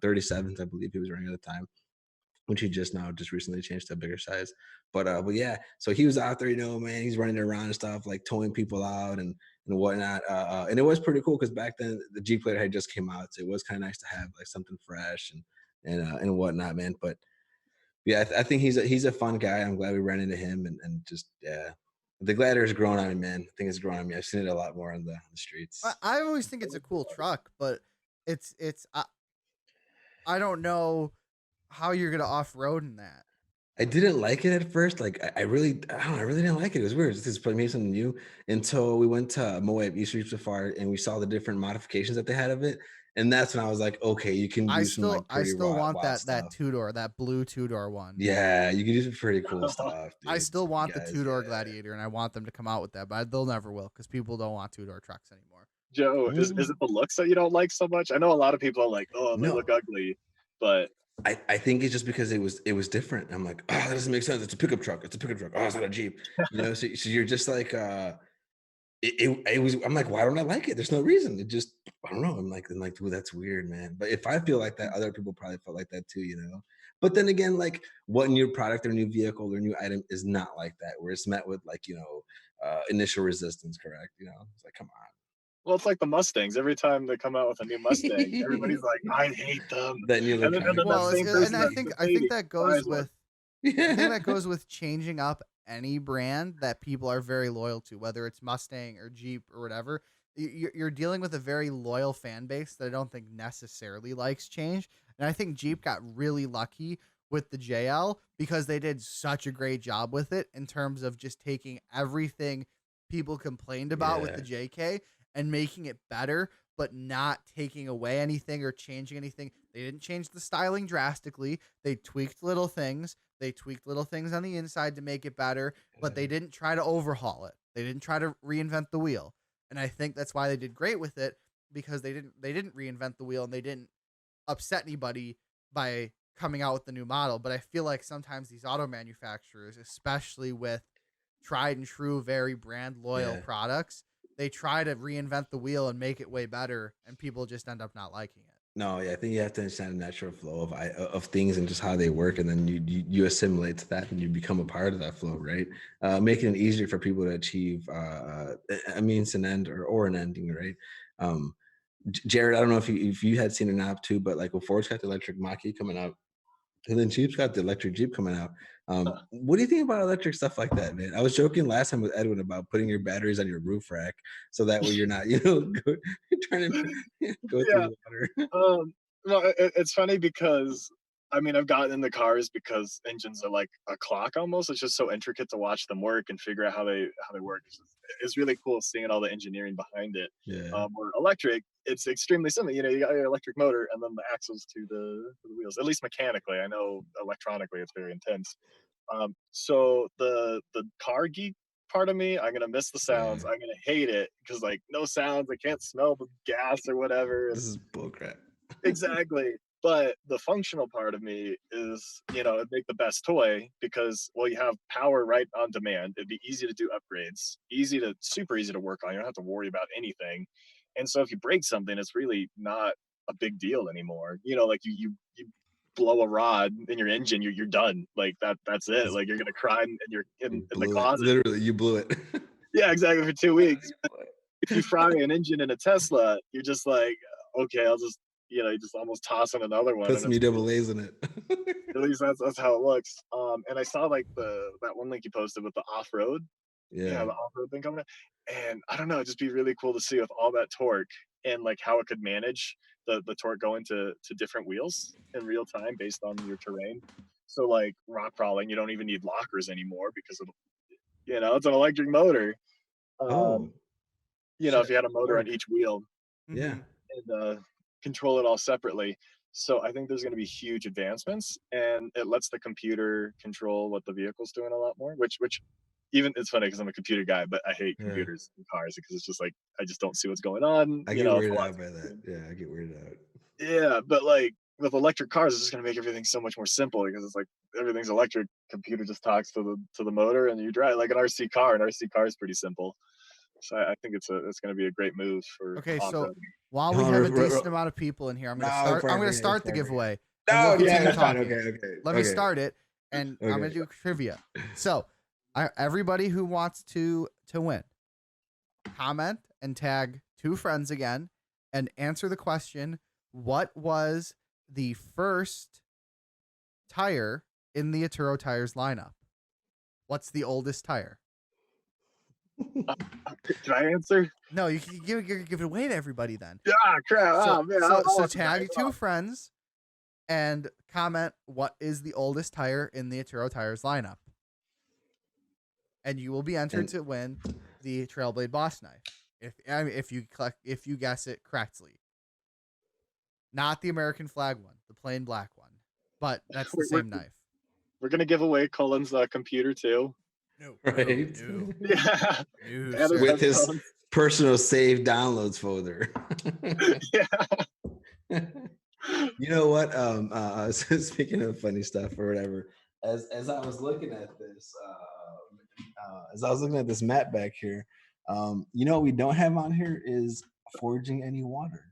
37s, I believe he was running at the time, which he just recently changed to a bigger size. But yeah, so he was out there, man, he's running around and stuff, like towing people out and whatnot. And it was pretty cool because back then the Jeep Gladiator had just came out, so it was kind of nice to have like something fresh and whatnot, man. But yeah, I think he's a fun guy. I'm glad we ran into him and just, yeah. The Gladiator has grown on me, man. I think it's grown on me. I've seen it a lot more on the streets. I always think it's a cool truck, but it's I don't know how you're gonna off road in that. I didn't like it at first. Like I really didn't like it. It was weird. This is maybe something new until we went to Mojave East Reach Safari and we saw the different modifications that they had of it. And that's when I was like, okay, you can do some like pretty want wild that two-door, that blue two-door one. Yeah, you can do some pretty cool stuff. Dude. I still want the two-door Gladiator, and I want them to come out with that, but they'll never will because people don't want two-door trucks anymore. Joe, is it the looks that you don't like so much? I know a lot of people are like, oh, they look ugly, but I think it's just because it was different. I'm like, oh, that doesn't make sense. It's a pickup truck. Oh, it's not a Jeep. So you're just like, it was. I'm like, why don't I like it? There's no reason. It just, I don't know. I'm like, ooh, that's weird, man. But if I feel like that, other people probably felt like that too, But then again, like, what new product or new vehicle or new item is not like that, where it's met with like, initial resistance, correct? It's like, come on. Well, it's like the Mustangs. Every time they come out with a new Mustang, everybody's like, I hate them. I think that goes with I think that goes with changing up any brand that people are very loyal to, whether it's Mustang or Jeep or whatever. You're dealing with a very loyal fan base that I don't think necessarily likes change. And I think Jeep got really lucky with the JL because they did such a great job with it in terms of just taking everything people complained about with the JK and making it better, but not taking away anything or changing anything. They didn't change the styling drastically. They tweaked little things. They tweaked little things on the inside to make it better, but they didn't try to overhaul it. They didn't try to reinvent the wheel. And I think that's why they did great with it, because they didn't reinvent the wheel and they didn't upset anybody by coming out with the new model. But I feel like sometimes these auto manufacturers, especially with tried and true, very brand loyal products, they try to reinvent the wheel and make it way better, and people just end up not liking it. No, yeah, I think you have to understand the natural flow of things and just how they work, and then you assimilate to that, and you become a part of that flow, right? Making it easier for people to achieve a means to an end or an ending, right? Jared, I don't know if you had seen an app too, but like Ford's got the electric Mach-E coming out, and then Jeep's got the electric Jeep coming out. What do you think about electric stuff like that, man? I was joking last time with Edwin about putting your batteries on your roof rack, so that way you're not, trying to go through the water. No, it's funny because I mean, I've gotten in the cars because engines are like a clock almost. It's just so intricate to watch them work and figure out how they work. It's really cool seeing all the engineering behind it. Yeah. Or electric, it's extremely simple. You got your electric motor and then the axles to the wheels. At least mechanically, I know electronically it's very intense. So the car geek part of me, I'm gonna miss the sounds. Yeah. I'm gonna hate it because like no sounds. I can't smell the gas or whatever. This is bullcrap. Exactly. But the functional part of me is, it'd make the best toy because, well, you have power right on demand. It'd be easy to do upgrades, super easy to work on. You don't have to worry about anything. And so if you break something, it's really not a big deal anymore. Like you blow a rod in your engine, you're done. Like that's it. Like you're gonna cry and you're in the Blew it. closet. Literally, you blew it. Yeah, exactly, for 2 weeks. If you fry an engine in a Tesla, you're just like, okay, I'll just, you just almost toss in another one. Put And some it's, double A's in it. at least that's how it looks. And I saw like that one link you posted with the off-road, Yeah. the off-road thing coming up. And I don't know, it'd just be really cool to see with all that torque and like how it could manage the torque going to different wheels in real time based on your terrain. So like rock crawling, you don't even need lockers anymore because of, it's an electric motor. Oh. If you had a motor on each wheel Yeah. and control it all separately. So I think there's going to be huge advancements, and it lets the computer control what the vehicle's doing a lot more. Which even it's funny because I'm a computer guy, but I hate computers in cars because it's just like I just don't see what's going on. I get weirded out by that. Yeah, I get weirded out. Yeah, but like with electric cars, it's just going to make everything so much more simple because it's like everything's electric. Computer just talks to the motor, and you drive like an RC car. An RC car is pretty simple. So I think it's going to be a great move for Okay, so off-roading. while we have a decent amount of people in here, I'm gonna start the giveaway. No, we'll yeah, talking. Okay. Let me start it, and I'm gonna do trivia. So, everybody who wants to win, comment and tag 2 friends again, and answer the question: what was the first tire in the Atturo tires lineup? What's the oldest tire? Can I answer? No, you can give it away to everybody then. Yeah, crap. So, oh, man. so tag 2 friends and comment what is the oldest tire in the Atturo tires lineup. And you will be entered to win the Trailblade Boss Knife. If you guess it correctly. Not the American flag one, the plain black one. But that's the same knife. We're gonna give away Cullen's computer too. No. Right? No. Yeah. No, with his personal save downloads folder. Yeah. You know what? Speaking of funny stuff or whatever, as I was looking at this, map back here, what we don't have on here is forging any water.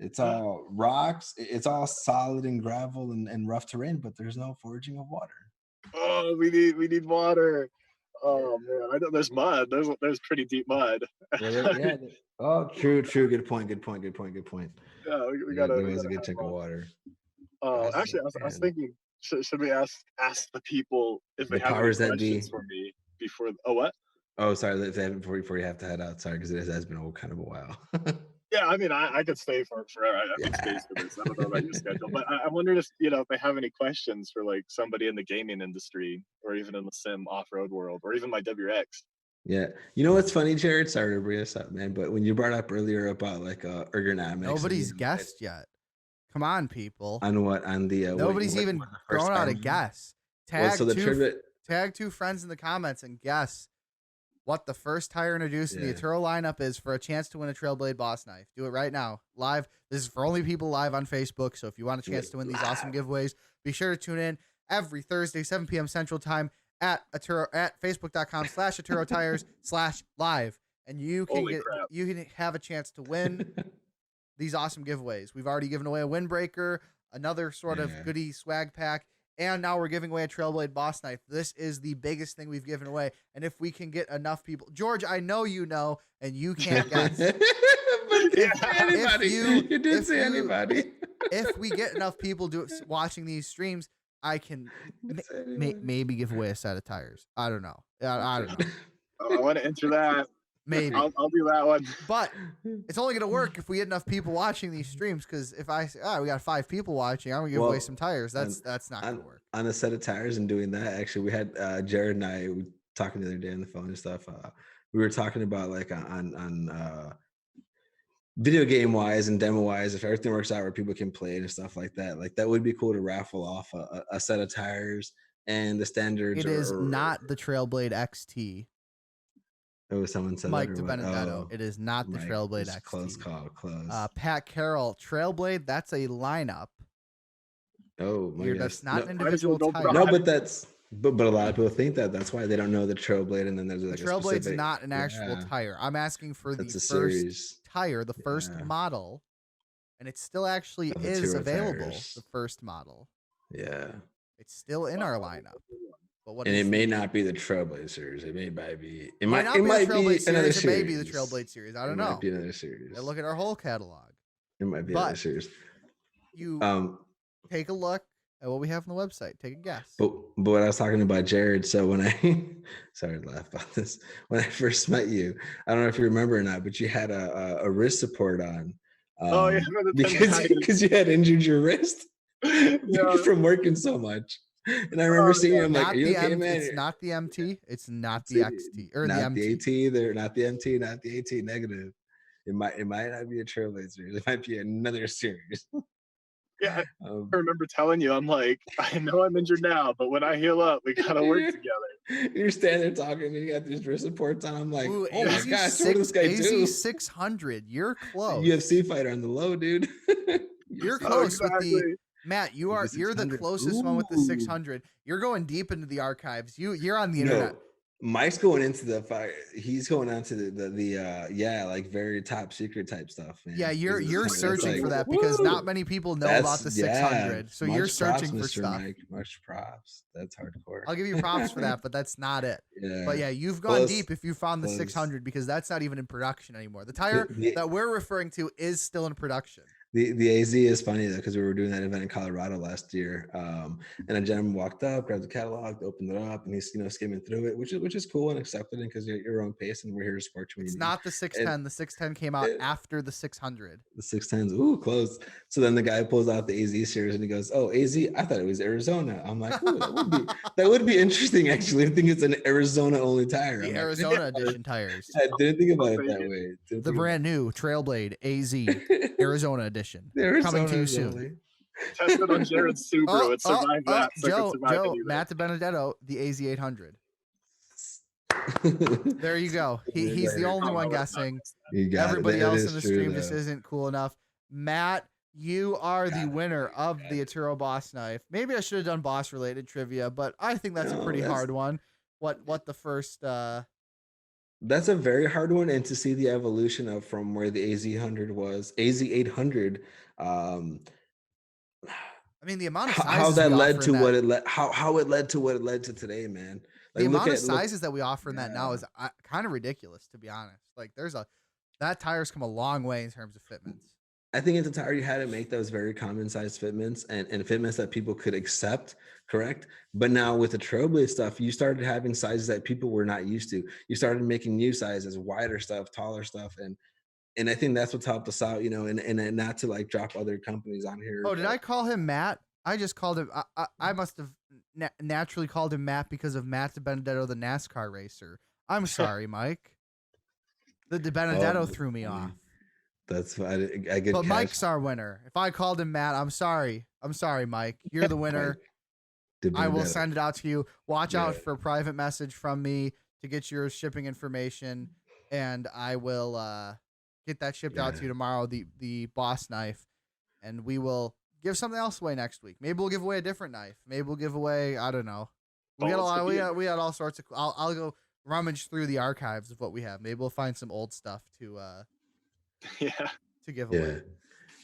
It's all rocks. It's all solid and gravel and rough terrain, but there's no forging of water. Oh, we need water. Oh man, I know there's mud. There's pretty deep mud. Yeah. Oh, true. Good point. Yeah, we There gotta. was a good chunk of water. Actually, I was thinking, should we ask the people if they have any questions for me before? Oh, what? Oh, sorry. If they haven't before you have to head out. Sorry, because it has been kind of a while. Yeah, I mean, I could stay for forever. I have space for this. I don't know about your schedule, but I wondered if if they have any questions for like somebody in the gaming industry or even in the sim off-road world or even my WX. Yeah, you know what's funny, Jared? Sorry to bring this up, man, but when you brought up earlier about like ergonomics, nobody's guessed yet. Come on, people. On what? On the nobody's even thrown out a guess. Tag 2 friends in the comments and guess what the first tire introduced in the Atturo lineup is for a chance to win a Trailblade Boss Knife. Do it right now. Live. This is for only people live on Facebook. So if you want a chance to win these awesome giveaways, be sure to tune in every Thursday, 7 p.m. Central Time at facebook.com/AtturoTires/live. And you can have a chance to win these awesome giveaways. We've already given away a windbreaker, another sort of goodie swag pack, and now we're giving away a Trailblade Boss Knife. This is the biggest thing we've given away. And if we can get enough people, George, I know you know, and you can't guess. You did say anybody. If we get enough people watching these streams, I can maybe give away a set of tires. I don't know. I don't know. I want to enter that. Maybe I'll do that one. But it's only gonna work if we get enough people watching these streams. Because if I say, we got 5 people watching, I'm gonna give away some tires. That's not gonna work. On a set of tires and doing that, actually, we had Jared and I talking the other day on the phone and stuff. We were talking about like on video game wise and demo wise, if everything works out where people can play it and stuff like that would be cool to raffle off a set of tires and the standards It is are not the Trailblade XT. oh, someone said Mike that or what? DiBenedetto. Oh, It is not the Mike, Trailblade it's close XT. call, close. Pat Carroll, Trailblade, that's a lineup. Oh my gosh. That's not No, an Might as well individual go tire. no, broad. but a lot of people think that. That's why they don't know the Trailblade, and then there's like The a Trailblade's specific. not an actual Yeah, tire. I'm asking for the that's a first series. tire, the first Yeah. model, and it still actually Of the is Atturo available. tires. The first model, Yeah, it's still in our lineup. But what and is it may not be the Trailblade series. It may be. It might might. not It be the might be Trailblade another series. It series. may be the Trailblade series. I don't It know. might be another series. I look at our whole catalog. It might be But another series. You Um, take a look at what we have on the website. Take a guess. but what I was talking about, Jared. So when I, sorry to laugh about this. When I first met you, I don't know if you remember or not, but you had a wrist support on. Oh yeah, because you had injured your wrist yeah. from working so much. And I remember seeing you. I'm like, "Are you okay, man?" It's not the MT. It's not the See, XT or not the MT. the AT either. Not the MT. Not the AT. Negative. It might not be a Trailblazer. It might be another series. Yeah, I remember telling you, I'm like, I know I'm injured now, but when I heal up, we gotta work together. You're standing there talking, and you got these wrist supports on. I'm like, ooh, oh my gosh, what does this guy do? AZ 600. You're close. UFC fighter on the low, dude. You're close with the Matt. You're the closest one with the Ooh. 600. You're going deep into the archives. You're on the internet. Mike's going into the fire. He's going on to the like very top secret type stuff, man. Yeah, you're searching for that because not many people know about the 600. So you're searching for stuff. Mike, much props. That's hardcore. I'll give you props for that, but that's not it. Yeah. But yeah, you've gone deep if you found the 600 because that's not even in production anymore. The tire that we're referring to is still in production. The AZ is funny though because we were doing that event in Colorado last year, and a gentleman walked up, grabbed the catalog, opened it up, and he's skimming through it, which is cool and accepted because you're your own pace, and we're here to support you. It's not the 610. The 610 came out after the 600. The 610s, ooh, close. So then the guy pulls out the AZ series and he goes, "Oh, AZ, I thought it was Arizona." I'm like, "Ooh, that would be interesally interesting. I think it's an Arizona only tire." The Arizona edition tires. I didn't think about it that way. The brand new Trailblade AZ Arizona edition. Coming to you soon. Tested on Jared's Subaru. It survived that. Joe, Matt DiBenedetto, the AZ 800. There you go. He's the only one guessing. Everybody else in the stream just isn't cool enough. Matt, you are the winner of the Atturo Boss Knife. Maybe I should have done boss related trivia, but I think that's a pretty hard one. What the first That's a very hard one, and to see the evolution of from where the AZ 100 was, AZ 800. I mean, the amount of sizes how that led to what it led, how it led to what it led to today, man. Like, the amount of sizes that we offer in that now is kind of ridiculous, to be honest. Like, that tire's come a long way in terms of fitments. I think it's a tire you had to make that was very common size fitments and fitments that people could accept, correct? But now with the Trailblade stuff, you started having sizes that people were not used to. You started making new sizes, wider stuff, taller stuff, and I think that's what's helped us out, and not to like drop other companies on here. Oh, did I call him Matt? I just called him. I must have naturally called him Matt because of Matt DiBenedetto, the NASCAR racer. I'm sorry, Mike. The DiBenedetto threw me off. That's fine. I get. But Mike's our winner. If I called him Matt, I'm sorry. I'm sorry, Mike. You're the winner. I will send it out to you. Watch out for a private message from me to get your shipping information, and I will get that shipped out to you tomorrow. The Boss Knife, and we will give something else away next week. Maybe we'll give away a different knife. Maybe we'll give away, I don't know. We got a lot. We had all sorts of. I'll go rummage through the archives of what we have. Maybe we'll find some old stuff to give away.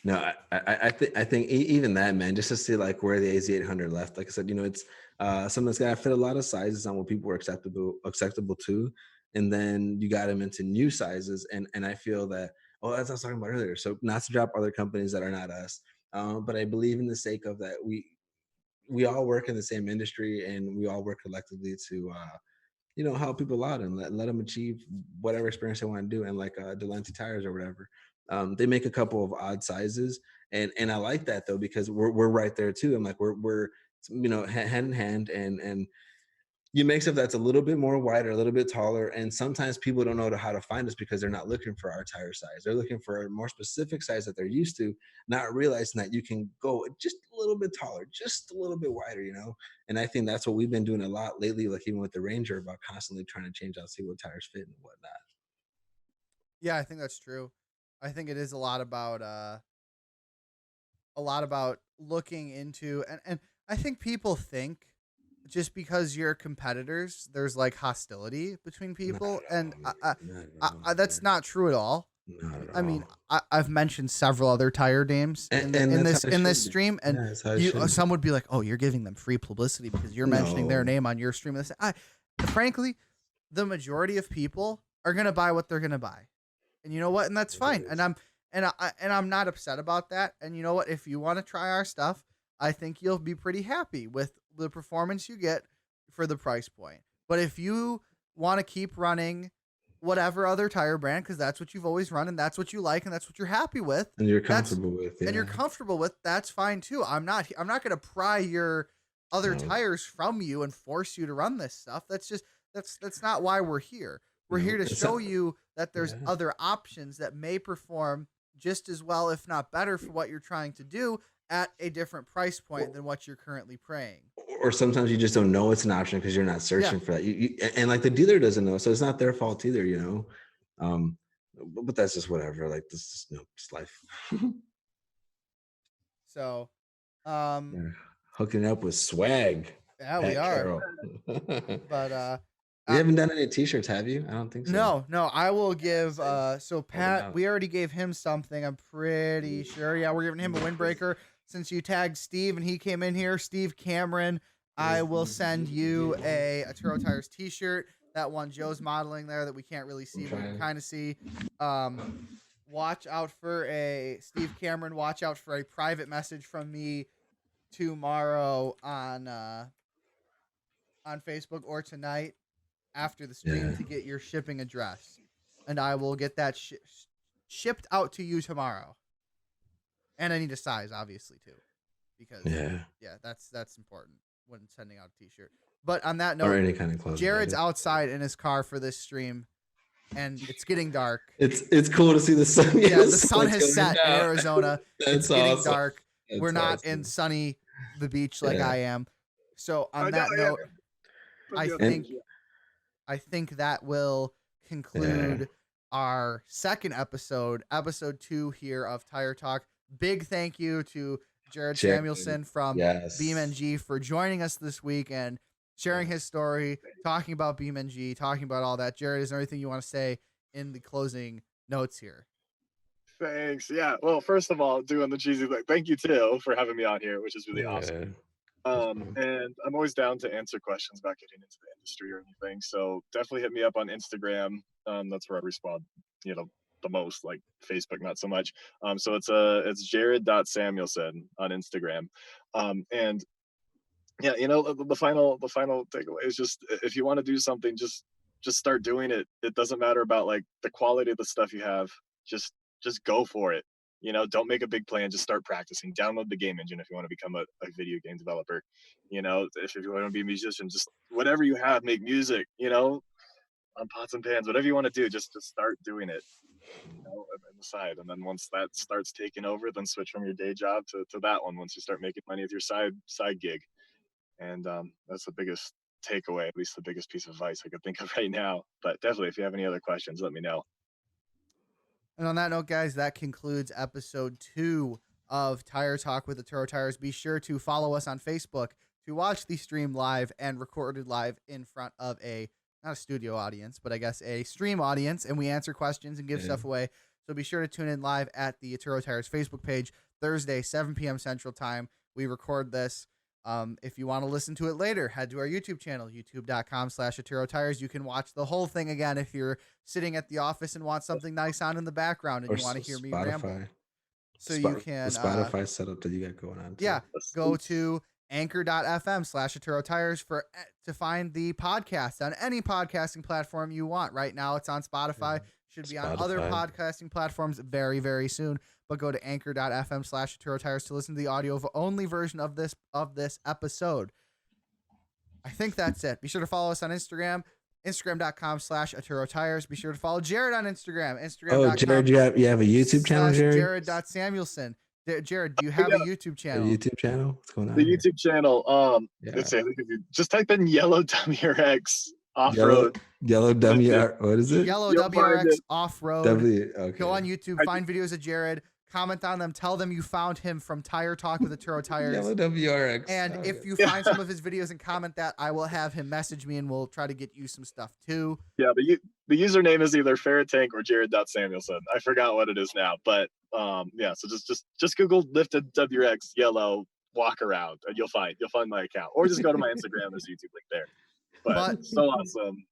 No, I think even that, man, just to see like where the AZ 800 left. Like I said, it's something that's got to fit a lot of sizes on what people were acceptable to, and then you got them into new sizes. And I feel that as I was talking about earlier. So not to drop other companies that are not us, but I believe in the sake of that we all work in the same industry and we all work collectively to help people out and let them achieve whatever experience they want to do. And like Delente tires or whatever, they make a couple of odd sizes, and I like that though because we're right there too. I'm like we're hand in hand, and you make stuff that's a little bit more wider, a little bit taller, and sometimes people don't know how to find us because they're not looking for our tire size. They're looking for a more specific size that they're used to, not realizing that you can go just a little bit taller, just a little bit wider, you know? And I think that's what we've been doing a lot lately, like even with the Ranger, about constantly trying to change out, see what tires fit and whatnot. Yeah, I think that's true. I think it is a lot about looking into, and I think people think just because you're competitors, there's like hostility between people, and that's not true at all. Not at I mean, all. I've mentioned several other tire names And in that's how it this should be. stream, and Yeah, that's how it should be. some would be like, "Oh, you're giving them free publicity because you're mentioning their No. name on your stream." Frankly, the majority of people are gonna buy what they're gonna buy, and you know what? And that's fine. And I'm not upset about that. And you know what? If you want to try our stuff, I think you'll be pretty happy with the performance you get for the price point. But if you want to keep running whatever other tire brand, because that's what you've always run and that's what you like and that's what you're happy with, And you're that's comfortable with, yeah. and you're comfortable with, that's fine too. I'm not going to pry your other No. tires from you and force you to run this stuff. That's not why we're here. We're No, here to it's show not- you that there's Yeah. other options that may perform just as well, if not better, for what you're trying to do at a different price point than what you're currently praying. Or sometimes you just don't know it's an option because you're not searching for that. And like the dealer doesn't know, so it's not their fault either, you know. But that's just whatever. Like this is, you know, it's life. So, Yeah. Hooking up with swag. yeah, we are. Carol. But you haven't done any t-shirts, have you? I don't think so. No, I will give so Pat, out. we already gave him something, I'm pretty sure. Yeah, we're giving him a windbreaker since you tagged Steve and he came in here. Steve Cameron, I will send you a Atturo Tires t-shirt. That one Joe's modeling there that we can't really see, but we can kind of see. Watch out for Steve Cameron, watch out for a private message from me tomorrow on Facebook or tonight after the stream to get your shipping address, and I will get that shipped out to you tomorrow. And I need a size, obviously, too, because that's important when sending out a t-shirt. But on that note, or any kind of clothes. Jared's outside in his car for this stream, and it's getting dark. It's cool to see the sun. Yeah, the sun has set in Arizona. It's getting awesome. dark. We're not in sunny the beach like I am. So on that note, I think that will conclude our second episode 2 here of Tire Talk. Big thank you to Jared Samuelson from BeamNG for joining us this week and sharing his story, talking about BeamNG, talking about all that. Jared, is there anything you want to say in the closing notes here? Thanks. Yeah. Well, first of all, doing the cheesy thing. Thank you too for having me on here, which is really awesome. And I'm always down to answer questions about getting into the industry or anything. So definitely hit me up on Instagram. That's where I respond, you know, the most, like Facebook, not so much. So it's Jared.Samuelson on Instagram. And yeah, you know, the final takeaway is just, if you want to do something, just start doing it. It doesn't matter about like the quality of the stuff you have. Just go for it. You know, don't make a big plan. Just start practicing. Download the game engine if you want to become a video game developer. You know, if you want to be a musician, just whatever you have, make music. You know, on pots and pans, whatever you want to do, just start doing it. You know, on the side, and then once that starts taking over, then switch from your day job to that one. Once you start making money with your side gig, and that's the biggest takeaway, at least the biggest piece of advice I could think of right now. But definitely, if you have any other questions, let me know. And on that note, guys, that concludes episode 2 of Tire Talk with Atturo Tires. Be sure to follow us on Facebook to watch the stream live and recorded live in front of not a studio audience, but I guess a stream audience, and we answer questions and give stuff away. So be sure to tune in live at the Atturo Tires Facebook page Thursday, 7 p.m. Central Time. We record this. If you want to listen to it later, head to our YouTube channel, youtube.com/Atturo Tires. You can watch the whole thing again if you're sitting at the office and want something nice on in the background and you want to hear me ramble. So you can the Spotify setup that you got going on too. Yeah, go to anchor.fm/Atturo Tires to find the podcast on any podcasting platform you want. Right now it's on Spotify. Should be on other podcasting platforms very, very soon. But go to anchor.fm/Atturo Tires to listen to the audio only version of this episode. I think that's it. Be sure to follow us on Instagram, Instagram.com/Atturo Tires. Be sure to follow Jared on Instagram, Oh, Jared, you have a YouTube channel, Jared? Jared.Samuelson. Jared, do you have a YouTube A channel? YouTube channel? What's going on? The here? YouTube channel. Let's see. I think if you just type in yellow WRX off-road. Yellow WR. What is it? Yellow You'll find WRX it. off-road. Okay. Go on YouTube, find videos of Jared, comment on them, tell them you found him from Tire Talk with Atturo Tires. Yellow WRX. And if you find some of his videos and comment that, I will have him message me and we'll try to get you some stuff too. Yeah, the username is either Ferritank or Jared.Samuelson. I forgot what it is now, but yeah. So just Google lifted WRX yellow walk around and you'll find my account, or just go to my Instagram. There's a YouTube link there. But so awesome.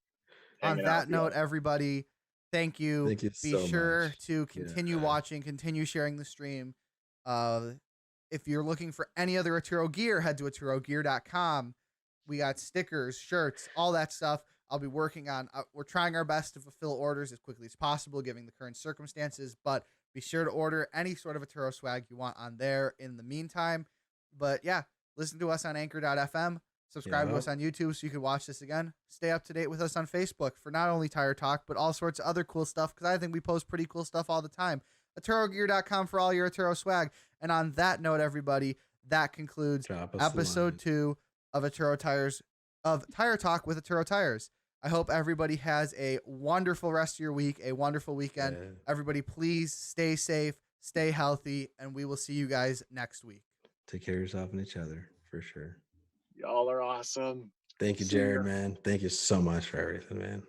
On that note, everybody, thank you. Thank you Be so sure much. to continue watching, continue sharing the stream. If you're looking for any other Atturo gear, head to atturogear.com. We got stickers, shirts, all that stuff. I'll be working on. We're trying our best to fulfill orders as quickly as possible, given the current circumstances. But be sure to order any sort of Atturo swag you want on there in the meantime. But yeah, listen to us on Anchor.fm. Subscribe to us on YouTube so you can watch this again. Stay up to date with us on Facebook for not only Tire Talk, but all sorts of other cool stuff, because I think we post pretty cool stuff all the time. AtturoGear.com for all your Atturo swag. And on that note, everybody, that concludes episode 2 of Atturo Tires, of Tire Talk with Atturo Tires. I hope everybody has a wonderful rest of your week, a wonderful weekend. Yeah. Everybody, please stay safe, stay healthy, and we will see you guys next week. Take care of yourself and each other, for sure. Y'all are awesome. Thank you, Jared, man. Thank you so much for everything, man.